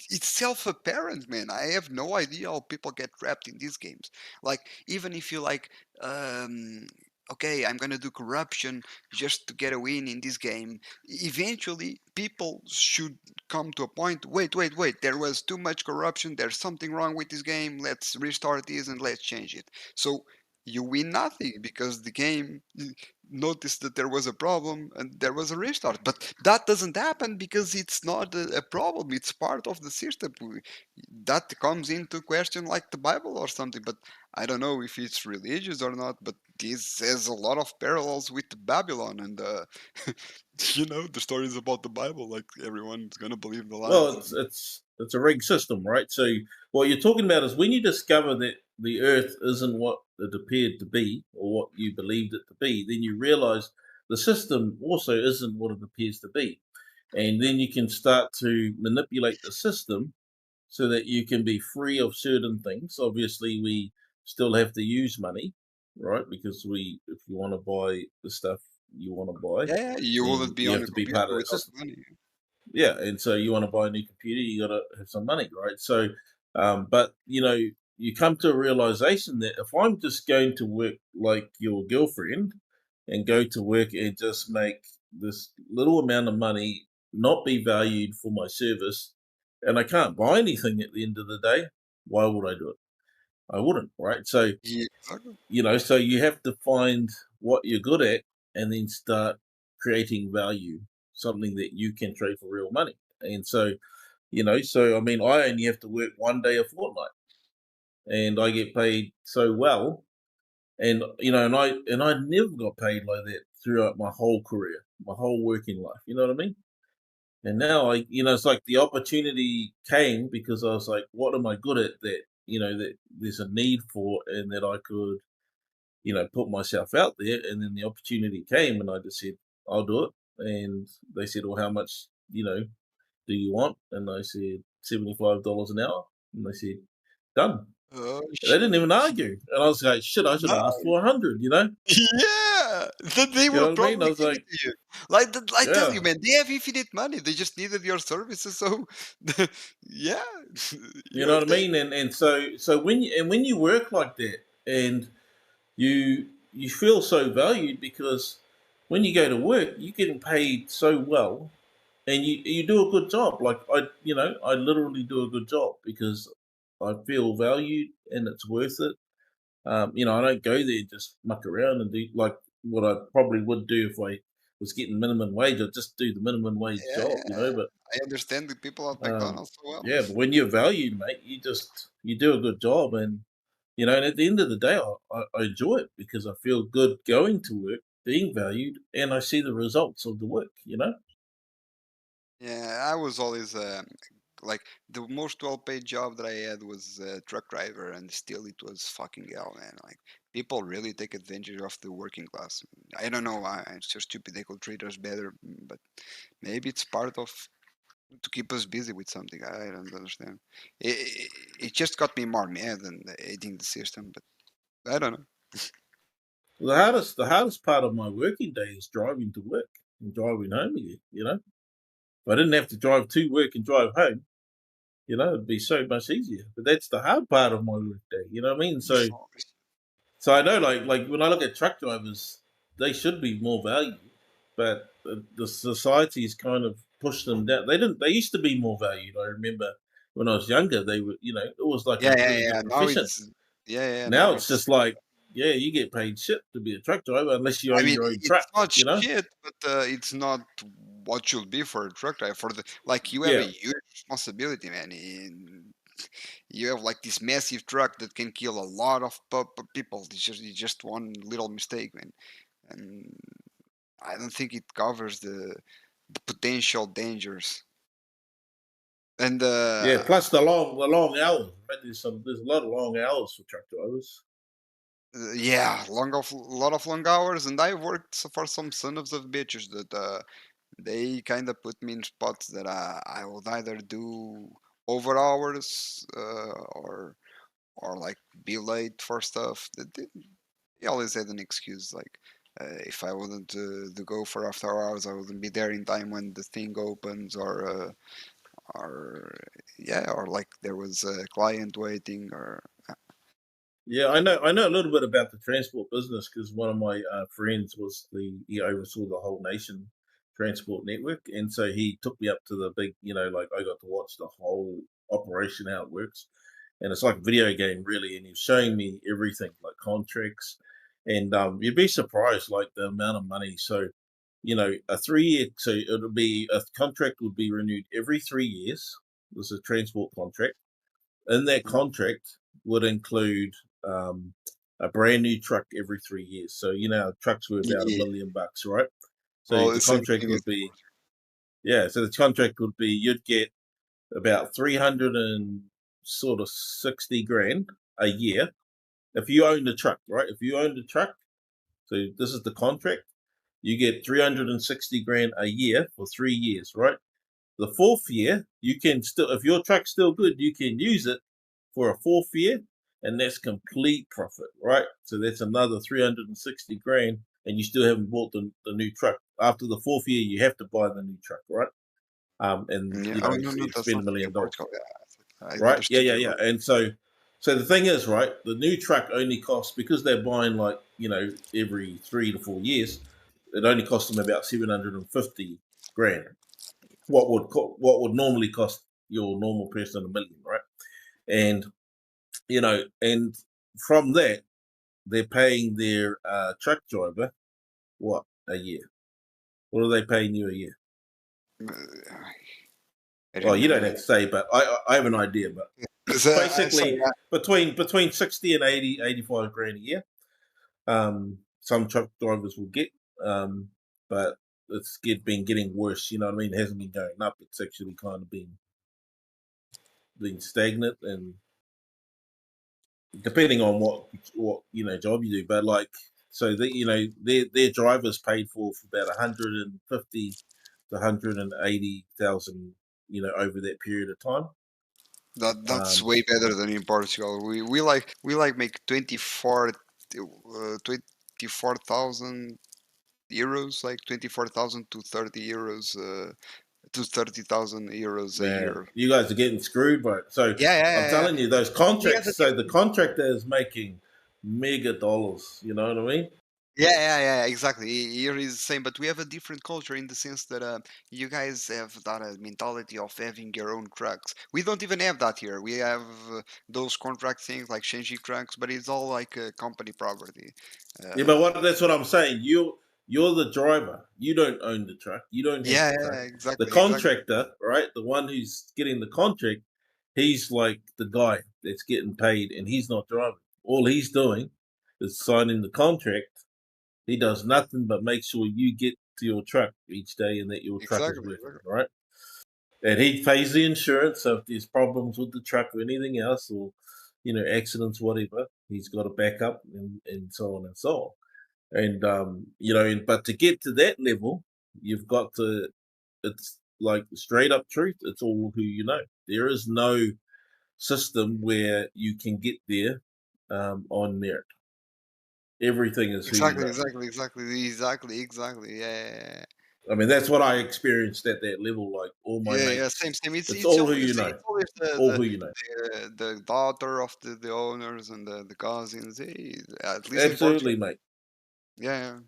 it's self-apparent, man. I have no idea how people get trapped in these games. Like, even if you like, um, okay, I'm gonna do corruption just to get a win in this game. Eventually, people should come to a point. Wait, wait, wait. There was too much corruption. There's something wrong with this game. Let's restart this and let's change it. So you win nothing, because the game noticed that there was a problem and there was a restart. But that doesn't happen because it's not a problem, it's part of the system. That comes into question like the Bible or something. But I don't know if it's religious or not, but this has a lot of parallels with Babylon, and the stories about the Bible, like everyone's gonna believe the Well, lies. it's a rigged system, right? So what you're talking about is when you discover that the Earth isn't what it appeared to be or what you believed it to be, then you realize the system also isn't what it appears to be, and then you can start to manipulate the system so that you can be free of certain things. Obviously, we still have to use money, right? Because if you want to buy the stuff you want to buy, Yeah, you wouldn't then be you on have a to be computer part of that without system. money. Yeah, and so you want to buy a new computer, you got to have some money, right? So, but you come to a realization that if I'm just going to work like your girlfriend and go to work and just make this little amount of money, not be valued for my service, and I can't buy anything at the end of the day, why would I do it? I wouldn't, right? So, Yeah, exactly. so you have to find what you're good at and then start creating value, something that you can trade for real money. And so, so I mean, I only have to work one day a fortnight, and I get paid so well. And and I never got paid like that throughout my whole career, my whole working life. You know what I mean? And now it's like the opportunity came because I was like, what am I good at that that there's a need for, and that I could put myself out there. And then the opportunity came, and I just said, I'll do it. And they said, well, how much do you want? And I said $75 an hour. And they said, done. Oh They didn't shit! even argue. And I was like, shit, I should have asked No. for 100. Yeah, then they You know will what I mean? I probably was give it like, to you. Like I tell you, yeah. man, they have infinite money. They just needed your services, so yeah, You you know have what I that. mean? And so when you work like that, and you feel so valued, because when you go to work, you're getting paid so well, and you do a good job. Like I literally do a good job because I feel valued and it's worth it. I don't go there just muck around and do like what I probably would do if I was getting minimum wage. I'd just do the minimum wage Yeah, job, yeah. But I understand the people at um, McDonald's so well. yeah, but when you're valued, mate, you do a good job, and and at the end of the day, I enjoy it because I feel good going to work, being valued, and I see the results of the work. Yeah, I was always like the most well-paid job that I had was truck driver, and still it was fucking hell, man. Like people really take advantage of the working class. I don't know why. It's so stupid. They could treat us better, but maybe it's part of to keep us busy with something. I don't understand. It just got me more mad than hating the system, but I don't know. The hardest part of my working day is driving to work and driving home again. If I didn't have to drive to work and drive home, it'd be so much easier. But that's the hard part of my work day. You know what I mean? So I know, like when I look at truck drivers, they should be more valued, but the society's kind of pushed them down. They didn't. They used to be more valued. I remember when I was younger, they were, it was like Yeah, a yeah, really yeah. good Now profession. it's yeah, yeah. Now Now it's it's just like, yeah, you get paid shit to be a truck driver unless you I own mean, your own it's truck. not shit, but it's not what should be for a truck driver. For the like, you have a Yeah, huge responsibility, man. You have like this massive truck that can kill a lot of people. It's just one little mistake, man. And I don't think it covers the potential dangers. And yeah. Plus the long hours. Right? There's a lot of long hours for truck drivers. yeah, lot of long hours. And I worked for some sons of bitches that they kind of put me in spots that I would either do over hours or like be late for stuff. They always had an excuse like if I wouldn't to go for after hours, I wouldn't be there in time when the thing opens, or yeah, or like there was a client waiting, or Yeah, I know a little bit about the transport business because one of my friends he oversaw the whole nation transport network, and so he took me up to the big, like I got to watch the whole operation, how it works, and it's like a video game really, and he's showing me everything like contracts, and you'd be surprised like the amount of money. So, a 3 year, so it'll be a contract would be renewed every 3 years. This is a transport contract. In that contract would include um, a brand new truck every 3 years. So trucks were about a yeah, million bucks, right? So well, the the same contract thing as would be yeah. So the contract would be you'd get about 300 and sort of 60 grand a year if you own the truck, right? If you own the truck, so this is the contract. You get 360 grand a year for 3 years, right? The fourth year, you can still, if your truck's still good, you can use it for a fourth year, and that's complete profit, right? So that's another 360 grand, and you still haven't bought the new truck. After the fourth year, you have to buy the new truck, right? And Yeah. you Oh know, no, no, you that's spend not $1 here million, in Portugal. Yeah, I right? Yeah, understood yeah, you yeah. wrong. And so the thing is, right, the new truck only costs, because they're buying like, you know, every 3 to 4 years, it only costs them about 750 grand. What would normally cost your normal person $1 million, right? And you know, and from that, they're paying their truck driver what, a year? What are they paying you a year? I Well, you don't remember. have to say, but I have an idea. But it's So, sorry. basically between 60 and 80, 85 grand a year. Some truck drivers will get, but been getting worse. You know what I mean? It hasn't been going up. It's actually kind of been stagnant, and depending on what you know job you do. But like, so that you know, their drivers paid for about 150 to 180,000. You know, over that period of time. That's Um, way better than in Portugal. We like make 24,000 euros, like 24,000 to 30 euros, to 30,000 euros a Man, year. you guys are getting screwed, bro. So Yeah, yeah, I'm yeah, yeah. telling you, those We have a contracts. So the different. contractor is making mega dollars. You know what I mean? Yeah, yeah, yeah, exactly. Here is the same, but we have a different culture in the sense that you guys have that mentality of having your own trucks. We don't even have that here. We have those contract things like changing trucks, but it's all like company property. Yeah, Uh, but that's what I'm saying. You're the driver. You don't own the truck. You don't have yeah, the yeah, truck. yeah, The exactly, exactly, contractor, right? The one who's getting the contract, he's like the guy that's getting paid, and he's not driving. All he's doing is signing the contract. He does nothing but make sure you get to your truck each day and that your truck is exactly, working, exactly. right? And he pays the insurance. So if there's problems with the truck or anything else, or you know, accidents, whatever, he's got a backup, and so on and so on. And you know, but to get to that level, you've got to. It's like straight up truth. It's all who you know. There is no system where you can get there on merit. Everything is who you Exactly, know. exactly, exactly, exactly, exactly. Yeah, yeah, yeah. I mean, that's what I experienced at that level. Like all my Yeah, yeah, mates, same, same. it's all who you It's know. always All who you know. the daughter of the owners and the cousins. At least in Absolutely, Portugal. mate. Yeah,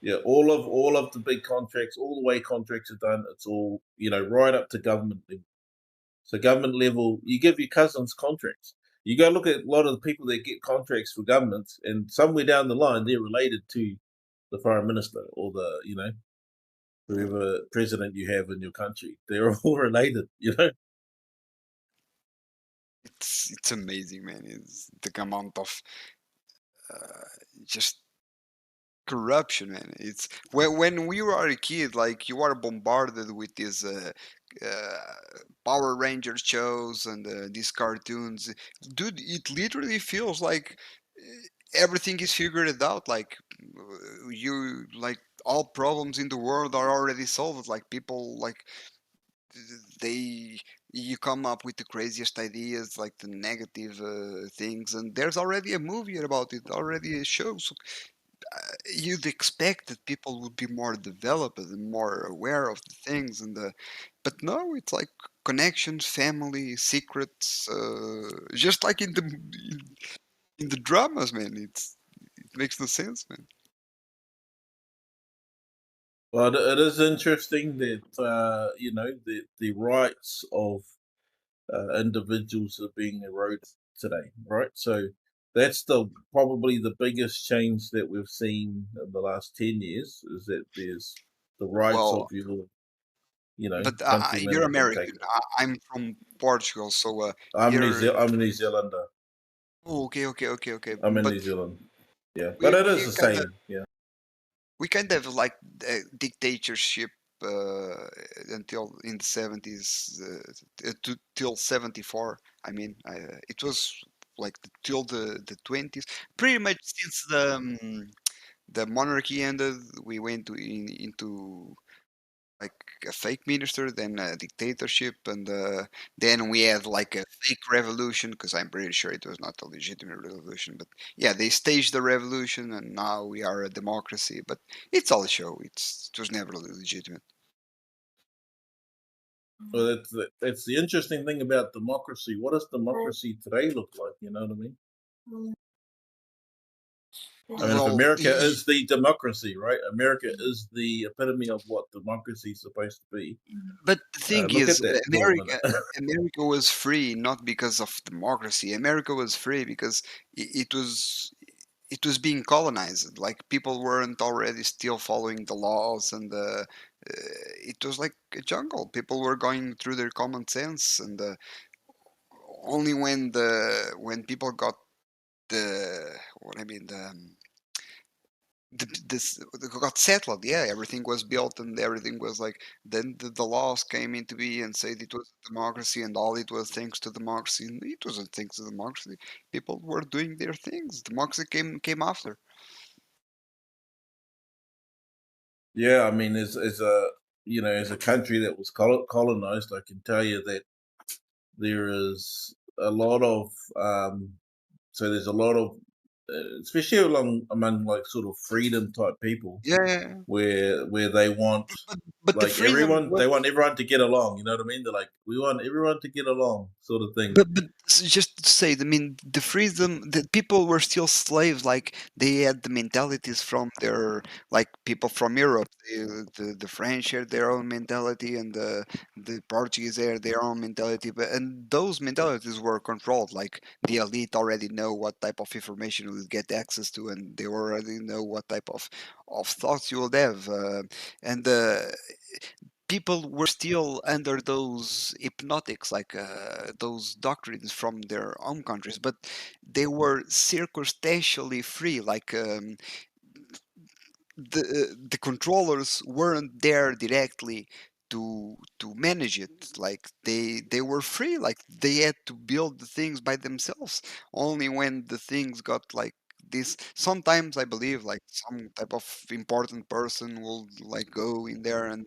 Yeah, all of the big contracts, all the way contracts are done, it's all, you know, right up to government level. So government level, you give your cousins contracts. You go look at a lot of the people that get contracts for governments, and somewhere down the line, they're related to the prime minister or the, you know, yeah. whoever president you have in your country. They're all related, you know. It's amazing, man. It's the amount of just corruption, man. It's when we were a kid, like you are bombarded with these Power Rangers shows and these cartoons. Dude, it literally feels like everything is figured out. Like you like all problems in the world are already solved. Like people like they you come up with the craziest ideas like the negative things and there's already a movie about it already a show so you'd expect that people would be more developed and more aware of the things and the but no it's like connections family secrets just like in the dramas man it makes no sense man. But it is interesting that you know, the rights of individuals are being eroded today, right? So that's the probably the biggest change that we've seen in the last 10 years, is that there's the rights of Well your, you know, but countrymen you're are being American. taken away. I'm from Portugal so I'm you're I'm a New Zealander. oh, okay I'm in but New Zealand. Yeah, but we it is we the kind of same. Yeah. we kind of like a dictatorship until in the 70s till 74 I mean it was like till the 20s pretty much since the monarchy ended we went into like a fake minister, then a dictatorship, and then we had like a fake revolution because I'm pretty sure it was not a legitimate revolution. But yeah, they staged the revolution, and now we are a democracy. But it's all a show. It was never legitimate. Well, that's the interesting thing about democracy. What does democracy today look like? You know what I mean? I mean, if Well, America is the democracy, right? America is the epitome of what democracy is supposed to be. but the thing Look is, at that for a minute. America was free not because of democracy. America was free because it was being colonized. Like people weren't already still following the laws, and it was like a jungle. People were going through their common sense, and only when people got the what I mean this got settled. Yeah, everything was built and everything was like then the laws came into being and said it was democracy and all it was thanks to democracy. And it wasn't thanks to democracy. People were doing their things. Democracy came after. Yeah, I mean, as a as a country that was colonized, I can tell you that there is a lot of there's a lot of especially among like sort of freedom type people Yeah, yeah, yeah. where they want But the like freedom they want everyone to get along. You know what I mean? They're like, we want everyone to get along, sort of thing. but just to say, I mean, the freedom that people were still slaves. Like they had the mentalities from their like people from Europe. The French had their own mentality, and the Portuguese had their own mentality. But and those mentalities were controlled. Like the elite already know what type of information you would get access to, and they already know what type of thoughts you would have. And people were still under those hypnotics, like those doctrines from their own countries, but they were circumstantially free. Like the controllers weren't there directly to manage it. Like they were free. Like they had to build the things by themselves. Only when the things got like this, sometimes I believe like some type of important person will like go in there and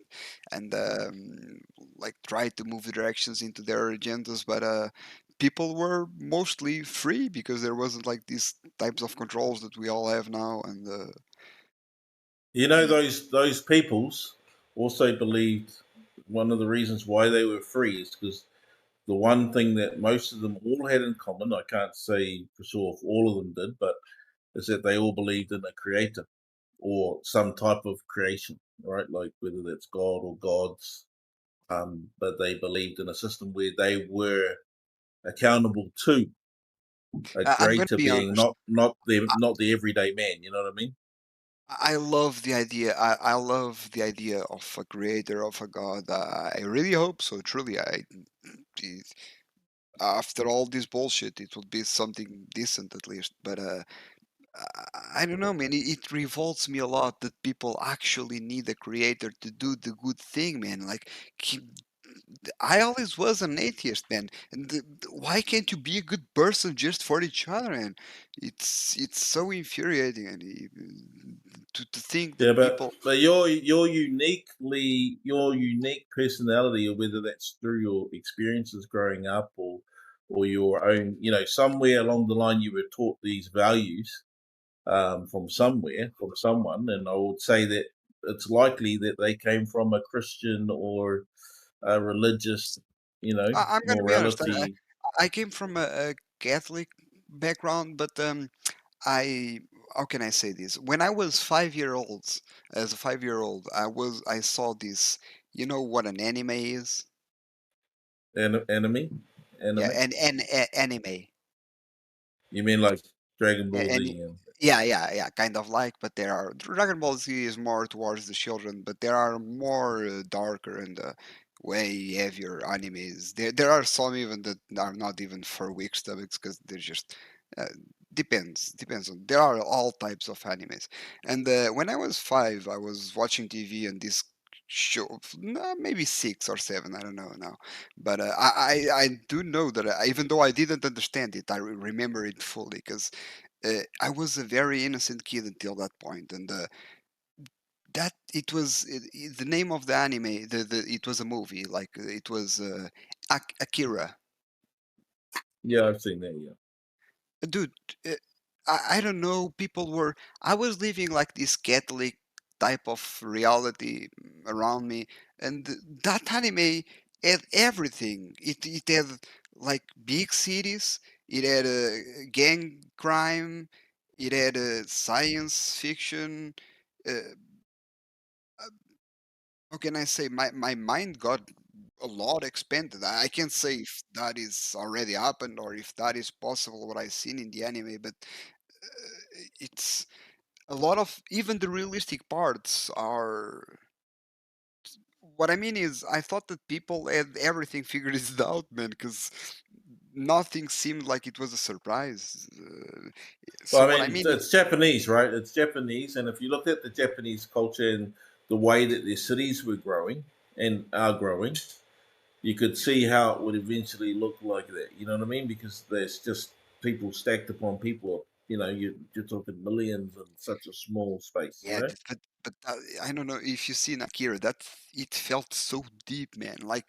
like try to move the directions into their agendas, but people were mostly free because there wasn't like these types of controls that we all have now. And You know, those peoples also believed one of the reasons why they were free is because the one thing that most of them all had in common, I can't say for sure if all of them did, but is that they all believed in a creator or some type of creation, right? Like whether that's God or gods, but they believed in a system where they were accountable to a I'm gonna greater be being, honest. not the everyday man. You know what I mean? I love the idea. I love the idea of a creator, of a god. I really hope so. Truly, it- after all this bullshit, it will be something decent at least. But I don't know, man. It revolts me a lot that people actually need a creator to do the good thing, man. Like, I always was an atheist, man. And why can't you be a good person just for each other, man? It's so infuriating, and to think Yeah, that people. but your unique personality, or whether that's through your experiences growing up or your own, somewhere along the line you were taught these values from somewhere, from someone, and I would say that it's likely that they came from a Christian or a religious, I'm gonna be honest. morality. I came from a Catholic background, but I how can I say this? When I was 5 year olds, as a 5 year old, I saw this. You know what an anime is? Enemy, Yeah, enemy. an anime. You mean like Dragon Ball And Z? And yeah, kind of like, but there are Dragon Ball Z is more towards the children, but there are more darker and way heavier animes. There are some even that are not even for weak stomachs because they're just uh, depends on. There are all types of animes, and when I was 5, I was watching TV and this show, maybe 6 or 7, I don't know now, but I do know that even though I didn't understand it, I remember it fully because I was a very innocent kid until that point, and that it was the name of the anime. It was a movie. Like it was Akira. Yeah, I've seen that. Yeah. Dude, uh, I don't know. People were. I was living like this Catholic type of reality around me, and that anime had everything. It had like big cities. It had gang crime. It had science fiction. Uh, how can I say? My mind got a lot expanded. I can't say if that is already happened or if that is possible. What I've seen in the anime, but it's a lot of even the realistic parts are what I mean is I thought that people had everything figured it out, man, because nothing seemed like it was a surprise. So Well, what I I mean, mean, it's Japanese, right? It's Japanese, and if you look at the Japanese culture and the way that their cities were growing and are growing, you could see how it would eventually look like that. You know what I mean? Because there's just people stacked upon people. You know, you're talking millions in such a small space. You yeah, know. but I don't know if you see Akira, that it felt so deep, man. Like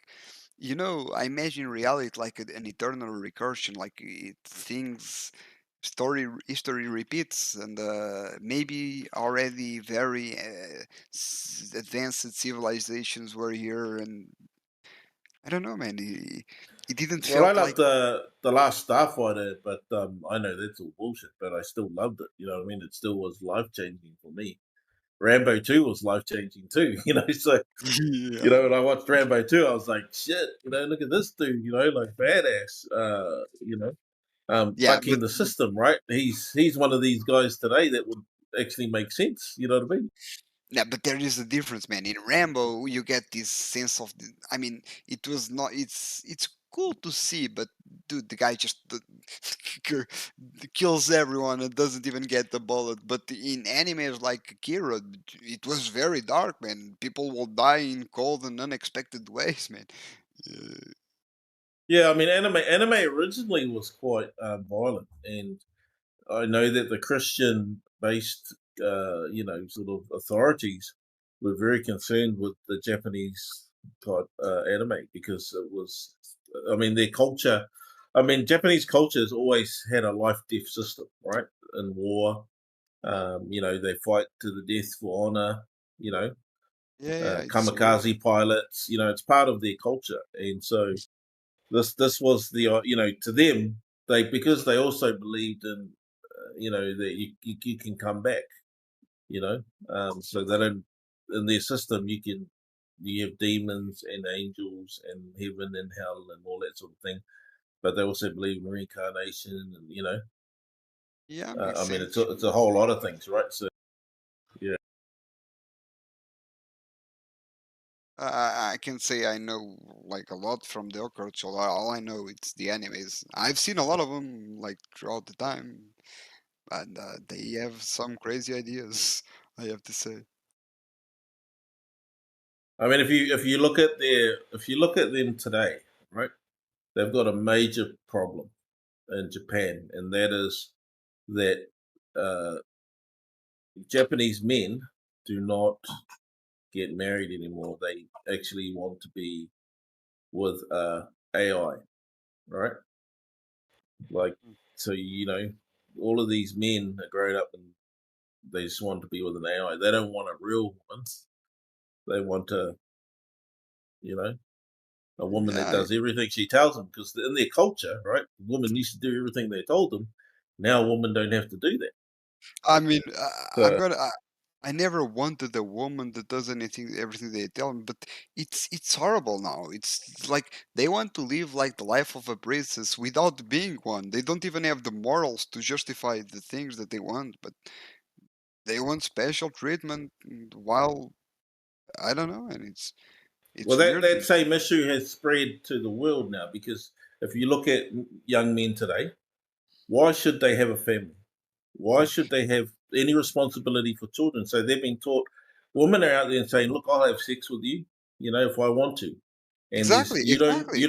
I imagine reality like an eternal recursion, like things history repeats, and maybe already very advanced civilizations were here, and I don't know, man. It didn't Well, I felt loved like. the last Starfighter, but I know that's all bullshit. But I still loved it. You know what I mean? It still was life changing for me. Rambo 2 was life changing too. You know, so Yeah, when I watched Rambo 2, I was like, shit. Look at this dude. Like badass. yeah, Bucking the system, right? He's one of these guys today that would actually make sense. You know what I mean? yeah, but there is a difference, man. In Rambo, you get this sense of. I mean, it was not. It's cool to see, but dude, the guy just kills everyone and doesn't even get the bullet. But in animes like Akira, it was very dark, man. People will die in cold and unexpected ways, man. Uh, Yeah, I mean, anime originally was quite violent, and I know that the Christian-based, sort of authorities were very concerned with the Japanese type anime because it was, I mean, their culture. I mean, Japanese culture has always had a life-death system, right? In war, they fight to the death for honor. You know, yeah, it's real. kamikaze pilots. It's part of their culture, and so this was the to them they because they also believed in that you can come back. You know, so they don't in their system you have demons and angels and heaven and hell and all that sort of thing, but they also believe in reincarnation and Yeah, makes I mean it's sense. it's a whole lot of things, right? So yeah. I can say I know like a lot from the occult. So all I know it's the animes. I've seen a lot of them like throughout the time, and they have some crazy ideas. I have to say. I mean, if you look at them today, right? They've got a major problem in Japan, and that is that uh, Japanese men do not get married anymore. They actually want to be with AI, right? Like, so all of these men are grown up and they just want to be with an AI. They don't want a real woman. They want you know, a woman that Yeah, does everything she tells them. Because in their culture, right, women used to do everything they told them. Now, women don't have to do that. I mean, I'm So gonna. I never wanted a woman that does everything they tell me, but it's horrible now. It's like they want to live like the life of a princess without being one. They don't even have the morals to justify the things that they want, but they want special treatment. While I don't know, and well, it's that weird. that same issue has spread to the world now because if you look at young men today, why should they have a family? Why should they have any responsibility for children? So they've been taught. Women are out there and saying, "Look, I'll have sex with you, if I want to." And there's Exactly, exactly.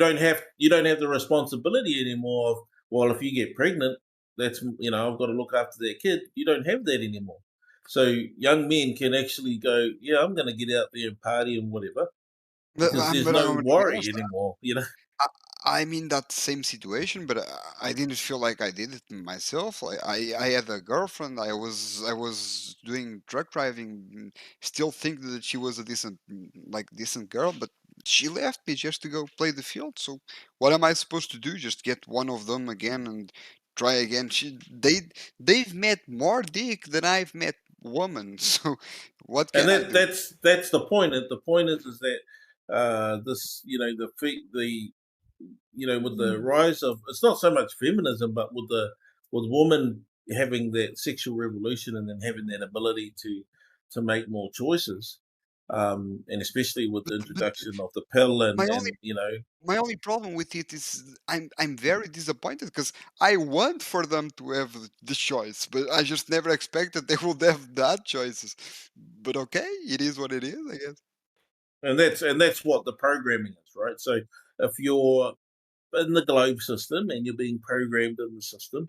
you don't have the responsibility anymore of, well, if you get pregnant, that's I've got to look after that kid. You don't have that anymore. So young men can actually go, yeah, I'm going to get out there and party and whatever, because there's but I'm no gonna be worry honest. anymore. You know. I'm in that same situation, but I didn't feel like I did it myself. Like I had a girlfriend. I was doing truck driving. Still think that she was a decent girl, but she left me just to go play the field. So what am I supposed to do? Just get one of them again and try again? They've met more dick than I've met women. So what And can I do? that's the point. And the point is that this, the with the rise of, it's not so much feminism, but with women having that sexual revolution and then having that ability to make more choices, and especially with the But introduction of the pill my only and my only problem with it is I'm very disappointed because I want for them to have the choice, but I just never expected they would have that choices. But okay, it is what it is, I guess. that's what the programming is, right? So if you're in the globe system and you're being programmed in the system,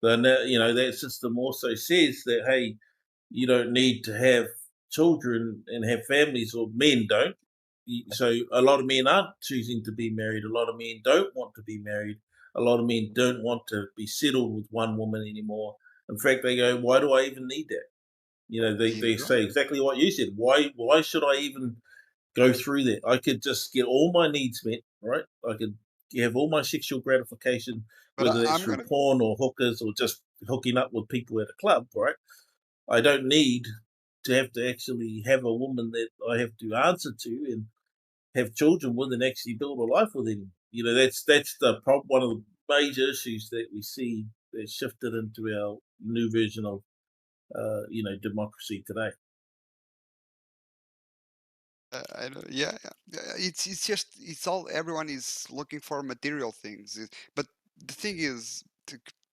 then that system also says that, hey, you don't need to have children and have families, or men don't. So a lot of men aren't choosing to be married. A lot of men don't want to be married. A lot of men don't want to be settled with one woman anymore. In fact, they go, why do I even need that? They say Exactly. exactly what you said. Why should I even go through that? I could just get all my needs met, right? I could have all my sexual gratification, But whether that's I'm through gonna porn or hookers or just hooking up with people at a club, right? I don't need to have to actually have a woman that I have to answer to and have children with and actually build a life with him. That's the one of the major issues that we see that shifted into our new version of democracy today. I know, yeah, yeah, yeah, it's just it's all everyone is looking for material things. But the thing is,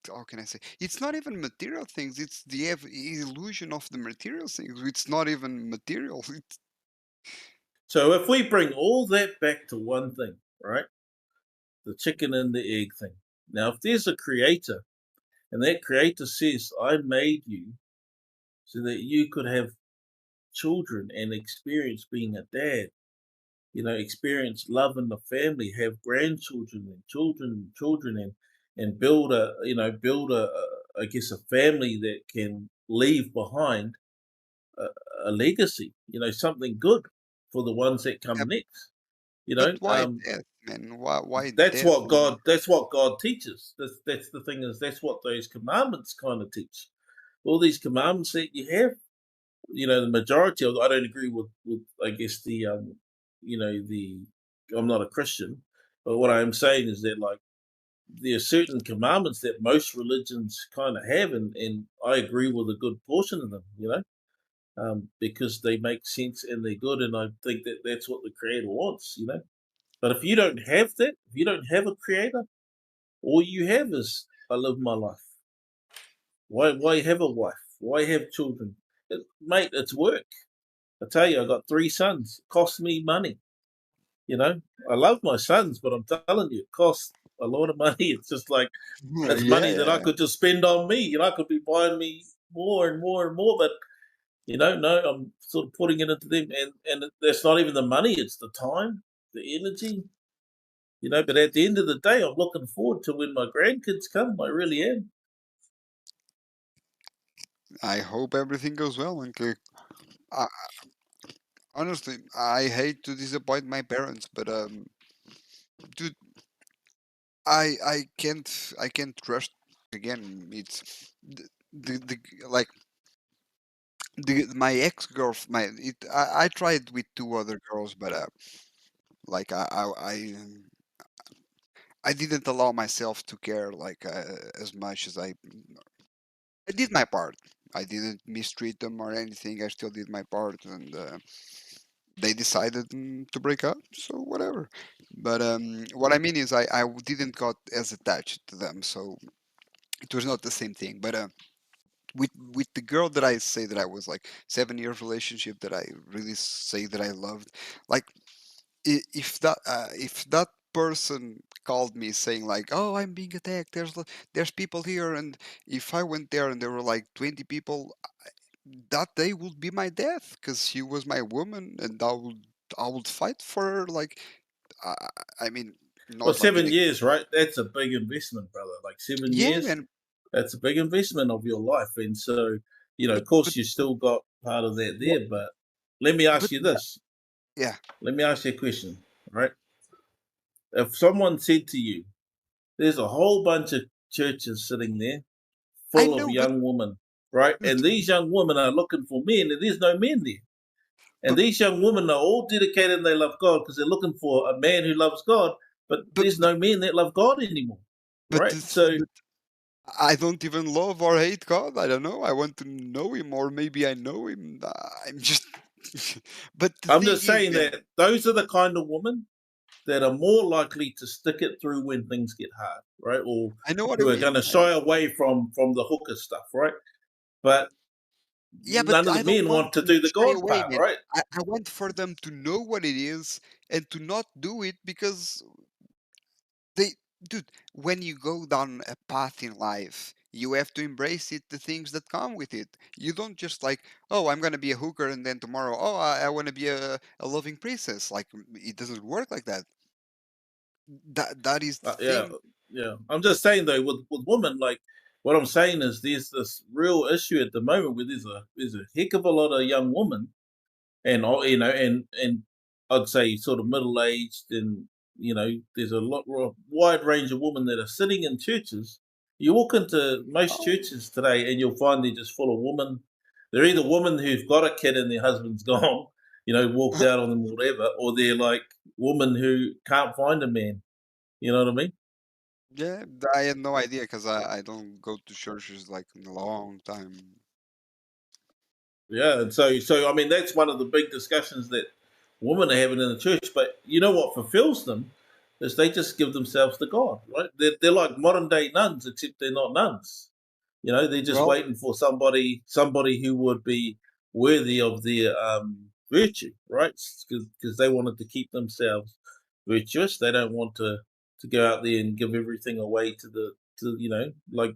how can I say? It's not even material things. It's the illusion of the material things. It's not even material. So if we bring all that back to one thing, right? The chicken and the egg thing. Now, if there's a creator and that creator says, I made you so that you could have children and experience being a dad, experience love in the family, have grandchildren and children and build a I guess a family that can leave behind a, a legacy, something good for the ones that Yeah, come next. You but know, why death, man? Why that's death? what God. That's what God teaches. That's the thing is that's what those commandments kind of teach. All these commandments that you have, the majority of. I don't agree with I guess the I'm not a Christian, but what I'm saying is that like there are certain commandments that most religions kind of have, and I agree with a good portion of them. Because they make sense and they're good, and I think that that's what the Creator wants. But if you don't have that, if you don't have a Creator, all you have is I live my life. Why have a wife? Why have children? Mate, it's work. I tell you, I got 3 sons. It costs me money. I love my sons, but I'm telling you, it costs a lot of money. It's just like Yeah, it's money that I yeah. could just spend on me. I could be buying me more and more and more, but no, I'm sort of putting it into them, and that's not even the money; it's the time, the energy. But at the end of the day, I'm looking forward to when my grandkids come. I really am. I hope everything goes well. Okay. I, honestly, I hate to disappoint my parents, but dude, I can't trust again. It's the like my ex girl my it I tried with two other girls, but like I didn't allow myself to care like as much as I did my part. I didn't mistreat them or anything. I still did my part, and they decided to break up. So whatever. But what I mean is, I didn't got as attached to them, so it was not the same thing. But with the girl that I say that I was like 7 years relationship that I really say that I loved, like if that person called me saying like, oh, I'm being attacked, there's people here, and if I went there and there were like 20 people, that day would be my death because she was my woman, and I would fight for her. Like, I, I mean, Well, not like in 7 a years, right? That's a big investment, brother. Like 7 yeah, years, man. that's a big investment of your life. And so, of But course, you still got part of that what? there. But let me ask But you this. yeah, Let me ask you a question, right? If someone said to you, there's a whole bunch of churches sitting there I full of know, but young women, right? dude, And these young women are looking for men, and there's no men there. And but these young women are all dedicated and they love God because they're looking for a man who loves God, but but there's no men that love God anymore, but right? this, So but I don't even love or hate God. I don't know. I want to know Him, or maybe I know Him. I'm just. But the I'm thing just is, saying man, that those are the kind of women that are more likely to stick it through when things get hard, right? Or I know what I who are going mean. to shy away from the hooker stuff, right? But Yeah, but none of the I don't men want want to them to do the shy God away, part, man. right? I want for them to know what it is and to not do it because they, dude, when you go down a path in life, you have to embrace it, the things that come with it. You don't just like, oh, I'm gonna be a hooker, and then tomorrow, oh, I want to be a loving princess. Like, it doesn't work like that. That is the Yeah, thing. yeah. I'm just saying though, with women, like what I'm saying is there's this real issue at the moment where there's a heck of a lot of young women and and I'd say sort of middle aged, and there's a wide range of women that are sitting in churches. You walk into most Oh, churches today, and you'll find they're just full of women. They're either women who've got a kid and their husband's gone, walked out on them or whatever, or they're like women who can't find a man. You know what I mean? yeah, I had no idea because I don't go to churches like in a long time. Yeah, and so I mean that's one of the big discussions that women are having in the church. But you know what fulfills them is they just give themselves to God, right? They're like modern day nuns, except they're not nuns. They're just Well, waiting for somebody who would be worthy of their virtue, right? Because they wanted to keep themselves virtuous. They don't want to go out there and give everything away to like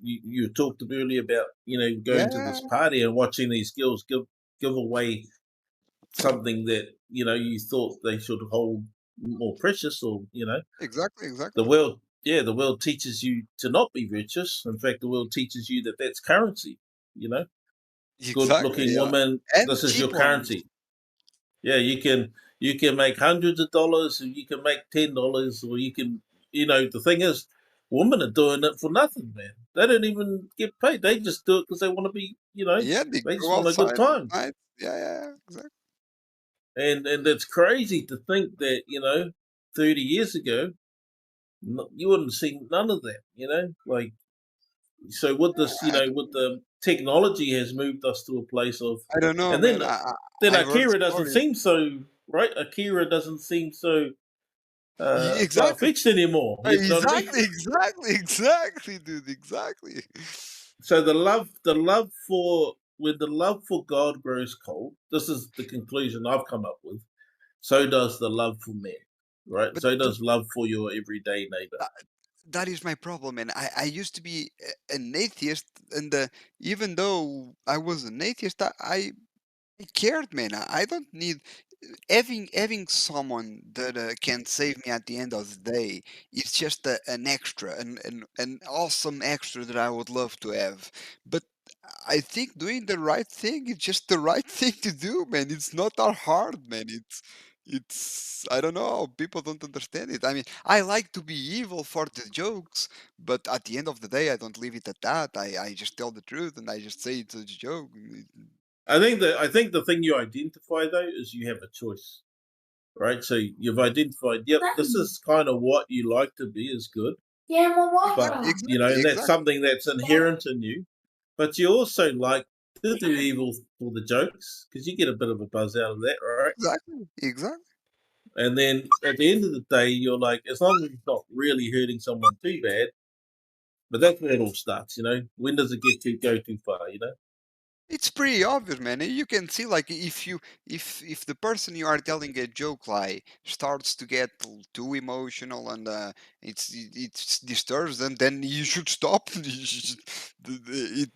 you talked earlier about going to yeah, this party and watching these girls give away something that you thought they should hold more precious, or exactly, the exactly. world, yeah, the world teaches you to not be virtuous. In fact, the world teaches you that that's currency. You know, good Exactly, looking yeah. woman, And this is your cheap ones. currency. Yeah, you can make hundreds of dollars, or you can make $10, or you can, the thing is, women are doing it for nothing, man. They don't even get paid. They just do it because they want to be, Yeah, they they just go want a good outside at time. night. Yeah, yeah, exactly. And it's crazy to think that 30 years ago, you wouldn't see none of that. Like, so with Yeah, this, I with don't, the technology has moved us to a place of, I don't know, and then man. then I've heard Akira doesn't stories. seem so right. Akira doesn't seem so far Exactly, fetched anymore. You know what I mean? exactly, exactly, exactly, dude. Exactly. So the love for when the love for God grows cold, this is the conclusion I've come up with. So does the love for men, right? But So does love for your everyday neighbor. that, that is my problem, and I used to be an atheist, and even though I was an atheist, I cared, man. I don't need having someone that can save me at the end of the day. It's just an extra, an awesome extra that I would love to have. But I think doing the right thing is just the right thing to do, man. It's not that hard, man. It's I don't know. People don't understand it. I mean, I like to be evil for the jokes, but at the end of the day, I don't leave it at that. I just tell the truth and I just say it's a joke. I think the thing you identify though is you have a choice, right? So you've identified, yep, this is kind of what you like to be is good, but Exactly, exactly, and that's exactly, something that's inherent in you. But you also like to do evil for the jokes because you get a bit of a buzz out of that, right? exactly, exactly. And then at the end of the day, you're like, as long as it's not really hurting someone too bad, but that's where it all starts, When does it go too far, It's pretty obvious, man. You can see, like, if the person you are telling a joke like starts to get too emotional and it disturbs them, then you should stop. You should,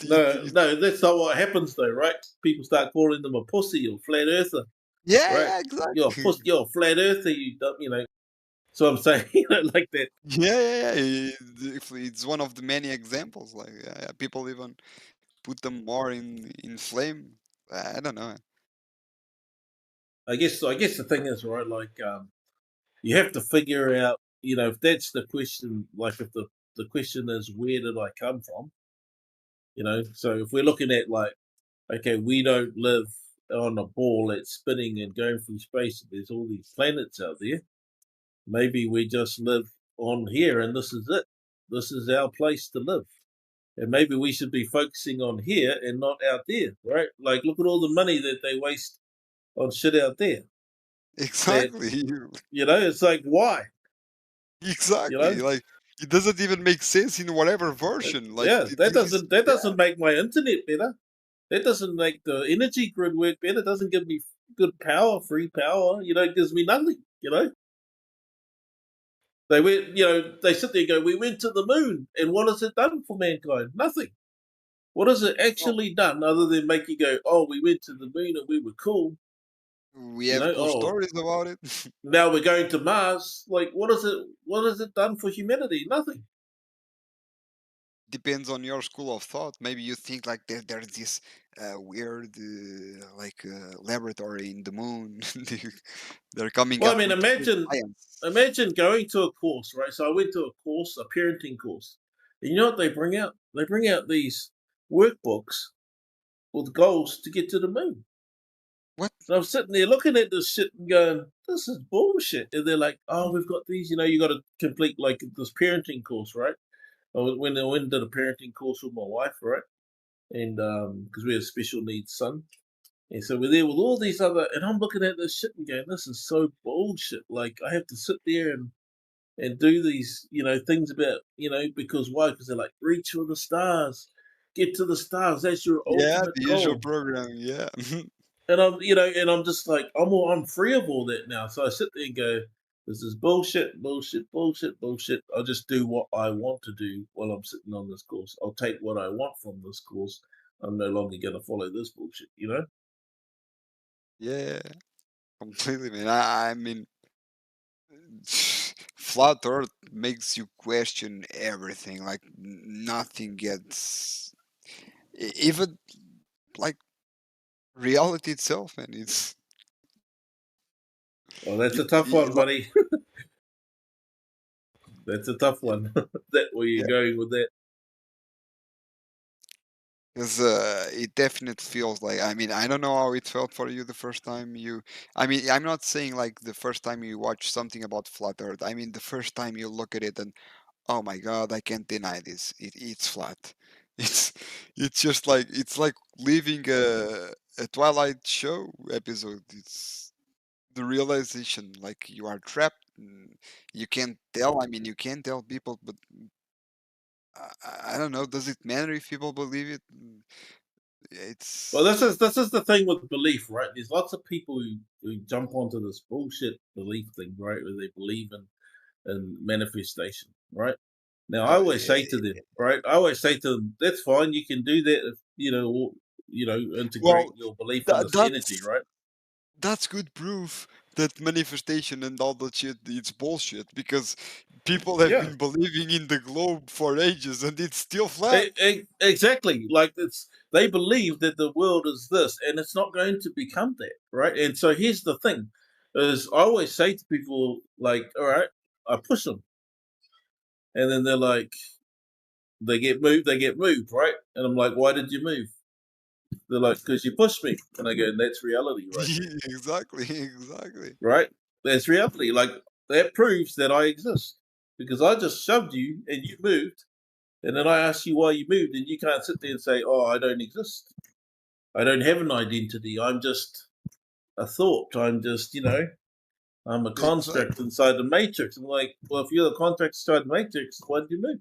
No, no, that's not what happens though, right? People start calling them a pussy or flat earther, yeah, right? yeah, You're a exactly. pussy, you're a flat earther. You know. So I'm saying, like that. Yeah, yeah, yeah. It's one of the many examples. Like, yeah, people even put them more in flame. I don't know. I guess the thing is, right, like you have to figure out, if that's the question, like if the question is where did I come from, so if we're looking at like, okay, we don't live on a ball that's spinning and going through space, there's all these planets out there. Maybe we just live on here and this is it. This is our place to live. And maybe we should be focusing on here and not out there, right? Like look at all the money that they waste on shit out there. That Exactly. it's like why? You Exactly. know? Like, it doesn't even make sense in whatever version. Like, Yeah, that this, doesn't make my internet better. That doesn't make the energy grid work better. It doesn't give me good power, free power. It gives me nothing. They went. They sit there and go, "We went to the moon, and what has it done for mankind? Nothing. What has it no, actually done other than make you go, oh, we went to the moon and we were cool? we have cool Oh, stories about it. now we're going to Mars. Like, what is it? What has it done for humanity? Nothing. Depends on your school of thought. Maybe you think like there's this weird laboratory in the moon. They're coming Well, I up mean, with cool science. imagine going to a course, right? So I went to a course, a parenting course. And you know what they bring out? They bring out these workbooks with goals to get to the moon. What? And I'm sitting there looking at this shit and going, this is bullshit. And they're like, oh, we've got these, you got to complete like this parenting course, right? When I went and did a parenting course with my wife, right? And because we have a special needs son. And so we're there with all these other, and I'm looking at this shit and going, this is so bullshit. Like, I have to sit there and do these, things about, because why? Because they're like, reach for the stars, get to the stars. That's your Yeah, ultimate the usual goal. program. Yeah. And I'm just like, I'm free of all that now. So I sit there and go, this is bullshit, bullshit, bullshit, bullshit. I'll just do what I want to do while I'm sitting on this course. I'll take what I want from this course. I'm no longer going to follow this bullshit. Yeah, completely, man. I mean, flat Earth makes you question everything. Like, nothing gets even like reality itself, man. Well, that's It, a tough it one, like, buddy. That's a tough one. That where you're yeah, going with that. because it definitely feels like. I mean, I don't know how it felt for you the first time you. I mean, I'm not saying like the first time you watch something about flat Earth. I mean, the first time you look at it and oh my God, I can't deny this. It's flat. It's it's just like it's like leaving a Twilight show episode. It's the realization like you are trapped. You can't tell. I mean, you can't tell people, but I don't know. Does it matter if people believe it? Well, this It's is this is the thing with belief, right? There's lots of people who jump onto this bullshit belief thing, right? Where they believe in manifestation, right? Now, I uh, always say to them, right? I always say to them, that's fine. You can do that, if, integrate well, your belief in that, this energy, that's right? that's good proof that manifestation and all that shit it's bullshit because people have Yeah, been believing in the globe for ages and it's still flat. exactly. Like they believe that the world is this, and it's not going to become that, right? And so here's the thing: is I always say to people, like, all right, I push them, and then they're like, they get moved, right? And I'm like, why did you move? They're like, because you pushed me, and I go, and that's reality right there, Exactly, exactly. right? That's reality. Like that proves that I exist because I just shoved you and you moved, and then I ask you why you moved, and you can't sit there and say, oh, I don't exist. I don't have an identity. I'm just a thought. I'm just, I'm a construct Exactly. inside the matrix. I'm like, well, if you're the construct inside the matrix, why did you move?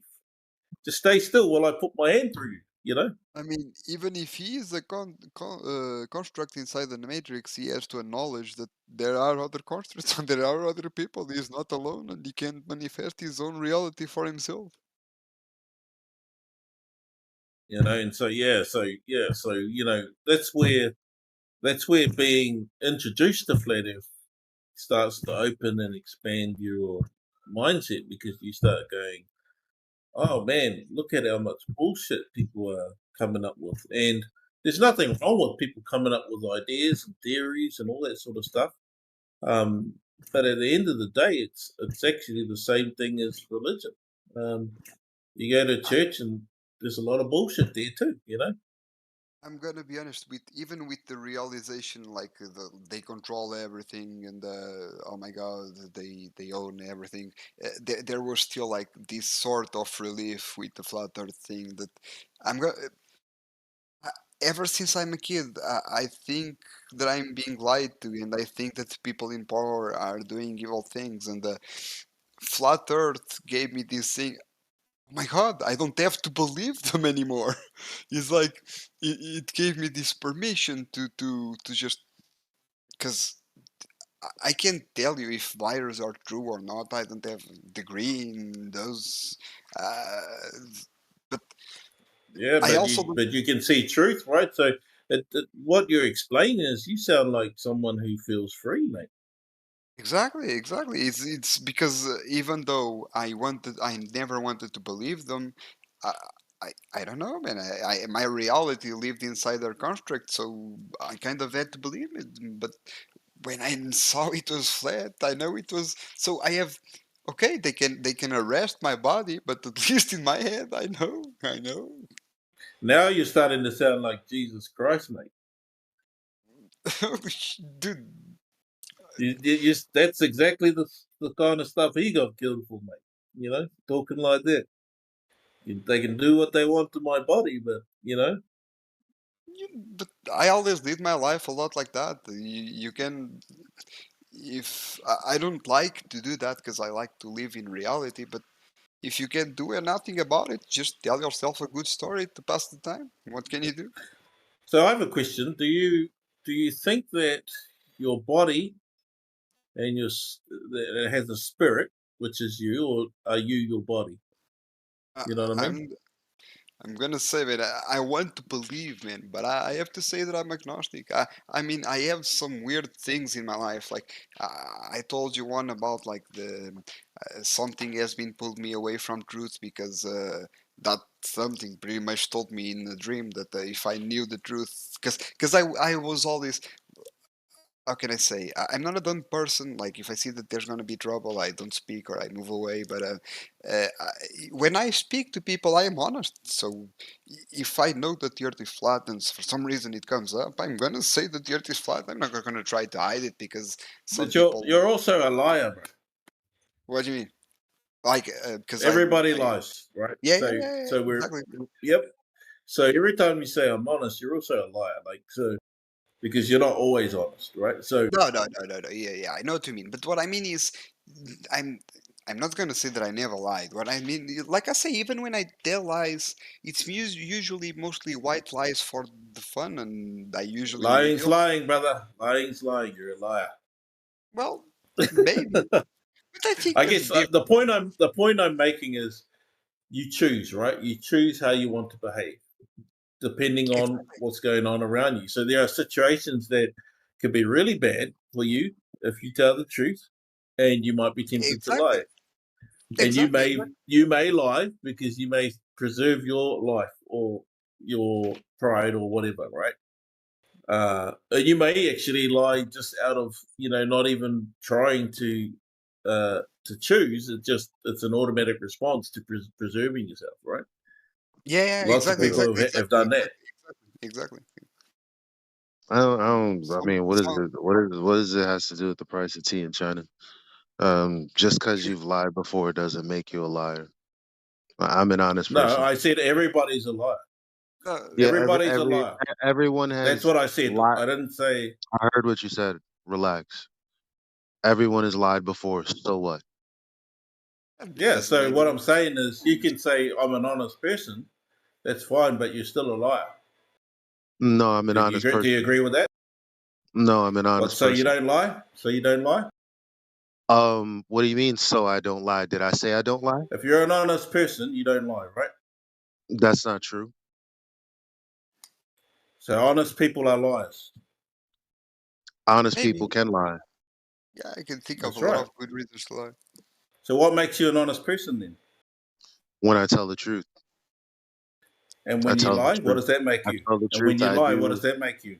Just stay still while I put my hand through you. You know. I mean, even if he is a construct inside the matrix, he has to acknowledge that there are other constructs and there are other people. He's not alone, and he can manifest his own reality for himself. You know, and so that's where being introduced to flat Earth starts to open and expand your mindset, because you start going, oh man, look at how much bullshit people are coming up with. And there's nothing wrong with people coming up with ideas and theories and all that sort of stuff. But at the end of the day, it's actually the same thing as religion. You go to church and there's a lot of bullshit there too, you know? I'm gonna be honest with even with the realization like they control everything and oh my god they own everything. There was still like this sort of relief with the flat earth thing that I'm gonna ever since I'm a kid I think that I'm being lied to, and I think that people in power are doing evil things, and the flat earth gave me this thing. Oh my god, I don't have to believe them anymore. It's like it gave me this permission to just because I can't tell you if viruses are true or not. I don't have a degree in those, uh, but Yeah, I but also you can see truth, right? So what you're explaining is you sound like someone who feels free, mate. exactly. It's because even though I never wanted to believe them. I, I don't know, man. My reality lived inside their construct, so I kind of had to believe it. But when I saw it was flat, I know it was. So I have, okay, they can arrest my body, but at least in my head, I know. Now you're starting to sound like Jesus Christ, mate. Dude, That's exactly the kind of stuff he got killed for, mate. You know, talking like that. They can do what they want to my body, but but I always did my life a lot like that. You can, if I don't like to do that because I like to live in reality, but if you can do nothing about it, just tell yourself a good story to pass the time. What can you do? So I have a question. Do you think that your body and that it has a spirit, which is you, or are you your body? I, You know what I mean? I'm I'm gonna say that I want to believe, man, but I have to say that I'm agnostic. I mean, I have some weird things in my life. Like I told you one about like the something has been pulled me away from truth because that something pretty much told me in a dream that if I knew the truth, because I was always, how can I say? I'm not a dumb person. Like if I see that there's gonna be trouble, I don't speak or I move away. But when I speak to people, I am honest. So if I know that the Earth is flat and for some reason it comes up, I'm gonna say that the Earth is flat. I'm not gonna try to hide it because some But you're people. you're also a liar, bro. What do you mean? Like because Everybody I lies, right? yeah, So yeah, yeah, yeah, so we're exactly. yep. So every time you say I'm honest, you're also a liar. Like so, because you're not always honest, right? So No. Yeah, yeah. I know what you mean. But what I mean is, I'm I'm not gonna say that I never lied. What I mean, like I say, even when I tell lies, it's usually mostly white lies for the fun, and I usually lying's reveal. lying, brother. Lying's lying. You're a liar. Well, maybe, but I think I there's a guess difference. the point I'm making is you choose, right? You choose how you want to behave, depending on Exactly. what's going on around you. So there are situations that could be really bad for you if you tell the truth, and you might be tempted to Exactly. lie. And you Exactly. may you may lie because you may preserve your life or your pride or whatever, right? You may actually lie just out of not even trying to choose. It's an automatic response to preserving yourself, right? Yeah, yeah, Lots of exactly, people exactly, have exactly, done that. exactly, exactly, exactly. I mean, what is Some it? What is it has to do with the price of tea in China? Just because you've lied before doesn't make you a liar. I'm an honest No, person. I said everybody's a liar. Yeah, uh, Everybody's a liar. everyone That's has what I said. lied. I didn't say. I heard what you said. Relax. Everyone has lied before. So what? Yeah. because So maybe what I'm saying is, you can say I'm an honest person, That's fine, but you're still a liar. No, I'm an Do you honest agree, do you person. agree with that? No, I'm an What? honest So you person. don't lie? So you don't lie? What do you mean? So I don't lie? Did I say I don't lie? If you're an honest person, you don't lie, right? That's not true. So honest people are liars. Honest people Maybe. can lie Yeah, I can think of That's a lot right. of good reasons to lie. So what makes you an honest person then? when I tell the truth. And I when you tell the lie, what truth. does that make I you? tell the And when truth. you I lie, what do. does that make you?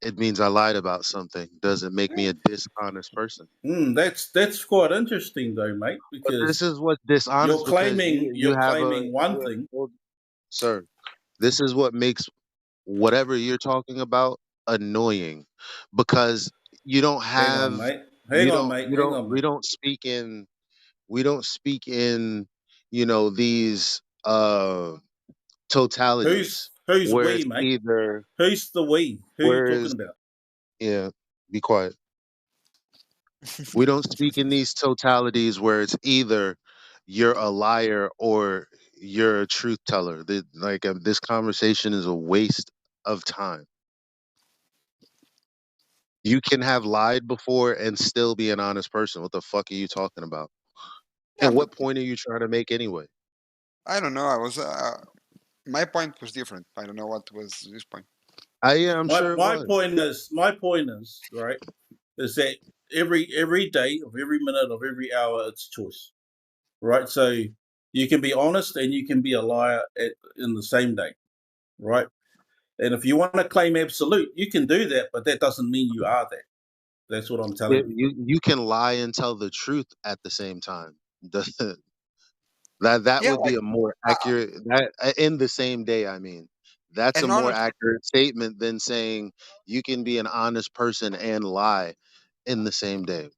It means I lied about something. Doesn't make me a dishonest person. That's quite interesting though, mate, But this because is what's dishonest because you you're have a claiming one thing. sir. This is what makes whatever you're talking about annoying because you don't Hang on, have mate. Hang on, mate. Hang on, we mate. don't speak in these totalities Who's where we, it's mate? either Who's the we? Who are you talking whereas about? yeah, be quiet. We don't speak in these totalities where it's either you're a liar or you're a truth teller. This conversation is a waste of time. You can have lied before and still be an honest person. What the fuck are you talking about? Yeah, And but what point are you trying to make anyway? I don't know. I was my point was different. I don't know what was this point. Yeah, I'm My sure it my was. point is right is that every day of every minute of every hour it's choice, right? So you can be honest and you can be a liar in the same day, right? And if you want to claim absolute, you can do that, but that doesn't mean you are that. That's what I'm telling you. You can lie and tell the truth at the same time. The- that Yeah, would be like a more accurate that in the same day. I mean, that's a and more honest. accurate statement than saying you can be an honest person and lie in the same day,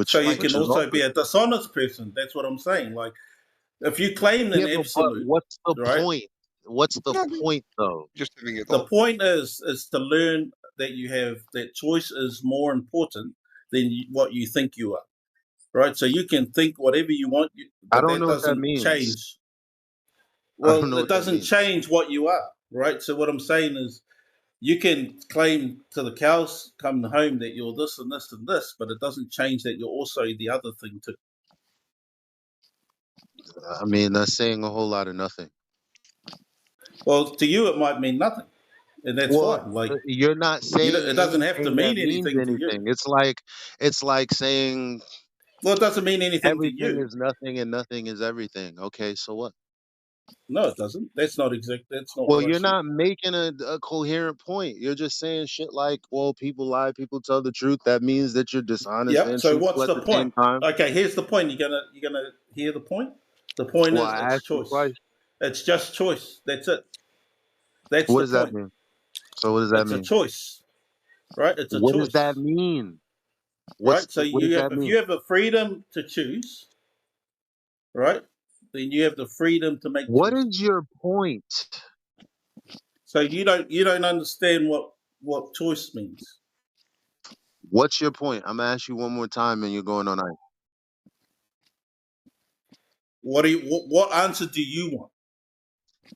So you Like can which is also also be a true. dishonest person. That's what I'm saying. Like if you claim an Yeah, but absolute, what's the right? point? What's the no, point though? just having it The all. point is to learn that you have that choice is more important than what you think you are, right? So you can think whatever you want, I but don't that know what that doesn't means. change. I don't Well, know it what that doesn't means. change what you are, right? So what I'm saying is you can claim to the cows come home that you're this and this and this, but it doesn't change that you're also the other thing too. I mean, that's saying a whole lot of nothing. Well, to you it might mean nothing, and that's Well, fine. Like you're not saying it doesn't have to anything that mean means anything to you. anything. It's like saying Well, it doesn't mean anything to everything you. is nothing and nothing is everything. Okay, so what? No, it doesn't. That's not exact. That's not Well, what I you're said. not making a coherent point. You're just saying shit like, well, people lie, people tell the truth. That means that you're dishonest Yep. and So truthful what's at the the point? same time. Okay, here's the point. You're gonna hear the point. The point Well, is I it's asked you choice. twice. It's just choice. That's it. That's What the does that point. mean? So what does that It's a mean? choice, right? It's a What does that choice, mean? right? So What does you have that if mean? you have the freedom to choose, right? Then you have the freedom to make What choices. is your point? So you don't understand what choice means. What's your point? I'm gonna ask you one more time, and you're going on ice. What answer do you want?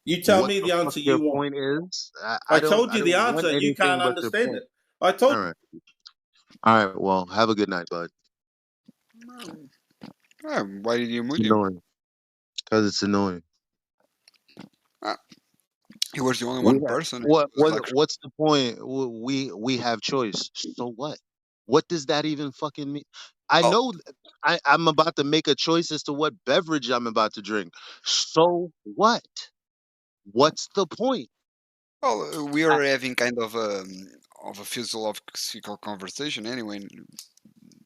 You tell What me the the fuck answer your you want. point is? I told I you the don't want answer. You anything can't but your understand point. it. I All told you. right. All right. Well, have a good night, bud. Why did you mute him? Annoying, because it's annoying. Uh, he was the only We one have person. It was like what's the point? We have choice. So what? What does that even fucking mean? I oh know I'm about to make a choice as to what beverage I'm about to drink. So what? What's the point? well, we I, are having kind of a philosophical conversation anyway.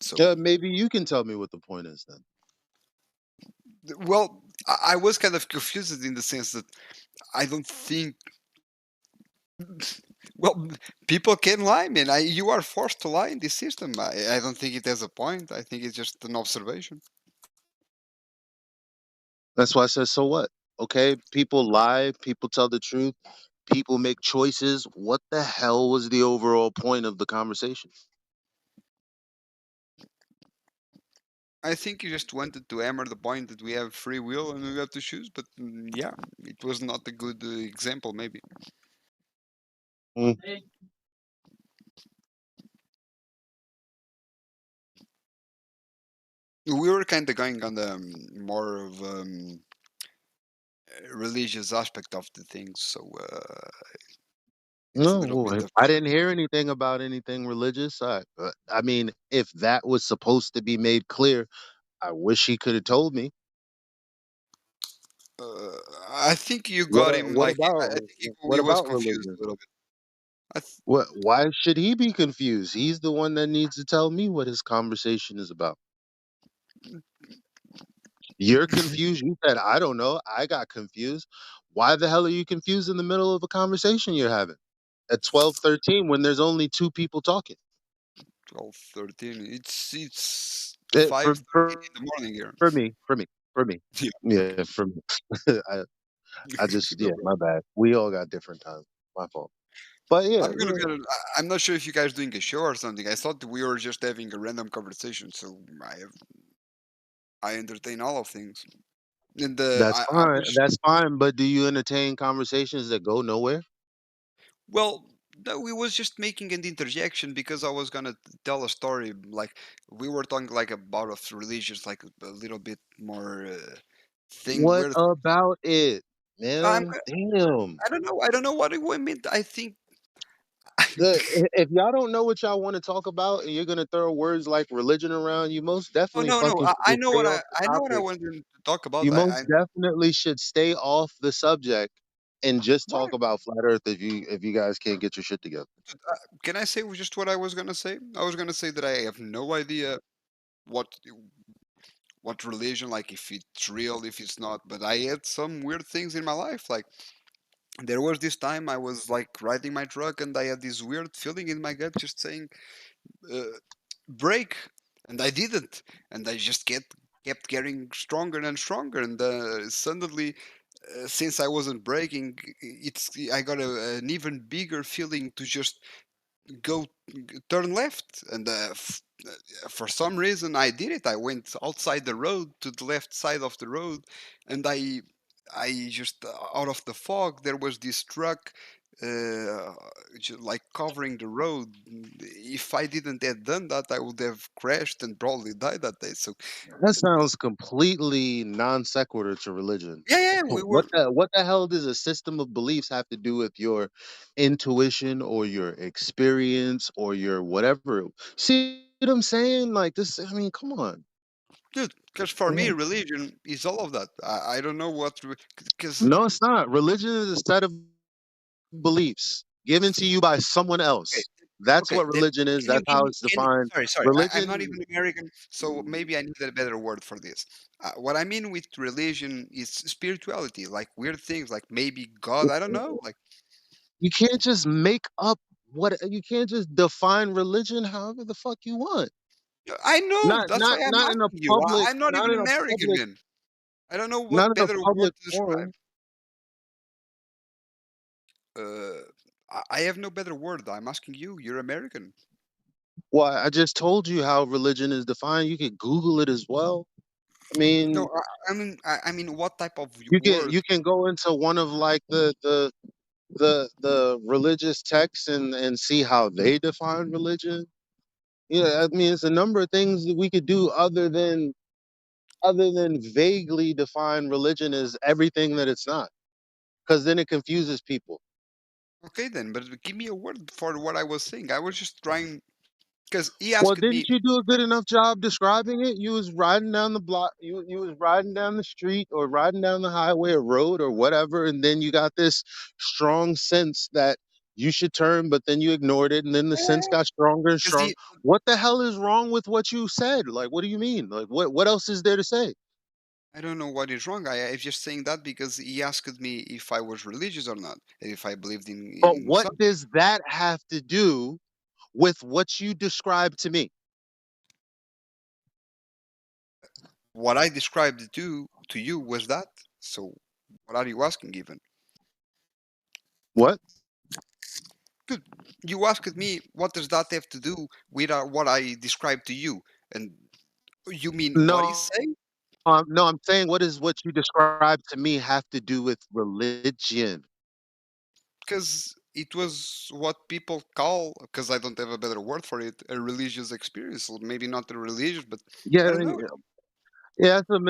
So maybe you can tell me what the point is then. well, I was kind of confused in the sense that I don't think. Well, people can lie, man. You are forced to lie in this system. I don't think it has a point. I think it's just an observation. That's why I said so what? Okay, people lie, people tell the truth, people make choices. What the hell was the overall point of the conversation? I think you just wanted to hammer the point that we have free will and we have to choose, but yeah, it was not a good example, maybe. Mm. We were kind of going on the more of religious aspect of the things, so it's a No, little bit well, of I didn't hear anything about anything religious. I mean, if that was supposed to be made clear, I wish he could have told me. uh, I think you What got him what like I about think what he was about confused religion? a little bit. I th- What? Why should he be confused? He's the one that needs to tell me what his conversation is about. You're confused. You said I don't know. I got confused. Why the hell are you confused in the middle of a conversation you're having at 12:13 when there's only two people talking? 12:13. It's For 5:13 in the morning here. for me, for me, for me. Yeah. Yeah, Okay. for me. I just No yeah, my problem. bad. We all got different times. My fault. But yeah, I'm gonna yeah. be. I'm not sure if you guys doing a show or something. I thought we were just having a random conversation, so I entertain all of things. And That's I fine. wish. That's fine. But do you entertain conversations that go nowhere? Well, no, we was just making an interjection because I was gonna tell a story. Like we were talking like about of religions, like a little bit more thing. What We're. about it, I'm. man? Damn. I don't know. I don't know what it meant. I think. If y'all don't know what y'all want to talk about and you're gonna throw words like religion around, you most Oh definitely no, no. fucking should I just know stay what off the I know what I topic. wanted to talk about. You most definitely should stay off the subject and just Why? talk about flat Earth if you guys can't get your shit together. Can I say just what I was gonna say? I was gonna say that I have no idea what religion, like if it's real, if it's not. But I had some weird things in my life. Like there was this time I was like riding my truck and I had this weird feeling in my gut, just saying uh, brake, and I didn't, and I just kept getting stronger and stronger, and suddenly. Since I wasn't braking, I got an even bigger feeling to just go turn left, and for some reason I did it. I went outside the road to the left side of the road, and I just out of the fog there was this truck uh, like covering the road. If I didn't have done that, I would have crashed and probably died that day. So That sounds completely non sequitur to religion. yeah, yeah, we were. What the hell does a system of beliefs have to do with your intuition or your experience or your whatever? See what I'm saying? Like this. I mean, come on. Dude, because for me Mhm. religion is all of that. I don't know what, because No, it's not. Religion is a set of beliefs given to you by someone okay. else. That's Okay, what then religion is. can you That's give how me? it's Can you, defined. sorry, I'm not Religion. even American, so maybe I need a better word for this. What I mean with religion is spirituality, like weird things, like maybe God. I don't know. Like You can't just make up what you can't just define religion however the fuck you want. I know. That's why I'm Not in a asking you. public I'm not not even in a American, public man. I don't know not what in a better word public to describe. forum. Uh, I have no better word. I'm asking you. You're American. Well, I just told you how religion is defined. You can Google it as well. I No, mean, I mean, what type of word? you can go into one of like the religious texts and see how they define religion. Yeah, I mean, it's a number of things that we could do other than vaguely define religion as everything that it's not, because then it confuses people. Okay, then, but give me a word for what I was saying. I was just trying because he Well, asked me. didn't you do a good enough job describing it? You was riding down the block, you was riding down the street or riding down the highway or road or whatever, and then you got this strong sense that you should turn, but then you ignored it, and then the sense got stronger and Because stronger. he, What the hell is wrong with what you said? Like, what do you mean? Like, what else is there to say? I don't know what is wrong. I'm just saying that because he asked me if I was religious or not, and if I believed But in what something. does that have to do with what you described to me? What I described to you was that. So, what are you asking even? What? Good. You asked me what does that have to do with what I described to you, and You mean what he's No, saying? no, I'm saying what you described to me have to do with religion? Because it was what people call, because I don't have a better word for it, a religious experience. Maybe not a religious, but I Yeah, don't know. yeah, that's a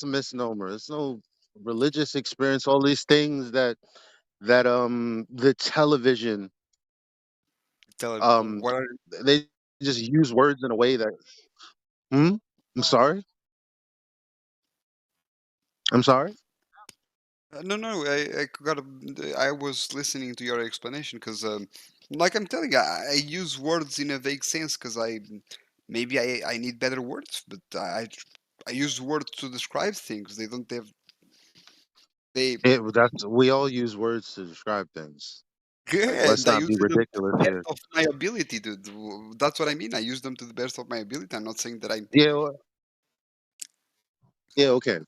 misnomer. It's no religious experience. All these things that the television um What are they just use words in a way that hmm? I'm sorry. I'm sorry. no, no, I was listening to your explanation because, like I'm telling you, I use words in a vague sense because maybe I need better words, but I use words to describe things. They don't have they That's we all use words to describe things. Like, let's and I not use be them to ridiculous the best here. of my ability, dude. That's what I mean. I use them to the best of my ability. I'm not saying that I'm Yeah, yeah, okay.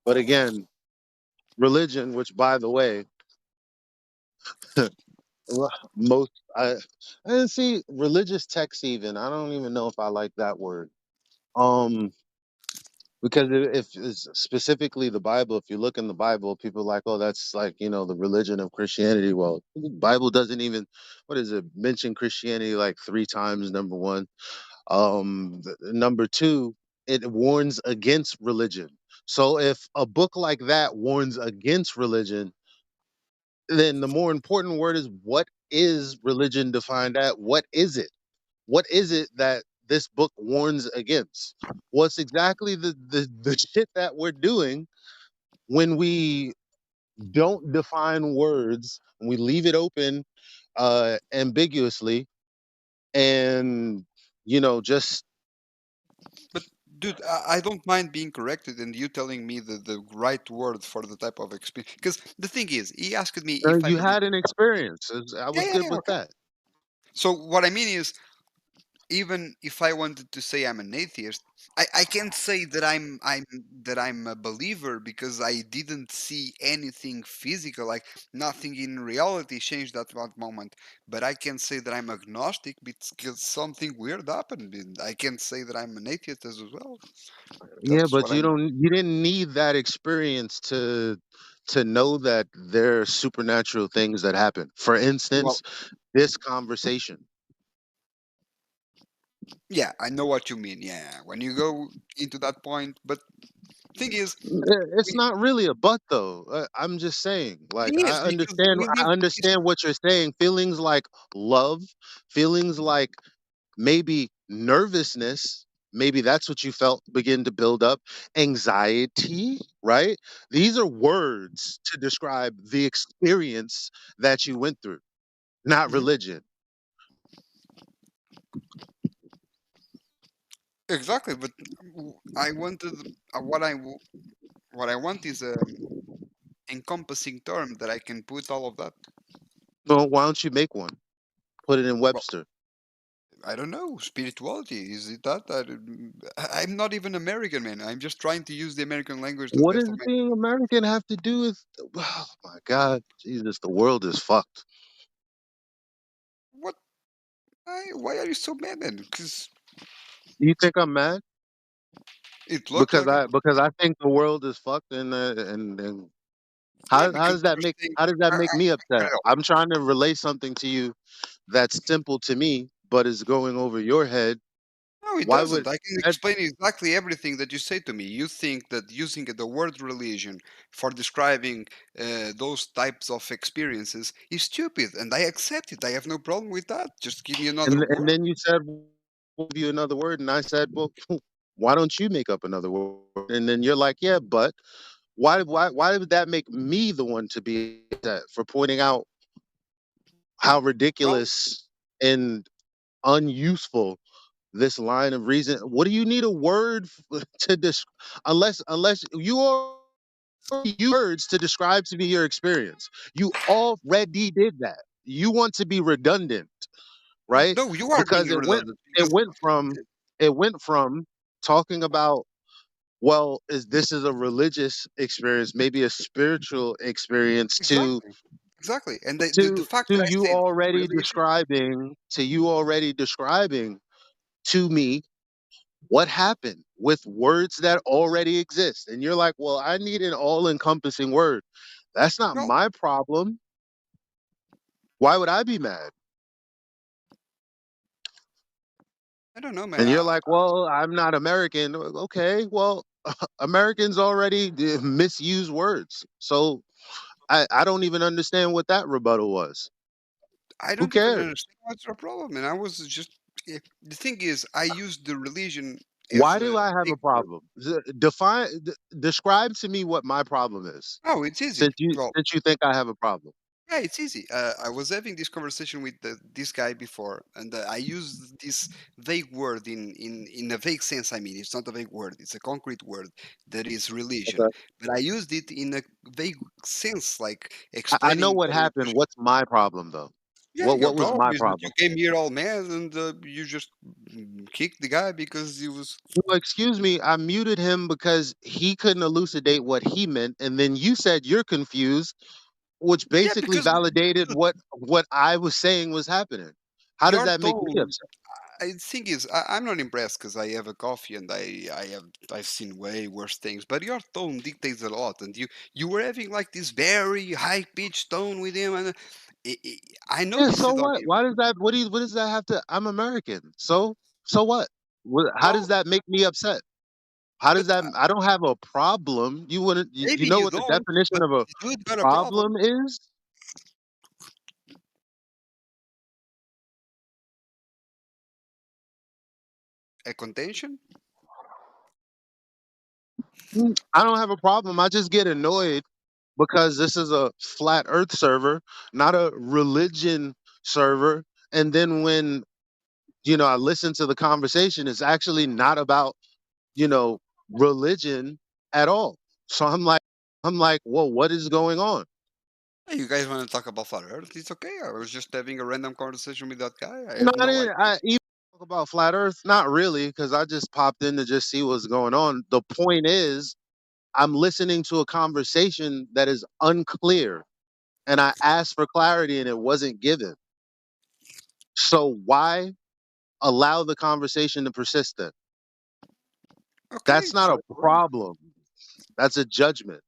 But again, religion, which by the way, most I see religious texts even. I don't even know if I like that word. Um because if it's specifically the Bible, if you look in the Bible, people are like, oh, that's like, the religion of Christianity. Well, the Bible doesn't even, what is it, mention Christianity like three times, number one. Number two, it warns against religion. So if a book like that warns against religion, then the more important word is, what is religion defined at? What is it? What is it that this book warns against? What's exactly the shit that we're doing when we don't define words and we leave it open ambiguously, and just but dude, I don't mind being corrected and you telling me the right word for the type of experience. Because the thing is, he asked me if I you believe. had an experience. I Yeah, was yeah, good yeah, with okay. that. So what I mean is, even if I wanted to say I'm an atheist, I can't say that I'm a believer because I didn't see anything physical, like nothing in reality changed at that moment. But I can say that I'm agnostic because something weird happened. And I can say that I'm an atheist as well. Yeah, That's but what I'm. you didn't need that experience to know that there are supernatural things that happen. For Well, instance, this conversation. yeah, I know what you mean. Yeah, when you go into that point, but thing is, It's we not really a but though. I'm just saying, like, it is because we live. I understand what you're saying. Feelings like love, feelings like maybe nervousness, maybe that's what you felt begin to build up, anxiety, right? These are words to describe the experience that you went through, not Mhm. religion. Exactly, but I wanted what I want is a encompassing term that I can put all of that. Well, why don't you make one? Put it in Well, Webster. I don't know. Spirituality is it that? I'm not even American, man. I'm just trying to use the American language to the What best does of my. being American have to do with? Oh my God, Jesus, the world is fucked. What? Why are you so mad, man? Because You think I'm mad it looks like it. because I think the world is fucked, and Yeah, how because does that you're make saying. me upset? Grilo. I'm trying to relay something to you that's simple to me, but is going over your head. No, it Why would doesn't. I can that? explain exactly everything that you say to me. You think that using the word religion for describing those types of experiences is stupid, and I accept it. I have no problem with that. Just give me another And word. then you said, "We'll give you another word," and I said, "Well, why don't you make up another word?" And then you're like, "Yeah, but why would that make me the one to be upset for pointing out how Well, ridiculous and unuseful this line of reason? What do you need a word to unless you already use words to describe to me your experience? You already did that. You want to be redundant, right? no, you are being Because redundant it because went from talking about, well, is this is a religious experience, maybe a spiritual experience, exactly, exactly. And the fact that I said religion, to you already describing to me what happened with words that already exist? And you're like, well, I need an all encompassing word. That's not Well, my problem. Why would I be mad? I don't know, man. And you're like, well, I'm not American. Okay, well, Americans already misuse words. So I don't even understand what that rebuttal was. I Who don't even cares? understand what's the problem. And I was just the thing is, I used the religion as Why a do I have big a word. problem? Describe to me what my problem is. Oh, it's easy. Well, Since you think I have a problem. yeah, it's easy. I was having this conversation with this guy before, and I used this vague word in a vague sense. I mean, it's not a vague word; it's a concrete word that is religion. Okay. But I used it in a vague sense, like I know explaining what that it was. happened. What's my problem though? Yeah, your What was problem my is that you problem? came here all mad and you just kicked the guy because he was. Well, excuse me, I muted him because he couldn't elucidate what he meant, and then you said you're confused, which Yeah, basically because validated dude, what I was saying was happening. How does your that make me tone. upset? The thing is, I'm not impressed because I have a coffee and I've seen way worse things. But your tone dictates a lot, and you were having like this very high pitched tone with him, and I Yeah, noticed so it on what? him. Why does that? What does that have to? I'm American, so what? How does Well, that make me upset? How does but that? I don't have a problem. You wouldn't. You maybe know you what the don't. definition But of a this dude got a problem. problem is? A contention. I don't have a problem. I just get annoyed because this is a flat earth server, not a religion server. And then when, I listen to the conversation, it's actually not about, religion at all. So I'm like, whoa, what is going on? Hey, you guys want to talk about flat Earth? It's okay. I was just having a random conversation with that guy. I No, have I no didn't. idea. I even talk about flat earth. Not really, because I just popped in to just see what's going on. The point is, I'm listening to a conversation that is unclear, and I asked for clarity and it wasn't given. So why allow the conversation to persist then? Okay, That's not so a problem. That's a judgment.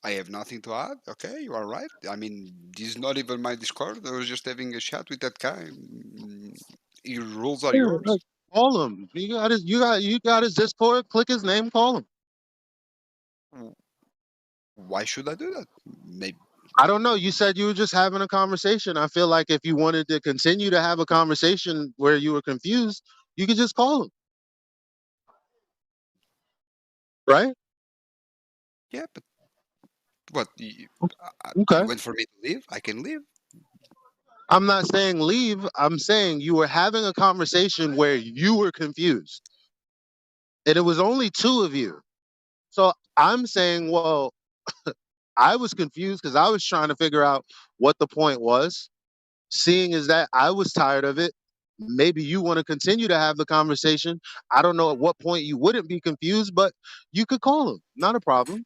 I have nothing to add. Okay, you are right. I mean, this is not even my Discord. I was just having a chat with that guy. Your rules are Yeah, like, yours. call him. You got his Discord. Click his name. Call him. W- Why should I do that? Maybe. I don't know. You said you were just having a conversation. I feel like if you wanted to continue to have a conversation where you were confused, you could just call him, right? Yeah, but what? You Okay. went for me to leave? I can leave. I'm not saying leave. I'm saying you were having a conversation where you were confused, and it was only two of you. So I'm saying, well, I was confused because I was trying to figure out what the point was. Seeing is that I was tired of it. Maybe you want to continue to have the conversation. I don't know at what point you wouldn't be confused, but you could call him. Not a problem.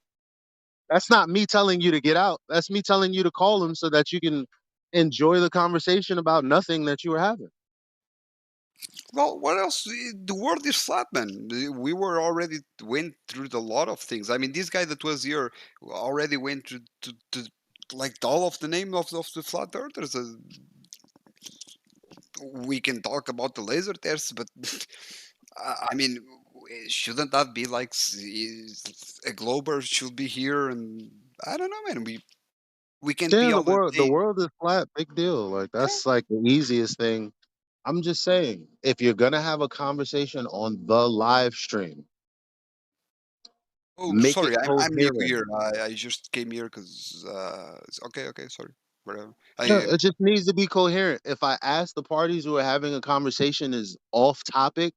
That's not me telling you to get out. That's me telling you to call him so that you can enjoy the conversation about nothing that you were having. Well, what else? The world is flat, man. We were already went through a lot of things. I mean, this guy that was here already went to like all of the name of the flat earthers. We can talk about the laser tests, but I mean, shouldn't that be like a glober should be here? And I don't know, man. We can't Yeah, be the all the world the day. world is flat, big deal. Like Yeah. that's like the easiest thing. I'm just saying, if you're gonna have a conversation on the live stream, Oh, make it sorry, I'm new coherent. here. I just came here because okay, okay, sorry, whatever. No, I it just needs to be coherent. If I ask the parties who are having a conversation is off topic,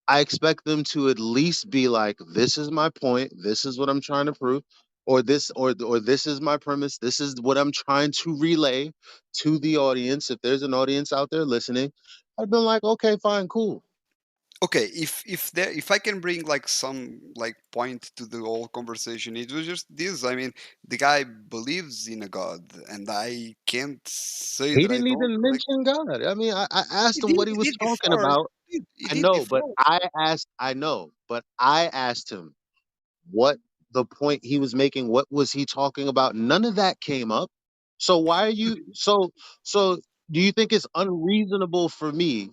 I expect them to at least be like, "This is my point. This is what I'm trying to prove," or this is my premise. This is what I'm trying to relay to the audience. If there's an audience out there listening, I've been like, "Okay, fine, cool." okay, if I can bring like some like point to the whole conversation, it was just this. I mean, the guy believes in a god, and I can't say He that I didn't don't. even Like mention God. I mean, I asked him what he he was did talking before. about. He I did know, but before. I know, but I asked him what the point he was making. What was he talking about? None of that came up. So why are you so do you think it's unreasonable for me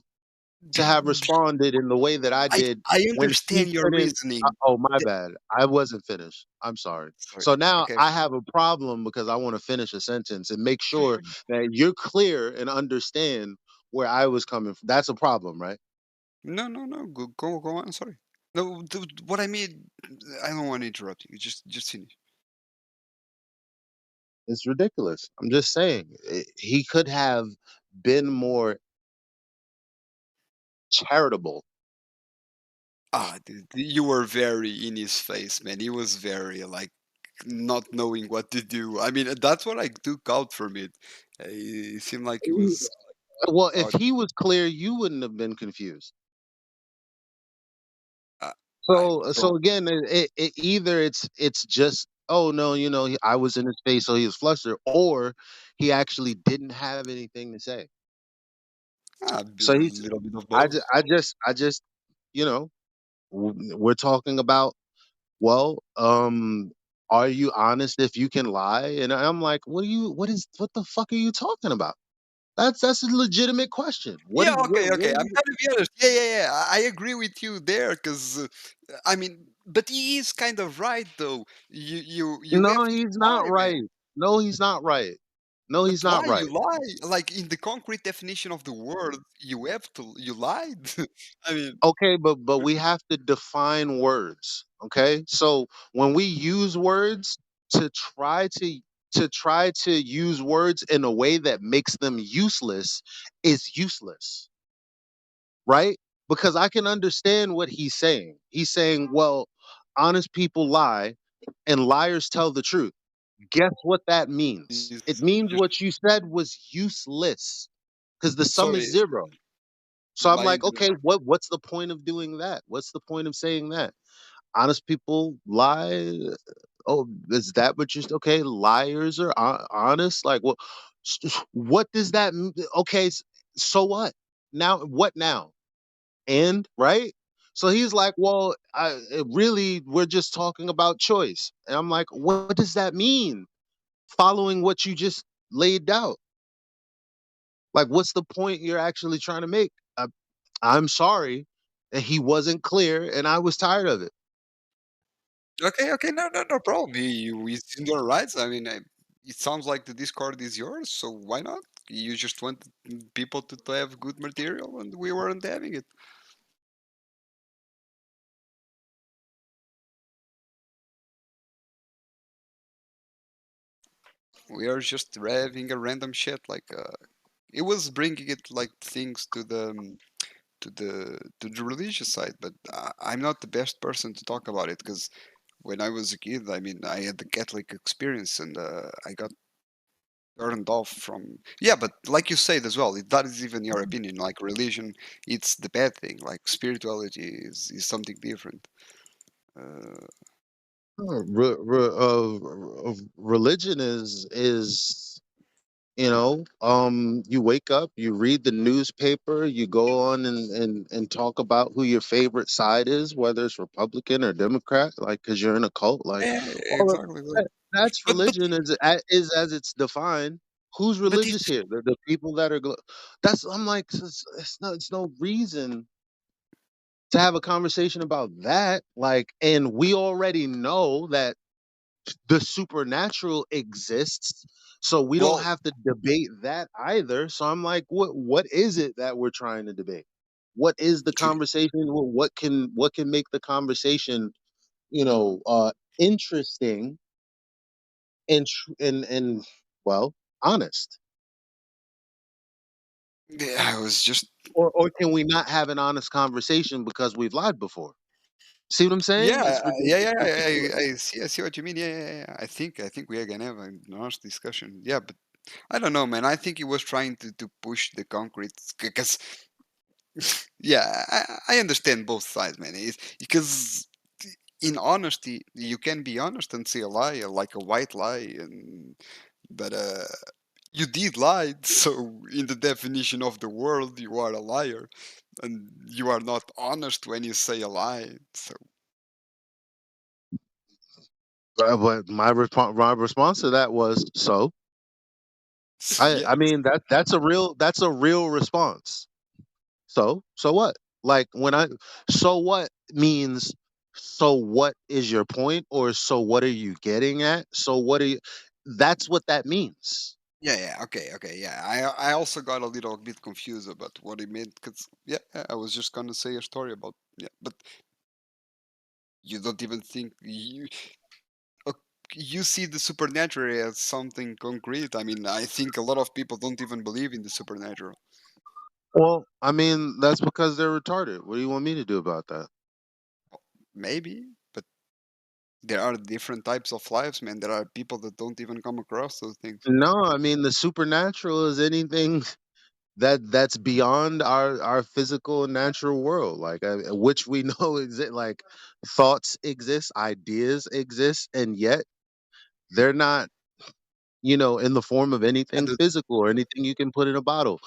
to have responded in the way that I I did I when he understand your couldn't? reasoning. Oh, my The- bad. I wasn't finished. I'm sorry. Sorry. So now Okay. I have a problem because I want to finish a sentence and make sure that you're clear and understand where I was coming from. That's a problem, right? No, no, no. Go on. Sorry. No, what I mean, I don't want to interrupt you. Just finish. It's ridiculous. I'm just saying he could have been more charitable. Ah, dude, you were very in his face, man. He was very like not knowing what to do. I mean, that's what I took out from it. It seemed like he was. Well, if Uh, he was clear, you wouldn't have been confused. I, I So don't. again, either it's just, oh no, I was in his face, so he was flustered, or he actually didn't have anything to say. A So he's little bit of both. I just you know we're talking about, well, are you honest if you can lie? And I'm like, what the fuck are you talking about? That's a legitimate question. Yeah, okay, What okay. are I'm you? trying to be honest. Yeah, yeah, yeah. I agree with you there, because I mean, but he is kind of right though. You No, have to he's not lie, man. right. No, he's not right. No, But he's why not you right. lie? Like in the concrete definition of the word, you lied. I mean, Okay, but we have to define words. Okay, so when we use words to try to use words in a way that makes them useless is useless, right? Because I can understand what he's saying. He's saying, well, honest people lie and liars tell the truth. Guess what that means? is It means just what you said was useless because the sum is sorry, zero. So I'm my like, internet. okay, what's the point of doing that? What's the point of saying that? Honest people lie. Oh, is that what you're okay? Liars are honest. Like, what does that? Okay, so what? Now, what now? And right? So he's like, well, really, we're just talking about choice. And I'm like, what does that mean? Following what you just laid out. Like, what's the point you're actually trying to make? I'm sorry that he wasn't clear, and I was tired of it. Okay, okay, no, no, no problem. It's in your rights. I mean, it sounds like the Discord is yours, so why not? You just want people to have good material, and we weren't having it. We are just having a random chat. Like, it was bringing it like things to the religious side, but I'm not the best person to talk about it because when I was a kid, I mean, I had the Catholic experience, and I got turned off from. Yeah, but like you said as well, that is even your opinion. Like religion, it's the bad thing. Like spirituality is something different. Uh, Religion is you wake up, you read the newspaper, you go on and talk about who your favorite side is, whether it's Republican or Democrat, like because you're in a cult, like yeah, all of exactly. that's But religion is as it's defined. Who's but religious it's here? The people that are. That's I'm like it's no reason to have a conversation about that. Like, and we already know that the supernatural exists, so we don't well, have to debate that either. So I'm like, what is it that we're trying to debate? What is the to, conversation? What can make the conversation, you know, uh interesting and well, honest? yeah, I was just Or can we not have an honest conversation because we've lied before? See what I'm saying? yeah, It's yeah, yeah. ridiculous. I see what you mean. Yeah, yeah, yeah. I think we are gonna have an honest discussion. Yeah, but I don't know, man. I think he was trying to push the concrete because yeah, I understand both sides, man. It's because in honesty, you can be honest and say a lie, like a white lie, and but you did lie. So in the definition of the world, you are a liar, and you are not honest when you say a lie. So But my response to that was so. yeah, I mean that's a real response. So what? Like when I so what means so what is your point or so what are you getting at? So what are you that's what that means. yeah, okay, yeah. I also got a little bit confused about what it meant because yeah, I was just gonna say a story about yeah, but you don't even think uh, you see the supernatural as something concrete. I mean, I think a lot of people don't even believe in the supernatural. Well, I mean that's because they're retarded. What do you want me to do about that? Maybe, but there are different types of lives, man. There are people that don't even come across those things. No, I mean the supernatural is anything that's beyond our physical and natural world, like which we know exist. Like thoughts exist, ideas exist, and yet they're not, in the form of And anything the, physical or anything you can put in a bottle.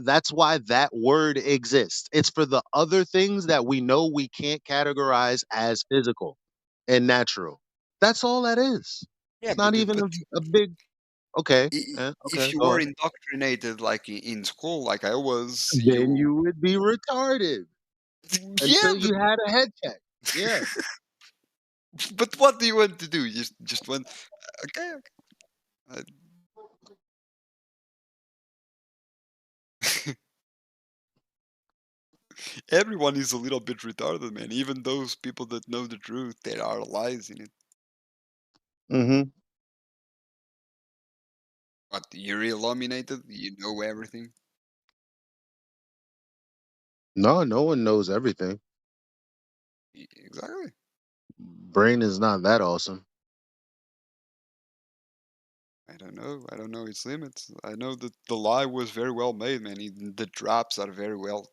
That's why that word exists. It's for the other things that we know we can't categorize as physical and natural. That's all that is. yeah, It's not even but a big okay. if Okay, you go were ahead. indoctrinated like in school, like I was, Then you you would be retarded yeah, until you had a head check. Yeah. but what do you want to do? Just want okay, okay. Everyone is a little bit retarded, man. Even those people that know the truth, there are lies in it. Hmm. But you're illuminated, you know everything. No, no one knows everything. Exactly. Brain is not that awesome. I don't know. I don't know its limits. I know that the lie was very well made, man. The drops are very well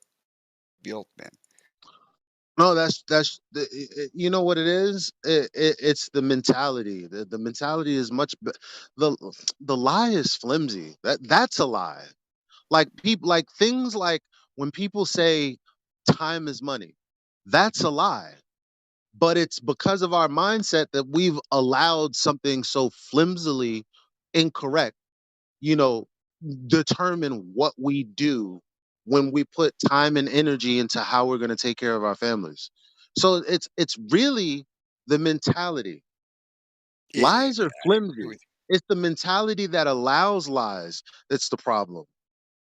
built, man. No, you know what it is. It's the mentality. The mentality is the the lie is flimsy. That's a lie. Like people like things like when people say time is money. That's a lie. But it's because of our mindset that we've allowed something so flimsily incorrect, you know, determine what we do when we put time and energy into how we're going to take care of our families. So it's really the mentality. Yeah, Lies are I agree flimsy. with It's the mentality that allows lies that's the problem.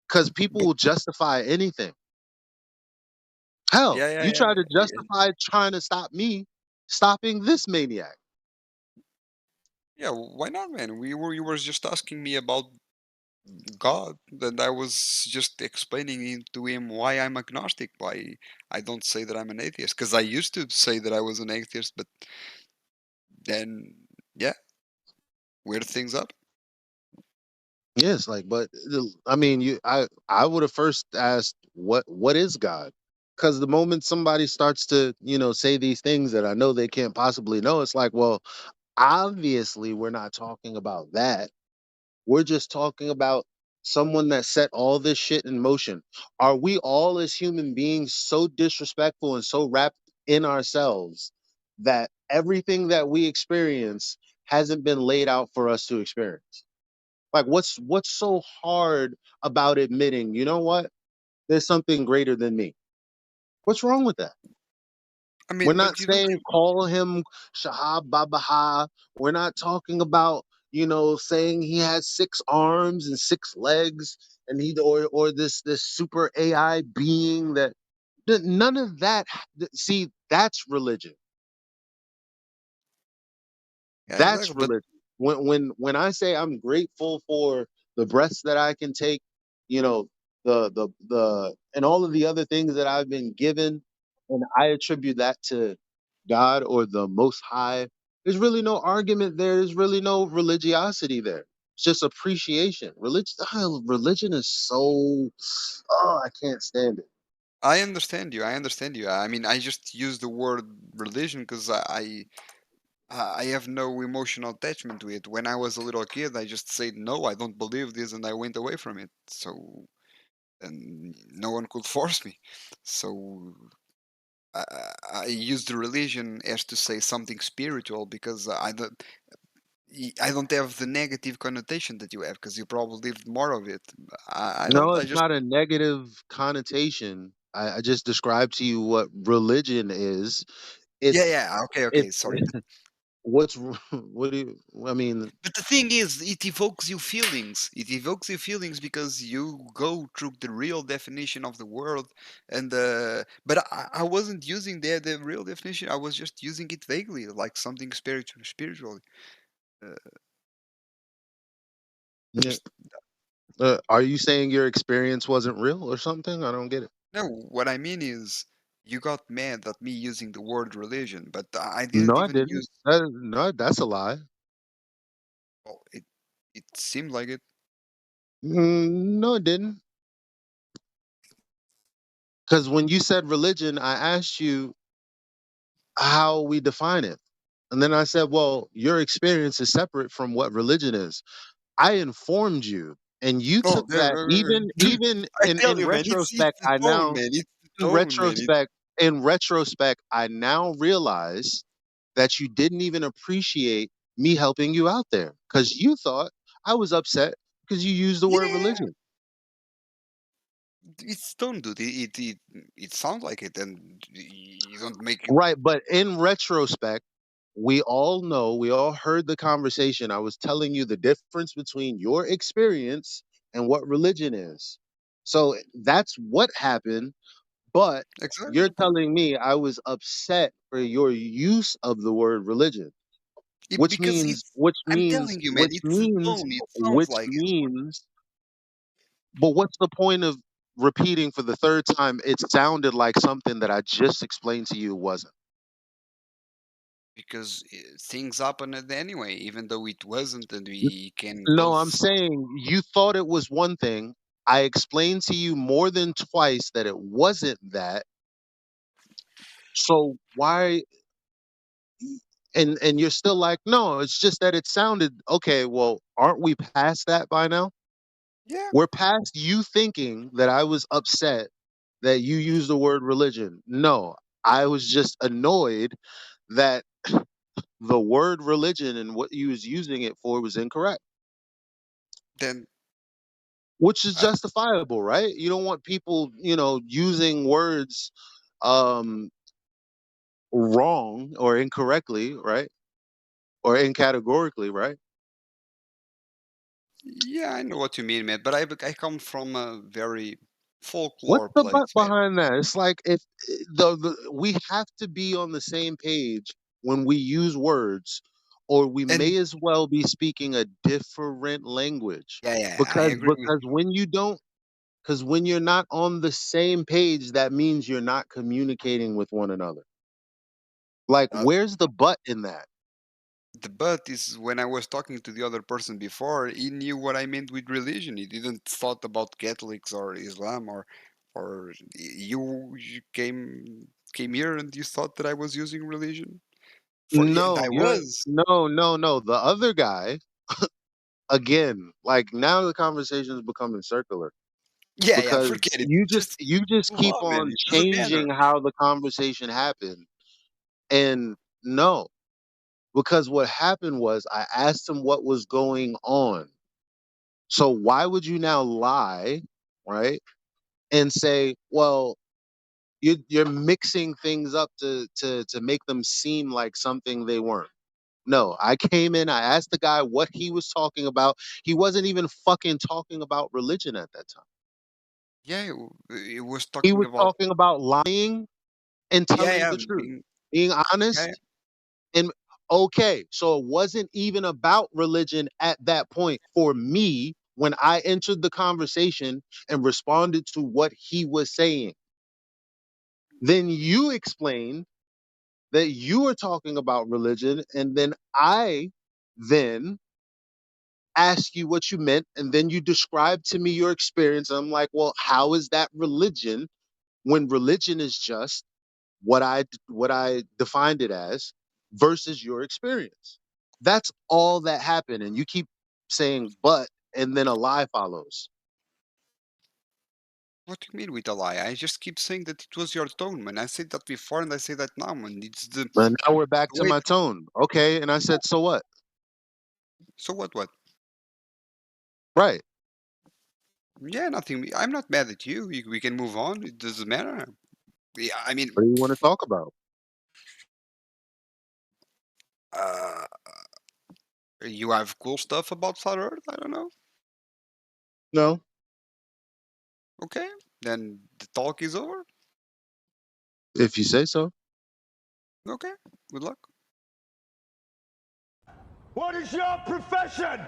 Because you. people But will justify anything. Hell, you try to yeah. justify trying to stop me stopping this maniac. Yeah, why not, man? You were just asking me about God, and I was just explaining to him why I'm agnostic, why I don't say that I'm an atheist. Because I used to say that I was an atheist, but then, yeah, weird things up. Yes, like, but I mean, I would have first asked what is God, because the moment somebody starts to say these things that I know they can't possibly know, it's like, well, obviously we're not talking about that. We're just talking about someone that set all this shit in motion. Are we all as human beings so disrespectful and so wrapped in ourselves that everything that we experience hasn't been laid out for us to experience? Like what's so hard about admitting, you know what? There's something greater than me. What's wrong with that? I We're mean, not but you don't. saying call him Shahab Babaha. We're not talking about, saying he has six arms and six legs and or this super AI being that none of that. See, that's religion. Yeah, That's exactly. But religion. When I say I'm grateful for the breaths that I can take, you know, the and all of the other things that I've been given, and I attribute that to God or the Most High. There's really no argument there. There's really no religiosity there. It's just appreciation. Religion is so. Oh, I can't stand it. I understand you. I understand you. I mean, I just use the word religion because I have no emotional attachment to it. When I was a little kid, I just said no, I don't believe this, and I went away from it. So, and no one could force me. So I use the religion as to say something spiritual because I don't have the negative connotation that you have because you probably lived more of it. I No, don't. I it's just not a negative connotation. I just described to you what religion is. yeah, It's yeah. Okay, okay. it's Sorry. what's what do you I mean, But the thing is, it evokes you feelings. It evokes you feelings because you go through the real definition of the world, and but I wasn't using the real definition. I was just using it vaguely, like something spiritual. Uh, yeah. just Are you saying your experience wasn't real or something? I don't get it. no. What I mean is, you got mad at me using the word religion, but I No, didn't I even didn't. use. No, that's a lie. Well, it seemed like it. No, it didn't. Because when you said religion, I asked you how we define it. And then I said, well, your experience is separate from what religion is. I informed you, and you Oh, took that dude! even I tell in you, man, it's retrospect, the tone, man. It's the in tone, man. retrospect, in retrospect, I now realize that you didn't even appreciate me helping you out there because you thought I was upset because you used the word Yeah, religion. it's tone, dude. It sounds like it, and you don't make it. Right. But in retrospect, we all know, we all heard the conversation. I was telling you the difference between your experience and what religion is. So that's what happened. But you're Exactly. telling me I was upset for your use of the word religion, Because it's. I'm telling you, man. It's the tone. It sounds which like it. means, but what's the point of repeating for the third time? It sounded like something that I just explained to you wasn't. Because things happen anyway, even though it wasn't, and we can No, I'm both. saying you thought it was one thing. I explained to you more than twice that it wasn't that. So why and you're still like, "No, it's just that it sounded okay, well, aren't we past that by now? Yeah. We're past you thinking that I was upset that you used the word religion. No, I was just annoyed that the word religion and what you was using it for was incorrect, Then which is I, justifiable, right? You don't want people, using words um wrong or incorrectly, right? Or incategorically, right? yeah, I know what you mean, man. But I come from a very What's folklore the but place, man. behind that? It's like if the we have to be on the same page when we use words, or we And may as well be speaking a different language. yeah, yeah, I Because agree with you. when you're not on the same page, that means you're not communicating with one another. Like, Uh, where's the but in that? the but is when I was talking to the other person before, he knew what I meant with religion. He didn't thought about Catholics or Islam or you came here and you thought that I was using religion. For yeah, and No, I you're was. no, no, no. The other guy, again, like now the conversation is becoming circular Yeah, yeah, because forget it. Just you just move keep on, man. on It doesn't matter. changing how the conversation happened. And no, because what happened was I asked him what was going on. So why would you now lie, right? And say, well, you're mixing things up to make them seem like something they weren't. No, I came in, I asked the guy what he was talking about. He wasn't even fucking talking about religion at that time. Yeah, it was He talking was about talking about lying and yeah, telling yeah, the truth, being being yeah, honest. And okay, so it wasn't even about religion at that point for me when I entered the conversation and responded to what he was saying. Then you explained that you were talking about religion, and then I then ask you what you meant, and then you describe to me your experience. I'm like, well, how is that religion when religion is just what I defined it as versus your experience. That's all that happened, and you keep saying but, and then a lie follows. What do you mean with a lie? I just keep saying that it was your tone, man. I said that before and I say that now, man. It's the But now we're back to way. my tone. Okay, and I said so what? So what? What? Right. Yeah, nothing. I'm not mad at you. We can move on. It doesn't matter. Yeah, I mean, What do you want to talk about? uh, you have cool stuff about Flat Earth. I don't know. No. Okay, then the talk is over. If you say so. Okay, good luck. What is your profession?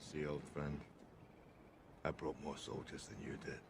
See, old friend, I brought more soldiers than you did.